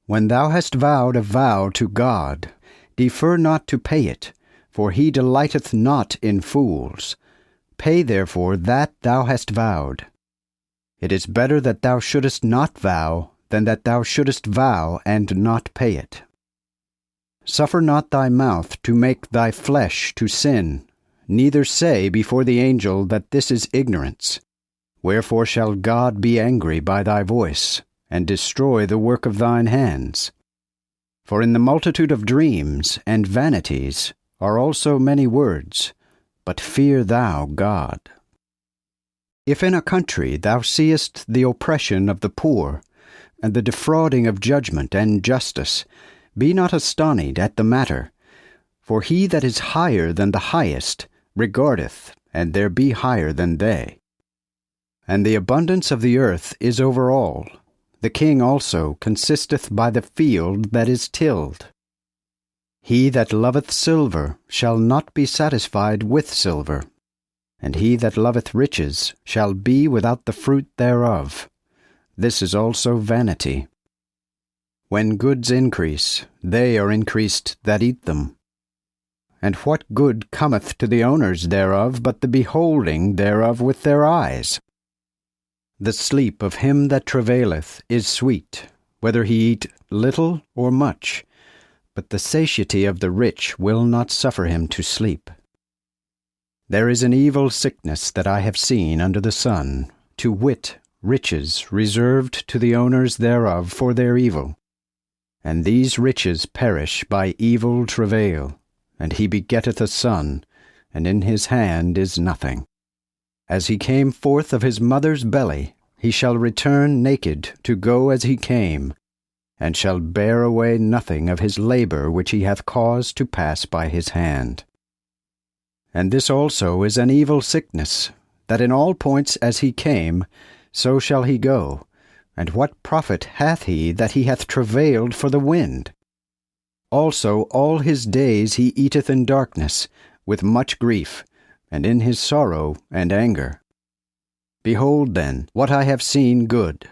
When thou hast vowed a vow to God, defer not to pay it, for he delighteth not in fools. Pay therefore that thou hast vowed. It is better that thou shouldest not vow, than that thou shouldest vow and not pay it. Suffer not thy mouth to make thy flesh to sin, neither say before the angel that this is ignorance. Wherefore shall God be angry by thy voice, and destroy the work of thine hands? For in the multitude of dreams and vanities are also many words, but fear thou God. If in a country thou seest the oppression of the poor, and the defrauding of judgment and justice, be not astonished at the matter, for he that is higher than the highest regardeth, and there be higher than they. And the abundance of the earth is over all. The king also consisteth by the field that is tilled. He that loveth silver shall not be satisfied with silver, and he that loveth riches shall be without the fruit thereof. This is also vanity. When goods increase, they are increased that eat them. And what good cometh to the owners thereof but the beholding thereof with their eyes? The sleep of him that travaileth is sweet, whether he eat little or much, but the satiety of the rich will not suffer him to sleep. There is an evil sickness that I have seen under the sun, to wit, riches reserved to the owners thereof for their evil. And these riches perish by evil travail, and he begetteth a son, and in his hand is nothing. As he came forth of his mother's belly, he shall return naked to go as he came, and shall bear away nothing of his labor which he hath caused to pass by his hand. And this also is an evil sickness, that in all points as he came, so shall he go. And what profit hath he that he hath travailed for the wind? Also all his days he eateth in darkness, with much grief, and in his sorrow and anger. Behold then what I have seen good,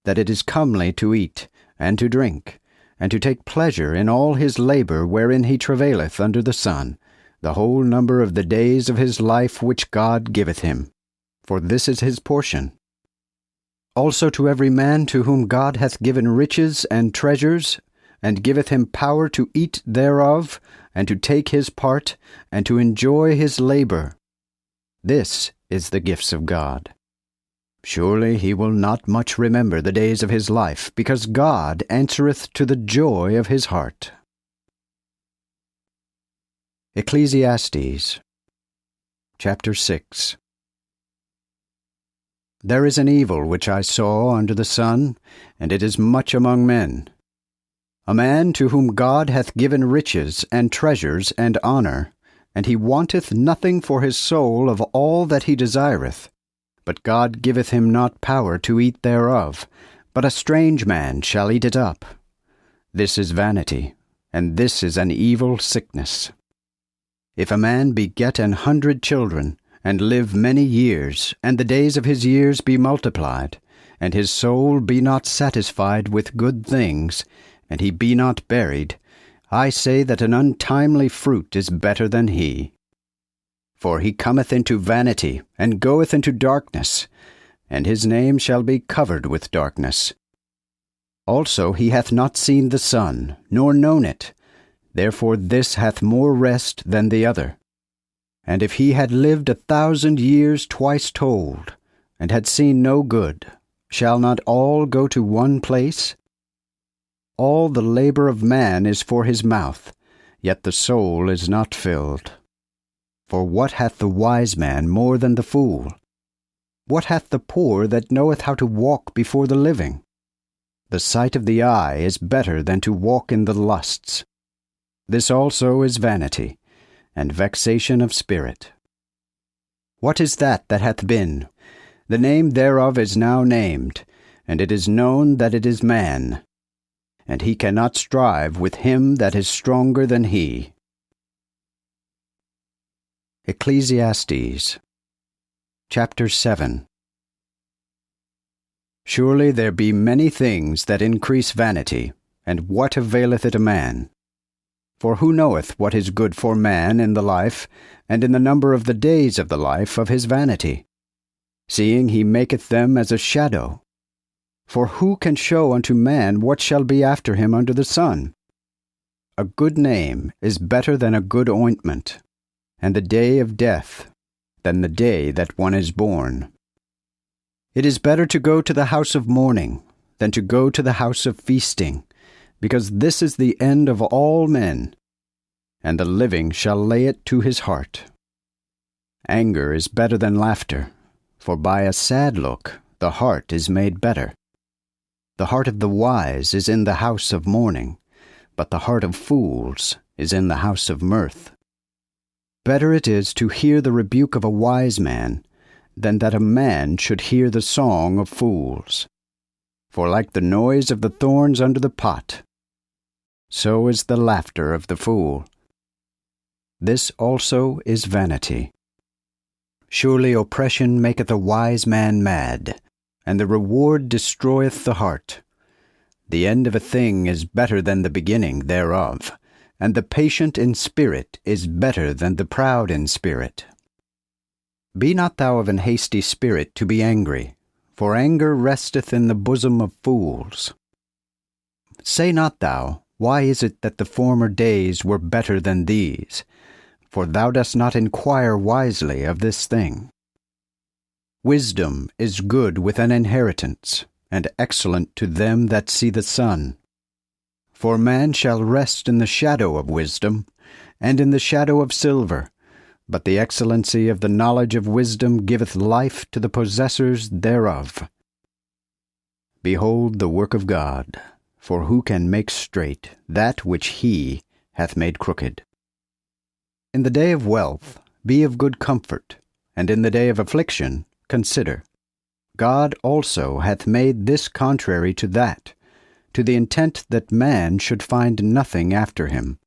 that it is comely to eat, and to drink, and to take pleasure in all his labor wherein he travaileth under the sun, the whole number of the days of his life which God giveth him. For this is his portion. Also to every man to whom God hath given riches and treasures, and giveth him power to eat thereof, and to take his part, and to enjoy his labor. This is the gifts of God. Surely he will not much remember the days of his life, because God answereth to the joy of his heart. Ecclesiastes chapter 6. There is an evil which I saw under the sun, and it is much among men. A man to whom God hath given riches and treasures and honour, and he wanteth nothing for his soul of all that he desireth. But God giveth him not power to eat thereof, but a strange man shall eat it up. This is vanity, and this is an evil sickness. If a man beget 100 children, and live many years, and the days of his years be multiplied, and his soul be not satisfied with good things, and he be not buried, I say that an untimely fruit is better than he. For he cometh into vanity, and goeth into darkness, and his name shall be covered with darkness. Also he hath not seen the sun, nor known it. Therefore this hath more rest than the other. And if he had lived 1,000 years twice told, and had seen no good, shall not all go to one place? All the labor of man is for his mouth, yet the soul is not filled. For what hath the wise man more than the fool? What hath the poor that knoweth how to walk before the living? The sight of the eye is better than to walk in the lusts. This also is vanity, and vexation of spirit. What is that hath been? The name thereof is now named, and it is known that it is man, and he cannot strive with him that is stronger than he. Ecclesiastes chapter 7. Surely there be many things that increase vanity, and what availeth it a man? For who knoweth what is good for man in the life, and in the number of the days of the life of his vanity? Seeing he maketh them as a shadow. For who can show unto man what shall be after him under the sun? A good name is better than a good ointment, and the day of death than the day that one is born. It is better to go to the house of mourning than to go to the house of feasting, because this is the end of all men, and the living shall lay it to his heart. Anger is better than laughter, for by a sad look the heart is made better. The heart of the wise is in the house of mourning, but the heart of fools is in the house of mirth. Better it is to hear the rebuke of a wise man, than that a man should hear the song of fools. For like the noise of the thorns under the pot, so is the laughter of the fool. This also is vanity. Surely oppression maketh a wise man mad, and the reward destroyeth the heart. The end of a thing is better than the beginning thereof, and the patient in spirit is better than the proud in spirit. Be not thou of an hasty spirit to be angry, for anger resteth in the bosom of fools. Say not thou, Why is it that the former days were better than these? For thou dost not inquire wisely of this thing. Wisdom is good with an inheritance, and excellent to them that see the sun. For man shall rest in the shadow of wisdom, and in the shadow of silver, but the excellency of the knowledge of wisdom giveth life to the possessors thereof. Behold the work of God, for who can make straight that which he hath made crooked? In the day of wealth be of good comfort, and in the day of affliction consider. God also hath made this contrary to that, to the intent that man should find nothing after him.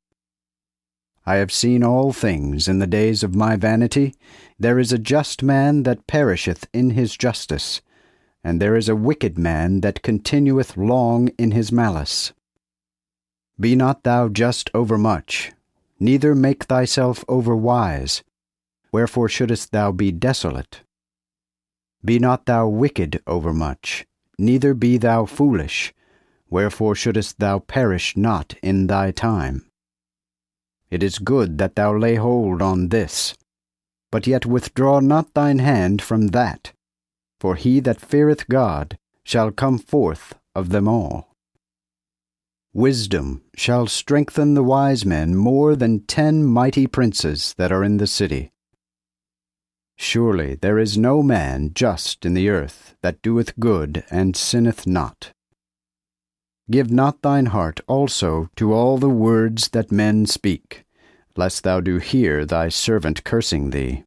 I have seen all things in the days of my vanity. There is a just man that perisheth in his justice, and there is a wicked man that continueth long in his malice. Be not thou just overmuch, neither make thyself overwise. Wherefore shouldest thou be desolate? Be not thou wicked overmuch, neither be thou foolish. Wherefore shouldest thou perish not in thy time? It is good that thou lay hold on this, but yet withdraw not thine hand from that. for he that feareth God shall come forth of them all. Wisdom shall strengthen the wise men more than 10 mighty princes that are in the city. Surely there is no man just in the earth that doeth good and sinneth not. Give not thine heart also to all the words that men speak, lest thou do hear thy servant cursing thee.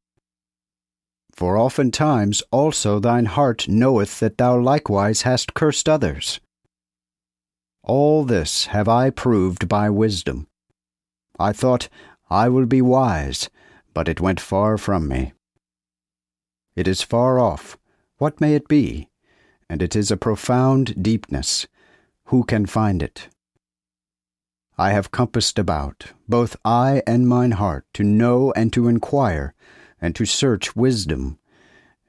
For oftentimes also thine heart knoweth that thou likewise hast cursed others. All this have I proved by wisdom. I thought, I will be wise, but it went far from me. It is far off, what may it be? And it is a profound deepness. Who can find it? I have compassed about, both I and mine heart, to know and to inquire, and to search wisdom,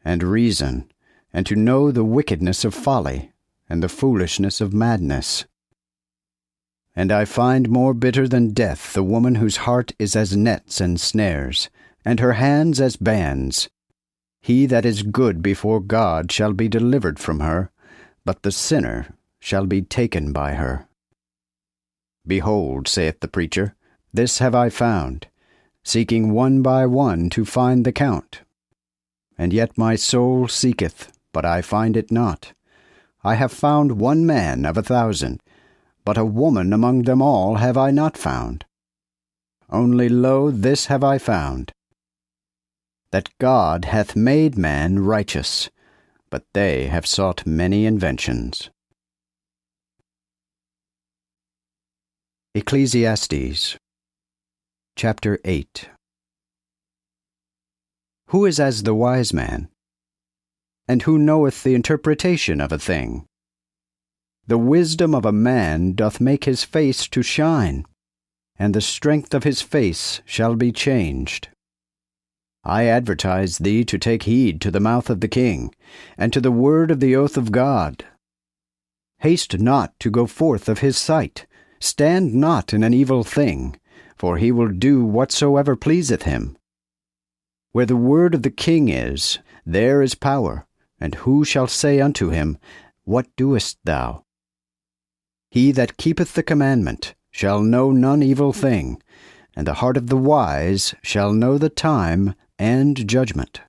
and reason, and to know the wickedness of folly, and the foolishness of madness. And I find more bitter than death the woman whose heart is as nets and snares, and her hands as bands. He that is good before God shall be delivered from her, but the sinner shall be taken by her. Behold, saith the preacher, this have I found, seeking one by one to find the count. And yet my soul seeketh, but I find it not. I have found one man of 1,000, but a woman among them all have I not found. Only lo, this have I found, that God hath made man righteous, but they have sought many inventions. Ecclesiastes, chapter 8. Who is as the wise man? And who knoweth the interpretation of a thing? The wisdom of a man doth make his face to shine, and the strength of his face shall be changed. I advertise thee to take heed to the mouth of the king, and to the word of the oath of God. Haste not to go forth of his sight, stand not in an evil thing, for he will do whatsoever pleaseth him. Where the word of the king is, there is power, and who shall say unto him, What doest thou? He that keepeth the commandment shall know none evil thing, and the heart of the wise shall know the time and judgment.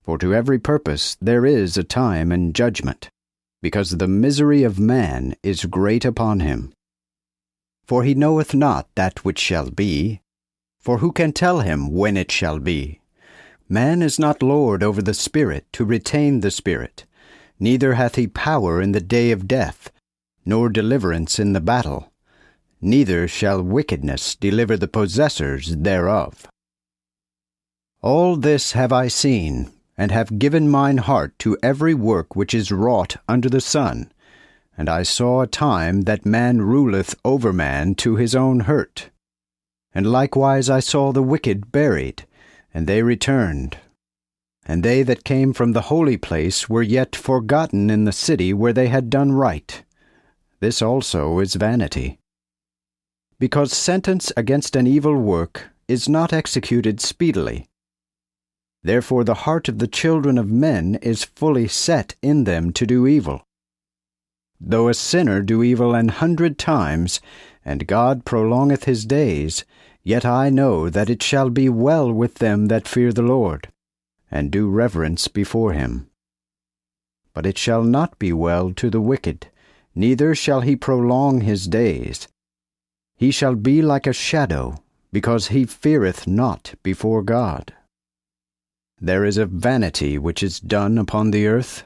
For to every purpose there is a time and judgment, because the misery of man is great upon him. For he knoweth not that which shall be, for who can tell him when it shall be? Man is not Lord over the Spirit to retain the Spirit, neither hath he power in the day of death, nor deliverance in the battle, neither shall wickedness deliver the possessors thereof. All this have I seen, and have given mine heart to every work which is wrought under the sun. And I saw a time that man ruleth over man to his own hurt. And likewise I saw the wicked buried, and they returned. And they that came from the holy place were yet forgotten in the city where they had done right. This also is vanity. Because sentence against an evil work is not executed speedily. Therefore the heart of the children of men is fully set in them to do evil. Though a sinner do evil 100 times, and God prolongeth his days, yet I know that it shall be well with them that fear the Lord, and do reverence before him. But it shall not be well to the wicked, neither shall he prolong his days. He shall be like a shadow, because he feareth not before God. There is a vanity which is done upon the earth,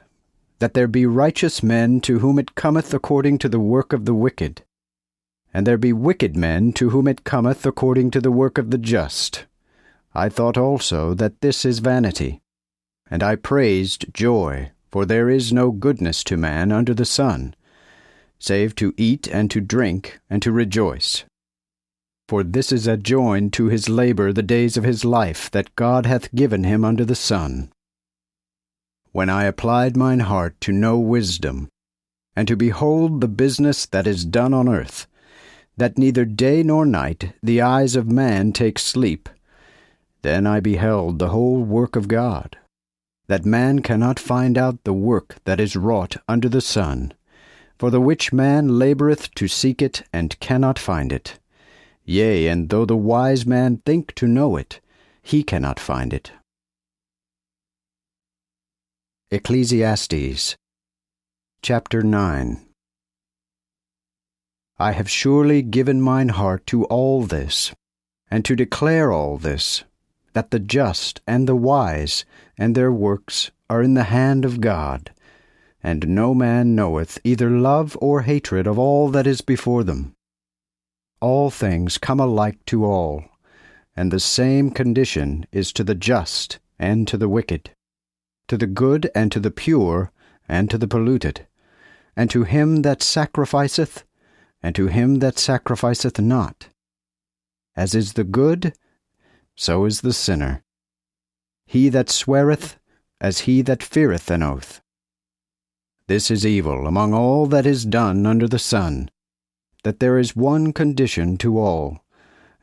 that there be righteous men to whom it cometh according to the work of the wicked, and there be wicked men to whom it cometh according to the work of the just. I thought also that this is vanity, and I praised joy, for there is no goodness to man under the sun, save to eat and to drink and to rejoice. For this is adjoined to his labor the days of his life that God hath given him under the sun. When I applied mine heart to know wisdom, and to behold the business that is done on earth, that neither day nor night the eyes of man take sleep, then I beheld the whole work of God, that man cannot find out the work that is wrought under the sun. For the which man laboureth to seek it, and cannot find it. Yea, and though the wise man think to know it, he cannot find it. Ecclesiastes chapter 9. I have surely given mine heart to all this, and to declare all this, that the just and the wise and their works are in the hand of God, and no man knoweth either love or hatred of all that is before them. All things come alike to all, and the same condition is to the just and to the wicked, to the good and to the pure and to the polluted, and to him that sacrificeth, and to him that sacrificeth not. As is the good, so is the sinner. He that sweareth, as he that feareth an oath. This is evil among all that is done under the sun, that there is one condition to all,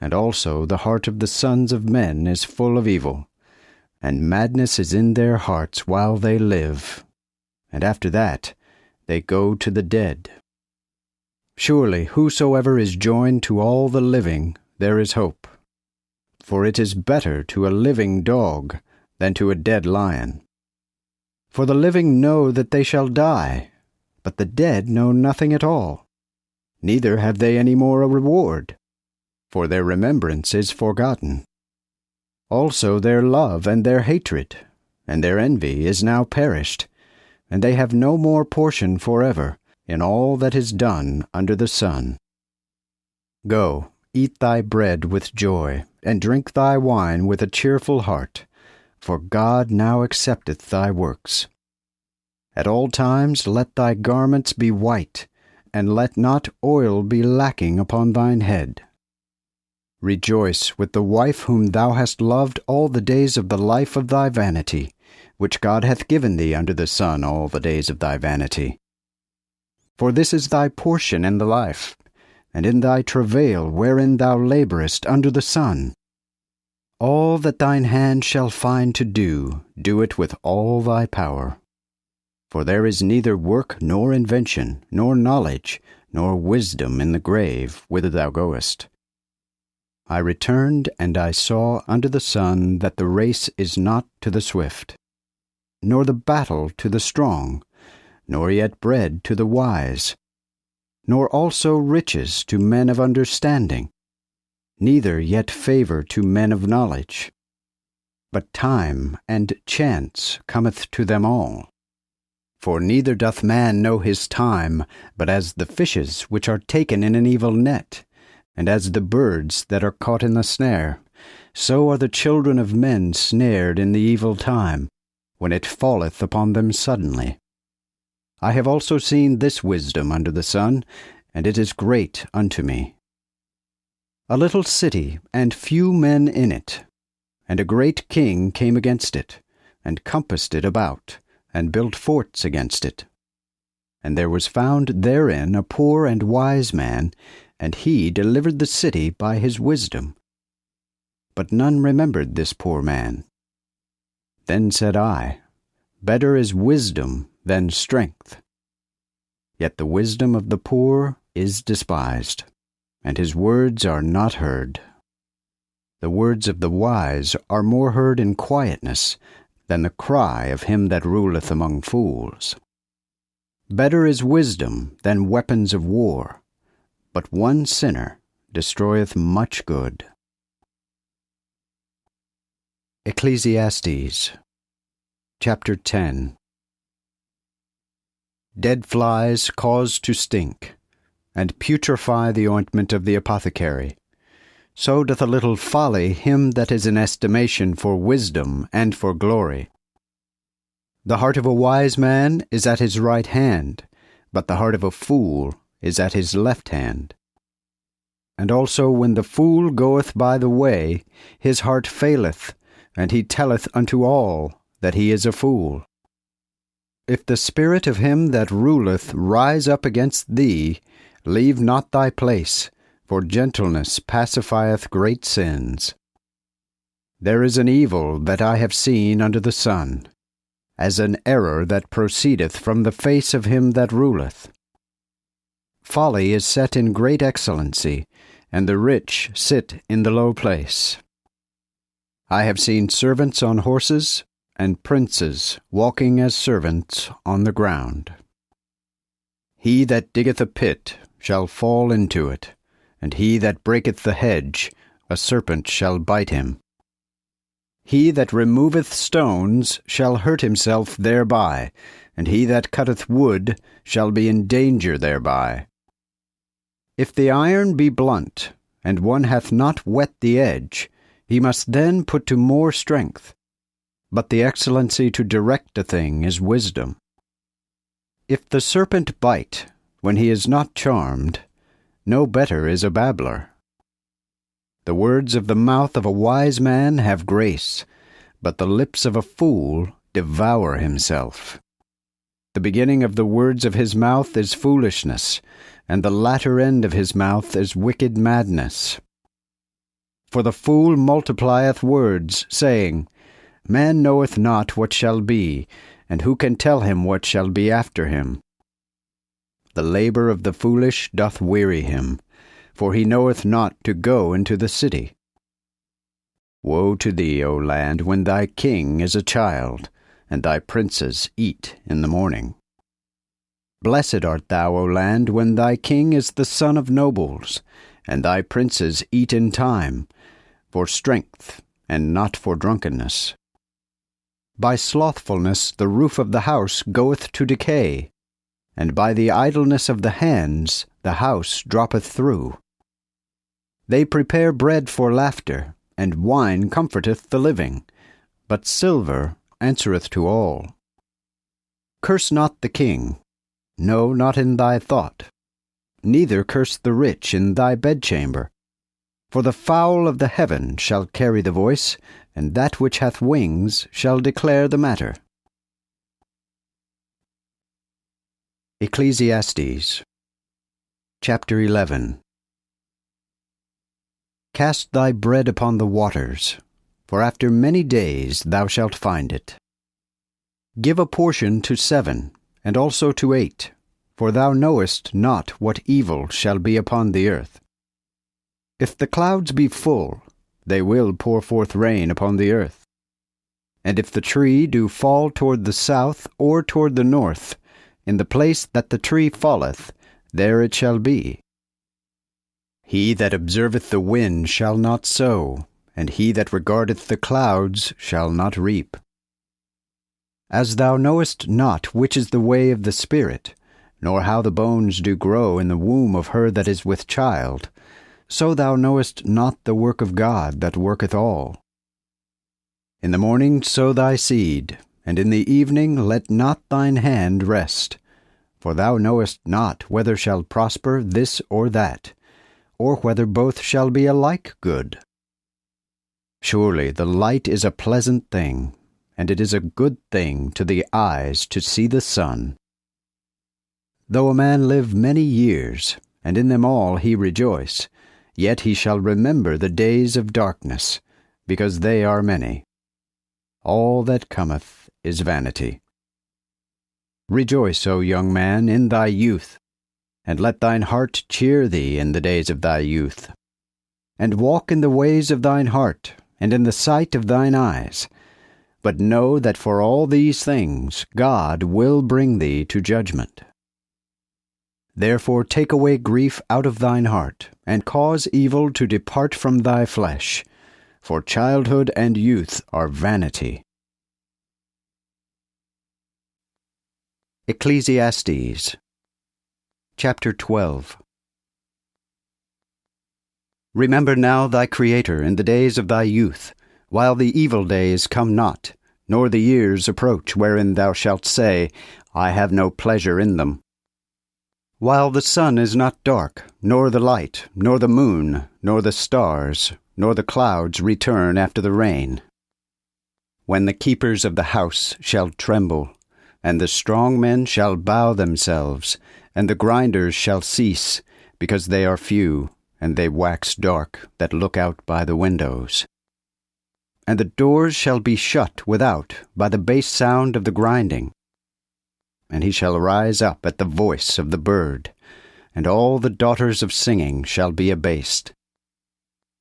and also the heart of the sons of men is full of evil, and madness is in their hearts while they live, and after that they go to the dead. Surely whosoever is joined to all the living, there is hope. For it is better to a living dog than to a dead lion. For the living know that they shall die, but the dead know nothing at all, neither have they any more a reward, for their remembrance is forgotten. Also their love and their hatred, and their envy is now perished, and they have no more portion forever in all that is done under the sun. Go, eat thy bread with joy, and drink thy wine with a cheerful heart, for God now accepteth thy works. At all times let thy garments be white, and let not oil be lacking upon thine head. Rejoice with the wife whom thou hast loved all the days of the life of thy vanity, which God hath given thee under the sun all the days of thy vanity. For this is thy portion in the life, and in thy travail wherein thou labourest under the sun. All that thine hand shall find to do, do it with all thy power. For there is neither work nor invention, nor knowledge, nor wisdom in the grave whither thou goest. I returned, and I saw under the sun that the race is not to the swift, nor the battle to the strong, nor yet bread to the wise, nor also riches to men of understanding, neither yet favour to men of knowledge. But time and chance cometh to them all. For neither doth man know his time, but as the fishes which are taken in an evil net, and as the birds that are caught in the snare, so are the children of men snared in the evil time, when it falleth upon them suddenly. I have also seen this wisdom under the sun, and it is great unto me. A little city, and few men in it, and a great king came against it, and compassed it about, and built forts against it. And there was found therein a poor and wise man, and he delivered the city by his wisdom. But none remembered this poor man. Then said I, Better is wisdom than strength. Yet the wisdom of the poor is despised, and his words are not heard. The words of the wise are more heard in quietness than the cry of him that ruleth among fools. Better is wisdom than weapons of war, but one sinner destroyeth much good. Ecclesiastes chapter 10. Dead flies cause to stink, and putrefy the ointment of the apothecary. So doth a little folly him that is in estimation for wisdom and for glory. The heart of a wise man is at his right hand, but the heart of a fool is at his left hand. And also when the fool goeth by the way, his heart faileth, and he telleth unto all that he is a fool. If the spirit of him that ruleth rise up against thee, leave not thy place, for gentleness pacifieth great sins. There is an evil that I have seen under the sun, as an error that proceedeth from the face of him that ruleth. Folly is set in great excellency, and the rich sit in the low place. I have seen servants on horses, and princes walking as servants on the ground. He that diggeth a pit shall fall into it, and he that breaketh the hedge, a serpent shall bite him. He that removeth stones shall hurt himself thereby, and he that cutteth wood shall be in danger thereby. If the iron be blunt, and one hath not whet the edge, he must then put to more strength. But the excellency to direct a thing is wisdom. If the serpent bite, when he is not charmed, no better is a babbler. The words of the mouth of a wise man have grace, but the lips of a fool devour himself. The beginning of the words of his mouth is foolishness, and the latter end of his mouth is wicked madness. For the fool multiplieth words, saying, Man knoweth not what shall be, and who can tell him what shall be after him? The labor of the foolish doth weary him, for he knoweth not to go into the city. Woe to thee, O land, when thy king is a child, and thy princes eat in the morning. Blessed art thou, O land, when thy king is the son of nobles, and thy princes eat in time, for strength, and not for drunkenness. By slothfulness the roof of the house goeth to decay, and by the idleness of the hands the house droppeth through. They prepare bread for laughter, and wine comforteth the living, but silver answereth to all. Curse not the king, no, not in thy thought, neither curse the rich in thy bedchamber. For the fowl of the heaven shall carry the voice, and that which hath wings shall declare the matter. Ecclesiastes chapter 11. Cast thy bread upon the waters, for after many days thou shalt find it. Give a portion to 7, and also to 8, for thou knowest not what evil shall be upon the earth. If the clouds be full, they will pour forth rain upon the earth. And if the tree do fall toward the south or toward the north, in the place that the tree falleth, there it shall be. He that observeth the wind shall not sow, and he that regardeth the clouds shall not reap. As thou knowest not which is the way of the Spirit, nor how the bones do grow in the womb of her that is with child, so thou knowest not the work of God that worketh all. In the morning sow thy seed, and in the evening let not thine hand rest, for thou knowest not whether shall prosper this or that, or whether both shall be alike good. Surely the light is a pleasant thing, and it is a good thing to the eyes to see the sun. Though a man live many years, and in them all he rejoice, yet he shall remember the days of darkness, because they are many. All that cometh is vanity. Rejoice, O young man, in thy youth, and let thine heart cheer thee in the days of thy youth. And walk in the ways of thine heart, and in the sight of thine eyes. But know that for all these things God will bring thee to judgment. Therefore take away grief out of thine heart, and cause evil to depart from thy flesh, for childhood and youth are vanity. Ecclesiastes chapter 12. Remember now thy Creator in the days of thy youth, while the evil days come not, nor the years approach wherein thou shalt say, I have no pleasure in them. While the sun is not dark, nor the light, nor the moon, nor the stars, nor the clouds return after the rain. When the keepers of the house shall tremble, and the strong men shall bow themselves, and the grinders shall cease, because they are few, and they wax dark that look out by the windows. and the doors shall be shut without by the base sound of the grinding. And he shall rise up at the voice of the bird, and all the daughters of singing shall be abased.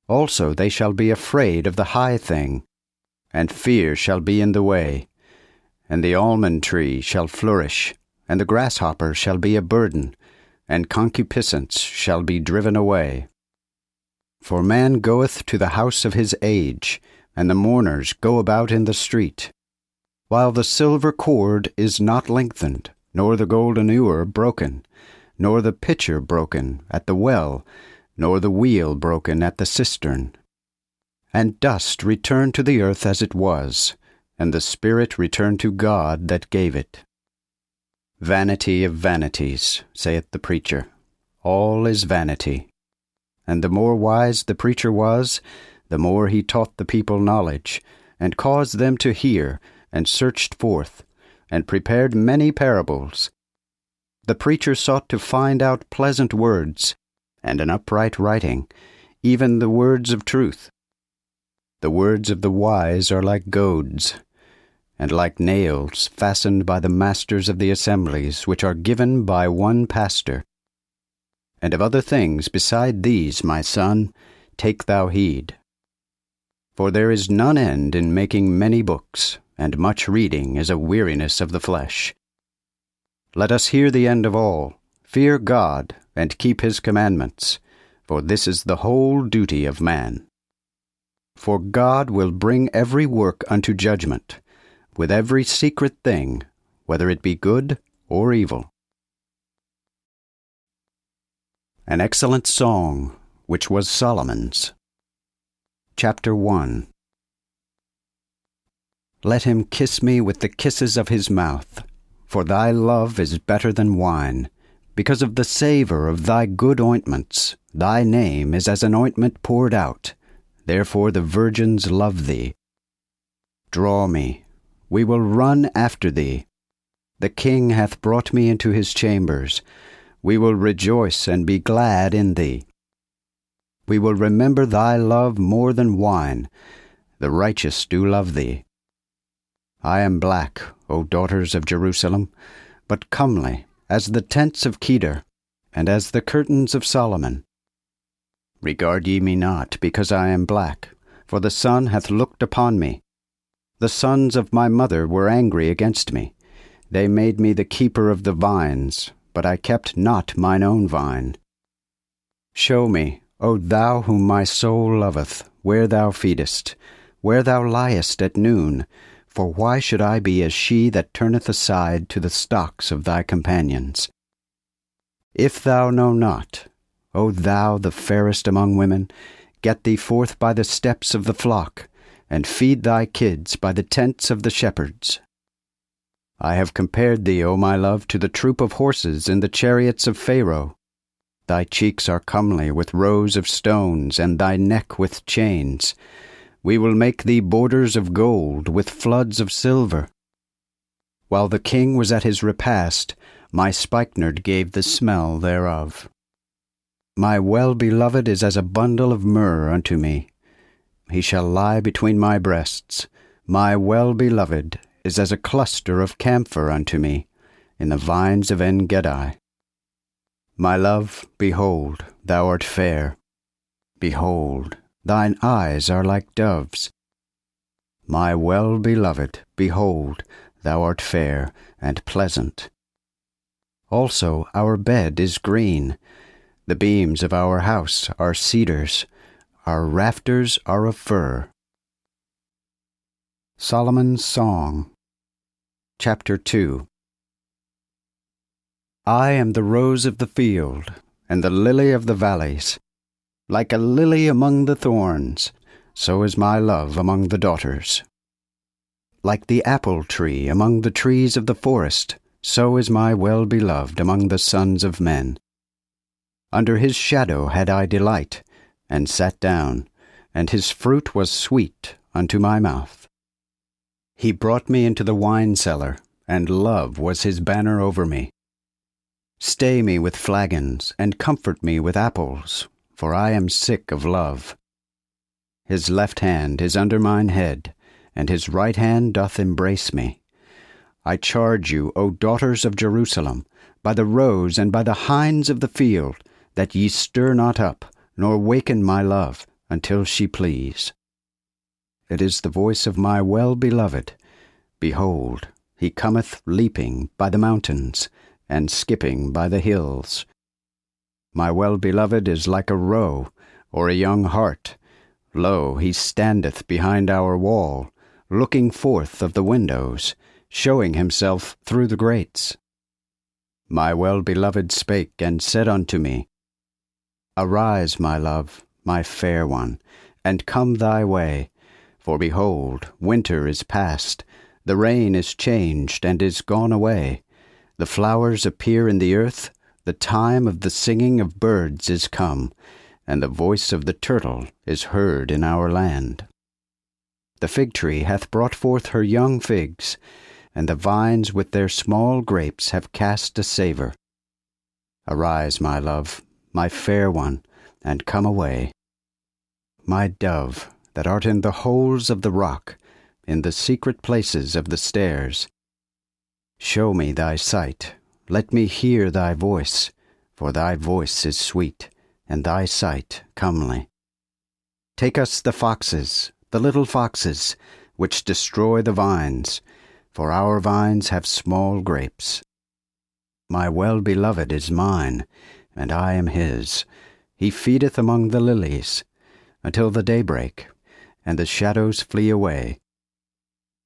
Also they shall be afraid of the high thing, and fear shall be in the way, and the almond tree shall flourish, and the grasshopper shall be a burden, and concupiscence shall be driven away. For man goeth to the house of his age, and the mourners go about in the street, while the silver cord is not lengthened, nor the golden ewer broken, nor the pitcher broken at the well, nor the wheel broken at the cistern. And dust returned to the earth as it was, and the spirit returned to God that gave it. Vanity of vanities, saith the preacher. All is vanity. And the more wise the preacher was, the more he taught the people knowledge, and caused them to hear, and searched forth, and prepared many parables. The preacher sought to find out pleasant words, and an upright writing, even the words of truth. The words of the wise are like goads, and like nails fastened by the masters of the assemblies, which are given by one pastor. And of other things beside these, my son, take thou heed. For there is none end in making many books, and much reading is a weariness of the flesh. Let us hear the end of all. Fear God, and keep his commandments, for this is the whole duty of man. For God will bring every work unto judgment, with every secret thing, whether it be good or evil. An excellent song, which was Solomon's. Chapter 1. Let him kiss me with the kisses of his mouth, for thy love is better than wine. Because of the savour of thy good ointments, thy name is as an ointment poured out. Therefore the virgins love thee. Draw me, we will run after thee. The king hath brought me into his chambers. We will rejoice and be glad in thee. We will remember thy love more than wine. The righteous do love thee. I am black, O daughters of Jerusalem, but comely, as the tents of Kedar, and as the curtains of Solomon. Regard ye me not, because I am black, for the sun hath looked upon me. The sons of my mother were angry against me. They made me the keeper of the vines, but I kept not mine own vine. Show me, O thou whom my soul loveth, where thou feedest, where thou liest at noon, for why should I be as she that turneth aside to the stocks of thy companions? If thou know not, O thou the fairest among women, get thee forth by the steps of the flock, and feed thy kids by the tents of the shepherds. I have compared thee, O my love, to the troop of horses in the chariots of Pharaoh. Thy cheeks are comely with rows of stones, and thy neck with chains. We will make thee borders of gold with floods of silver. While the king was at his repast, my spikenard gave the smell thereof. My well-beloved is as a bundle of myrrh unto me. He shall lie between my breasts. My well-beloved is as a cluster of camphor unto me, in the vines of En-gedi. My love, behold, thou art fair. Behold, thine eyes are like doves. My well-beloved, behold, thou art fair and pleasant. Also our bed is green. The beams of our house are cedars. Our rafters are of fir. Solomon's Song. Chapter 2. I am the rose of the field, and the lily of the valleys. Like a lily among the thorns, so is my love among the daughters. Like the apple tree among the trees of the forest, so is my well-beloved among the sons of men. Under his shadow had I delight, and sat down, and his fruit was sweet unto my mouth. He brought me into the wine cellar, and love was his banner over me. Stay me with flagons, and comfort me with apples, for I am sick of love. His left hand is under mine head, and his right hand doth embrace me. I charge you, O daughters of Jerusalem, by the roes and by the hinds of the field, that ye stir not up, nor waken my love, until she please. It is the voice of my well-beloved. Behold, he cometh leaping by the mountains, and skipping by the hills. My well-beloved is like a roe, or a young hart. Lo, he standeth behind our wall, looking forth of the windows, showing himself through the grates. My well-beloved spake and said unto me, Arise, my love, my fair one, and come thy way. For behold, winter is past, the rain is changed and is gone away. The flowers appear in the earth, the time of the singing of birds is come, and the voice of the turtle is heard in our land. The fig tree hath brought forth her young figs, and the vines with their small grapes have cast a savour. Arise, my love, my fair one, and come away. My dove, that art in the holes of the rock, in the secret places of the stairs, show me thy sight, let me hear thy voice, for thy voice is sweet, and thy sight comely. Take us the foxes, the little foxes, which destroy the vines, for our vines have small grapes. My well-beloved is mine, and I am his. He feedeth among the lilies, until the daybreak, and the shadows flee away.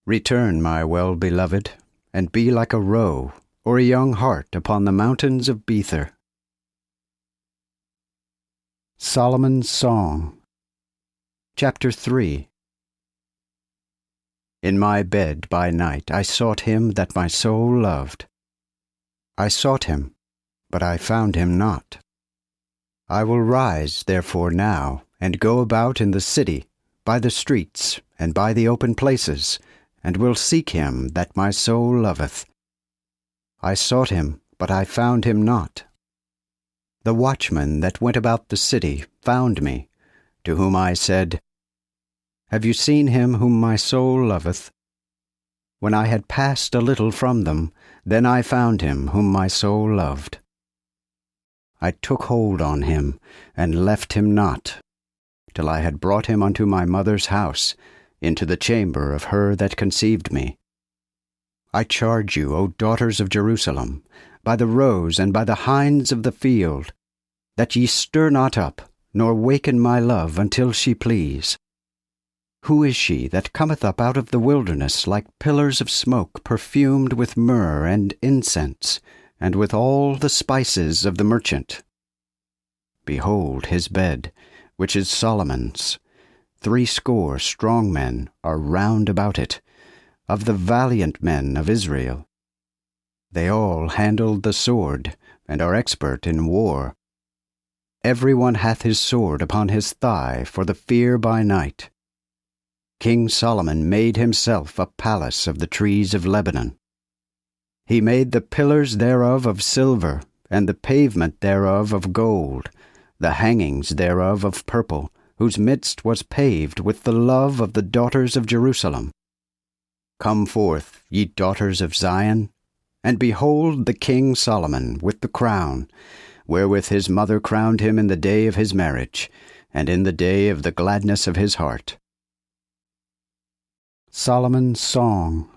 Return, my well-beloved, and be like a roe, or a young hart upon the mountains of Bether. Solomon's Song, Chapter 3. In my bed by night I sought him that my soul loved. I sought him, but I found him not. I will rise, therefore, now, and go about in the city, by the streets, and by the open places, and will seek him that my soul loveth. I sought him, but I found him not. The watchman that went about the city found me, to whom I said, Have you seen him whom my soul loveth? When I had passed a little from them, then I found him whom my soul loved. I took hold on him, and left him not, till I had brought him unto my mother's house, into the chamber of her that conceived me. I charge you, O daughters of Jerusalem, by the roes and by the hinds of the field, that ye stir not up, nor waken my love until she please. Who is she that cometh up out of the wilderness like pillars of smoke perfumed with myrrh and incense, and with all the spices of the merchant? Behold his bed, which is Solomon's. 80 strong men are round about it, of the valiant men of Israel. They all handle the sword, and are expert in war. Every one hath his sword upon his thigh for the fear by night. King Solomon made himself a palace of the trees of Lebanon. He made the pillars thereof of silver, and the pavement thereof of gold, the hangings thereof of purple, whose midst was paved with the love of the daughters of Jerusalem. Come forth, ye daughters of Zion, and behold the King Solomon with the crown, wherewith his mother crowned him in the day of his marriage, and in the day of the gladness of his heart. Solomon's Song,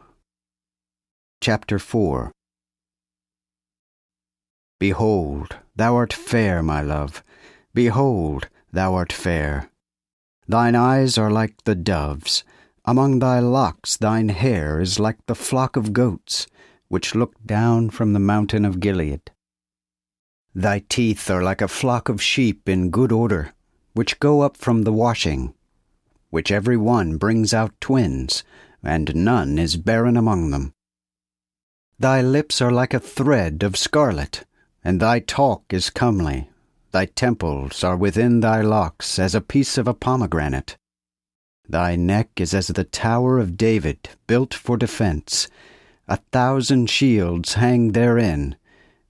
Chapter 4. Behold, thou art fair, my love. Behold, thou art fair. Thine eyes are like the doves. Among thy locks thine hair is like the flock of goats, which look down from the mountain of Gilead. Thy teeth are like a flock of sheep in good order, which go up from the washing, which every one brings out twins, and none is barren among them. Thy lips are like a thread of scarlet, and thy talk is comely. Thy temples are within thy locks as a piece of a pomegranate. Thy neck is as the tower of David, built for defense. 1,000 shields hang therein,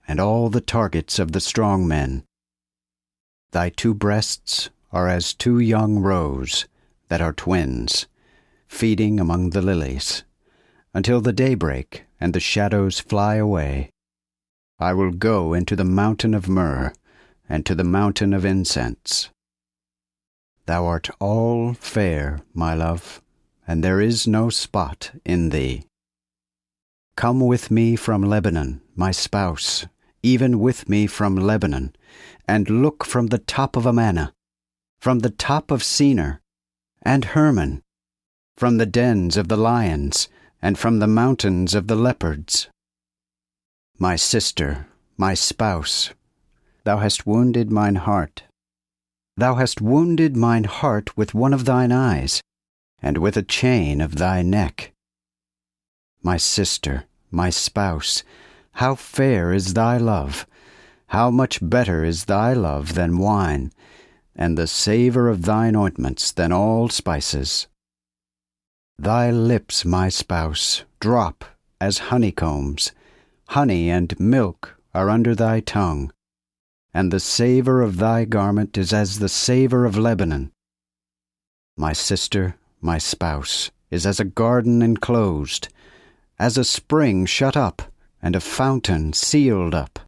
and all the targets of the strong men. Thy 2 breasts are as 2 young roes. that are twins, feeding among the lilies, until the daybreak and the shadows fly away. I will go into the mountain of myrrh, and to the mountain of incense. Thou art all fair, my love, and there is no spot in thee. Come with me from Lebanon, my spouse, even with me from Lebanon, and look from the top of Amana, from the top of Senir, and Hermon, from the dens of the lions, and from the mountains of the leopards. My sister, my spouse, thou hast wounded mine heart. Thou hast wounded mine heart with one of thine eyes, and with a chain of thy neck. My sister, my spouse, how fair is thy love! How much better is thy love than wine, and the savour of thine ointments than all spices. Thy lips, my spouse, drop as honeycombs. Honey and milk are under thy tongue, and the savour of thy garment is as the savour of Lebanon. My sister, my spouse, is as a garden enclosed, as a spring shut up, and a fountain sealed up.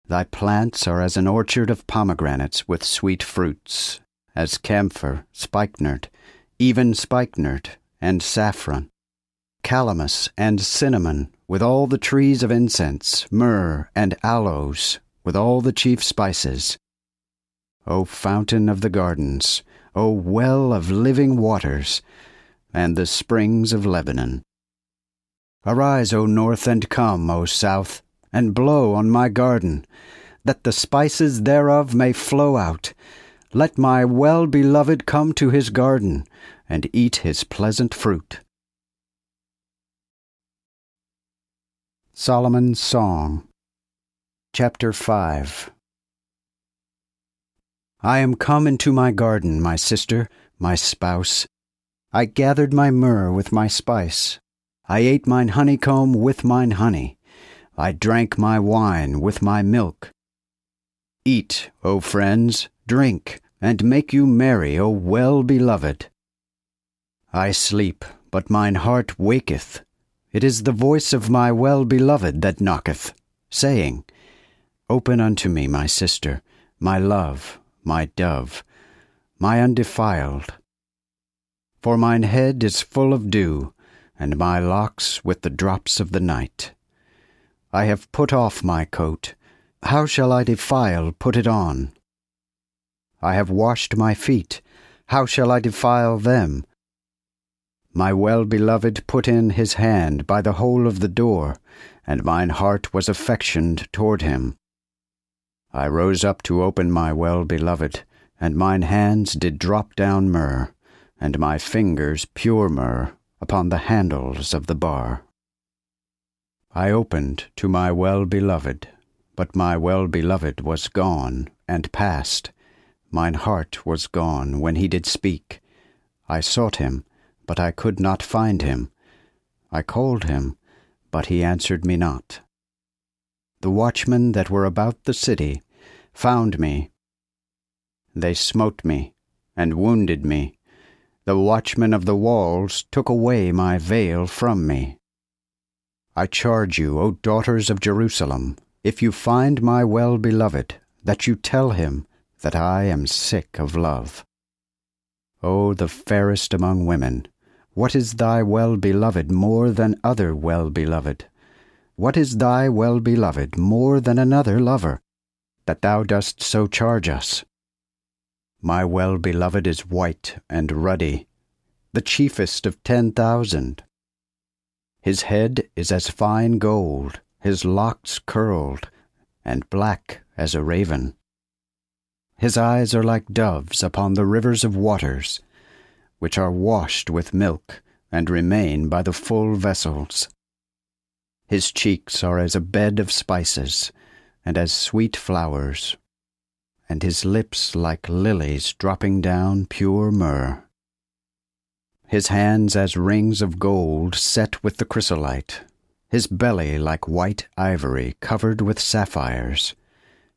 Thy plants are as an orchard of pomegranates with sweet fruits, as camphor, spikenard, even spikenard, and saffron, calamus and cinnamon, with all the trees of incense, myrrh and aloes, with all the chief spices. O fountain of the gardens, O well of living waters, and the springs of Lebanon. Arise, O north, and come, O south, and blow on my garden, that the spices thereof may flow out. Let my well-beloved come to his garden, and eat his pleasant fruit. Solomon's Song, Chapter 5. I am come into my garden, my sister, my spouse. I gathered my myrrh with my spice. I ate mine honeycomb with mine honey. I drank my wine with my milk. Eat, O friends, drink, and make you merry, O well-beloved. I sleep, but mine heart waketh. It is the voice of my well-beloved that knocketh, saying, Open unto me, my sister, my love, my dove, my undefiled. For mine head is full of dew, and my locks with the drops of the night. I have put off my coat. How shall I defile put it on? I have washed my feet. How shall I defile them? My well-beloved put in his hand by the hole of the door, and mine heart was affectioned toward him. I rose up to open my well-beloved, and mine hands did drop down myrrh, and my fingers pure myrrh, upon the handles of the bar. I opened to my well-beloved, but my well-beloved was gone and past. Mine heart was gone when he did speak. I sought him, but I could not find him. I called him, but he answered me not. The watchmen that were about the city found me. They smote me, and wounded me. The watchmen of the walls took away my veil from me. I charge you, O daughters of Jerusalem, if you find my well-beloved, that you tell him that I am sick of love. O the fairest among women, what is thy well-beloved more than other well-beloved? What is thy well-beloved more than another lover, that thou dost so charge us? My well-beloved is white and ruddy, the chiefest of 10,000. His head is as fine gold, his locks curled, and black as a raven. His eyes are like doves upon the rivers of waters, which are washed with milk, and remain by the full vessels. His cheeks are as a bed of spices, and as sweet flowers, and his lips like lilies dropping down pure myrrh. His hands as rings of gold set with the chrysolite, his belly like white ivory covered with sapphires.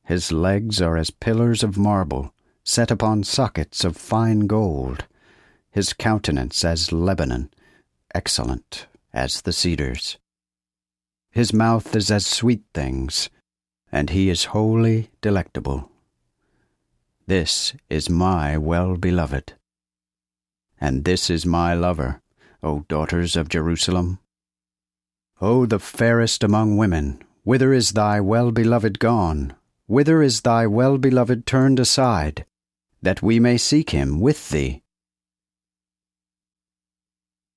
His legs are as pillars of marble, set upon sockets of fine gold. his countenance as Lebanon, excellent as the cedars. His mouth is as sweet things, and he is wholly delectable. This is my well-beloved. And this is my lover, O daughters of Jerusalem. O the fairest among women, whither is thy well-beloved gone? Whither is thy well-beloved turned aside, that we may seek him with thee?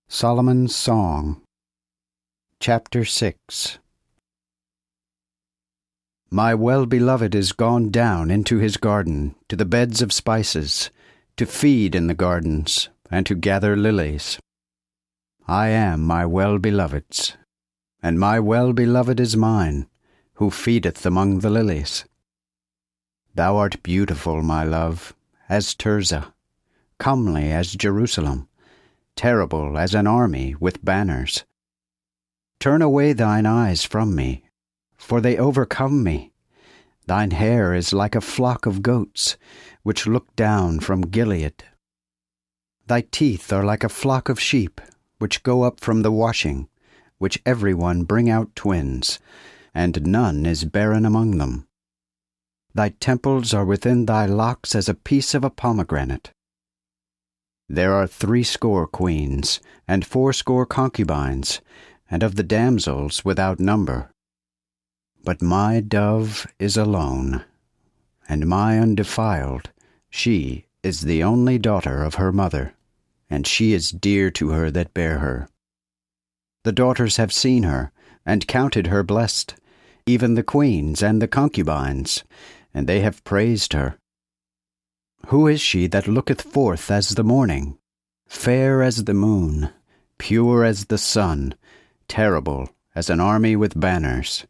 Solomon's Song, Chapter 6. My well-beloved is gone down into his garden, to the beds of spices, to feed in the gardens, and to gather lilies. I am my well-beloved's, and my well-beloved is mine, who feedeth among the lilies. Thou art beautiful, my love, as Tirzah, comely as Jerusalem, terrible as an army with banners. Turn away thine eyes from me, for they overcome me. Thine hair is like a flock of goats, which look down from Gilead. Thy teeth are like a flock of sheep, which go up from the washing, which every one bring out twins, and none is barren among them. Thy temples are within thy locks as a piece of a pomegranate. There are 80 queens, and 80 concubines, and of the damsels without number. But my dove is alone, and my undefiled, she is the only daughter of her mother, and she is dear to her that bare her. The daughters have seen her, and counted her blessed, even the queens and the concubines, and they have praised her. Who is she that looketh forth as the morning, fair as the moon, pure as the sun, terrible as an army with banners?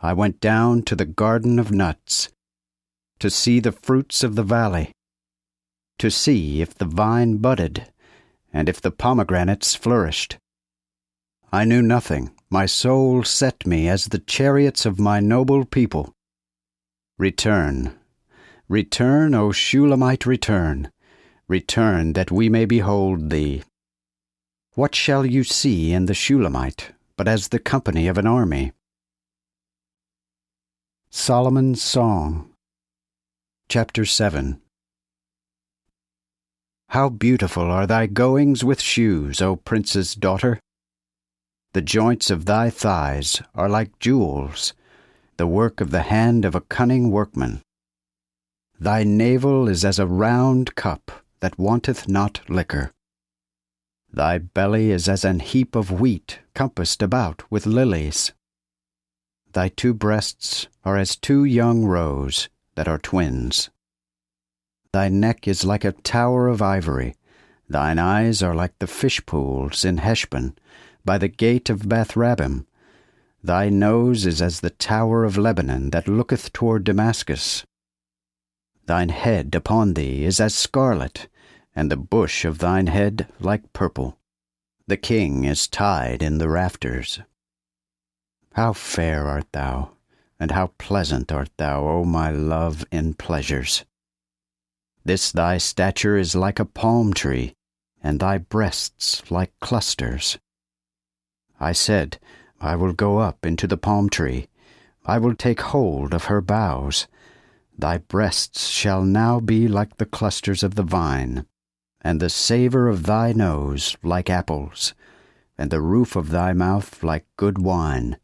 I went down to the garden of nuts, to see the fruits of the valley, to see if the vine budded, and if the pomegranates flourished. I knew nothing, my soul set me as the chariots of my noble people. Return, return, O Shulamite, return, return, that we may behold thee. What shall you see in the Shulamite, but as the company of an army? Solomon's Song, Chapter 7. How beautiful are thy goings with shoes, O prince's daughter! The joints of thy thighs are like jewels, the work of the hand of a cunning workman. Thy navel is as a round cup that wanteth not liquor. Thy belly is as an heap of wheat compassed about with lilies. Thy 2 breasts are as 2 young roes that are twins. Thy neck is like a tower of ivory. Thine eyes are like the fish pools in Heshbon, by the gate of Bath-rabbim. Thy nose is as the tower of Lebanon that looketh toward Damascus. Thine head upon thee is as scarlet, and the bush of thine head like purple. The king is tied in the rafters. How fair art thou, and how pleasant art thou, O my love, in pleasures! This thy stature is like a palm tree, and thy breasts like clusters. I said, I will go up into the palm tree, I will take hold of her boughs. Thy breasts shall now be like the clusters of the vine, and the savour of thy nose like apples, and the roof of thy mouth like good wine,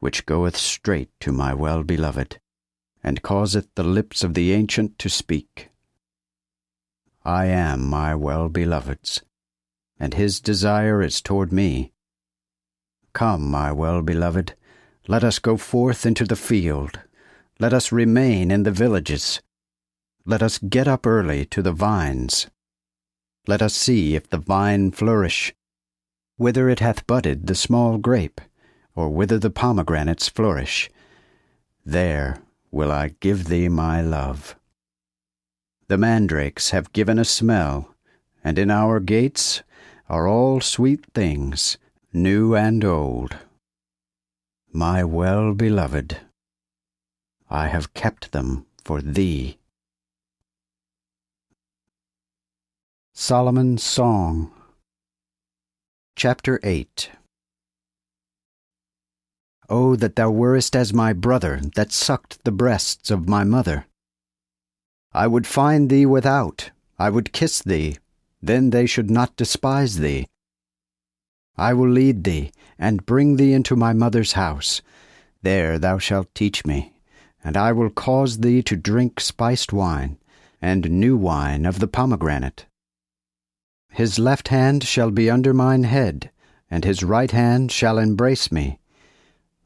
which goeth straight to my well-beloved, and causeth the lips of the ancient to speak. I am my well-beloved's, and his desire is toward me. Come, my well-beloved, let us go forth into the field. Let us remain in the villages. Let us get up early to the vines. Let us see if the vine flourish, whither it hath budded the small grape, or whither the pomegranates flourish. There will I give thee my love. The mandrakes have given a smell, and in our gates are all sweet things, new and old. My well-beloved, I have kept them for thee. Solomon's Song. Chapter 8. O that thou wouldest as my brother, that sucked the breasts of my mother! I would find thee without, I would kiss thee, then they should not despise thee. I will lead thee, and bring thee into my mother's house. There thou shalt teach me, and I will cause thee to drink spiced wine, and new wine of the pomegranate. His left hand shall be under mine head, and his right hand shall embrace me.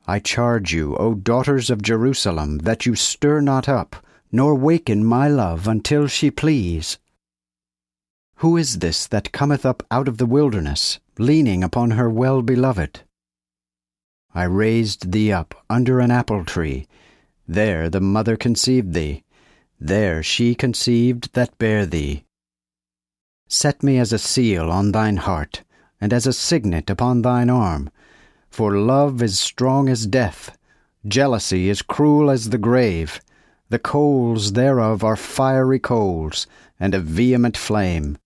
I charge you, O daughters of Jerusalem, that you stir not up, nor waken my love until she please. Who is this that cometh up out of the wilderness, leaning upon her well-beloved? I raised thee up under an apple tree. There the mother conceived thee. There she conceived that bare thee. Set me as a seal on thine heart, and as a signet upon thine arm. For love is strong as death, jealousy is cruel as the grave. The coals thereof are fiery coals, and a vehement flame.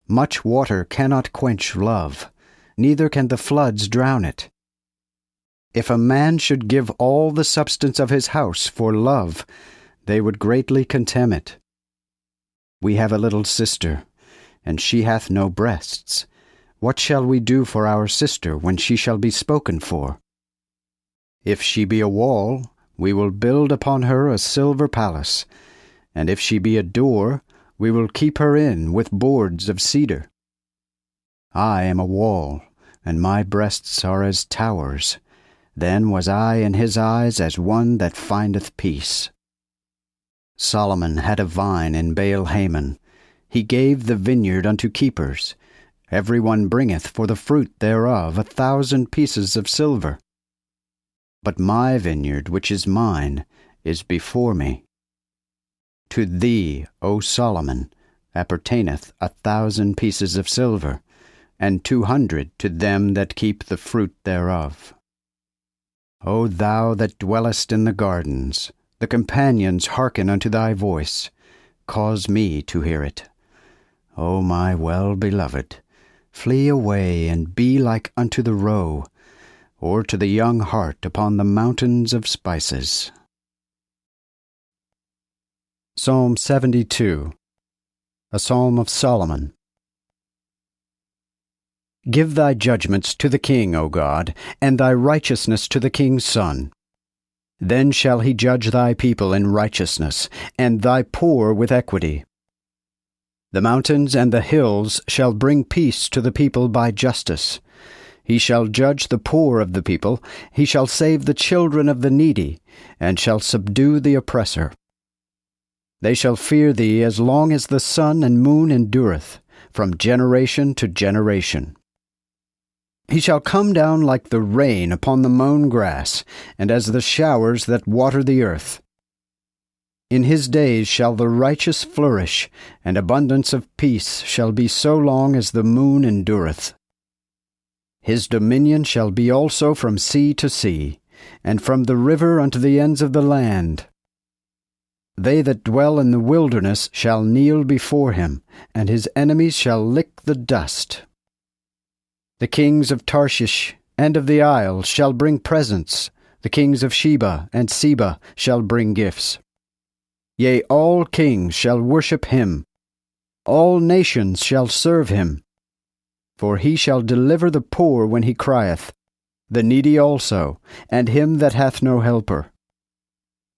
Much water cannot quench love, neither can the floods drown it. If a man should give all the substance of his house for love, they would greatly contemn it. We have a little sister, and she hath no breasts. What shall we do for our sister when she shall be spoken for? If she be a wall, we will build upon her a silver palace, and if she be a door, we will keep her in with boards of cedar. I am a wall, and my breasts are as towers. Then was I in his eyes as one that findeth peace. Solomon had a vine in Baal-Hamon. He gave the vineyard unto keepers. Every one bringeth for the fruit thereof 1,000 pieces of silver. But my vineyard, which is mine, is before me. To thee, O Solomon, appertaineth 1,000 pieces of silver, and 200 to them that keep the fruit thereof. O thou that dwellest in the gardens, the companions hearken unto thy voice. Cause me to hear it. O my well-beloved, flee away and be like unto the roe, or to the young hart upon the mountains of spices. Psalm 72. A Psalm of Solomon. Give thy judgments to the king, O God, and thy righteousness to the king's son. Then shall he judge thy people in righteousness, and thy poor with equity. The mountains and the hills shall bring peace to the people by justice. He shall judge the poor of the people, he shall save the children of the needy, and shall subdue the oppressor. They shall fear thee as long as the sun and moon endureth, from generation to generation. He shall come down like the rain upon the mown grass, and as the showers that water the earth. In his days shall the righteous flourish, and abundance of peace shall be so long as the moon endureth. His dominion shall be also from sea to sea, and from the river unto the ends of the land. They that dwell in the wilderness shall kneel before him, and his enemies shall lick the dust. The kings of Tarshish and of the isles shall bring presents. The kings of Sheba and Seba shall bring gifts. Yea, all kings shall worship him. All nations shall serve him. For he shall deliver the poor when he crieth, the needy also, and him that hath no helper.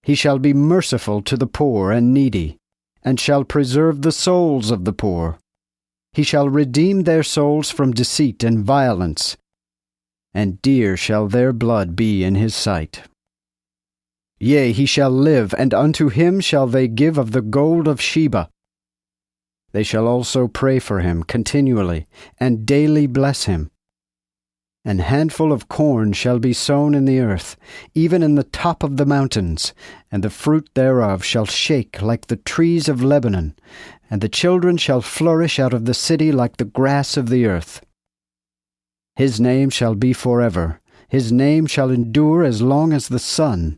He shall be merciful to the poor and needy, and shall preserve the souls of the poor. He shall redeem their souls from deceit and violence, and dear shall their blood be in his sight. Yea, he shall live, and unto him shall they give of the gold of Sheba. They shall also pray for him continually, and daily bless him. An handful of corn shall be sown in the earth, even in the top of the mountains, and the fruit thereof shall shake like the trees of Lebanon, and the children shall flourish out of the city like the grass of the earth. His name shall be forever, his name shall endure as long as the sun.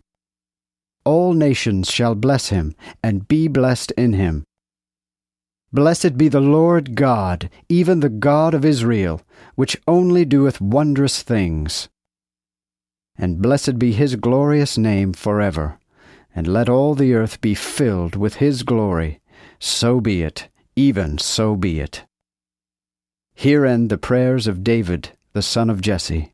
All nations shall bless him, and be blessed in him. Blessed be the Lord God, even the God of Israel, which only doeth wondrous things. And blessed be his glorious name forever. And let all the earth be filled with his glory. So be it, even so be it. Here end the prayers of David, the son of Jesse.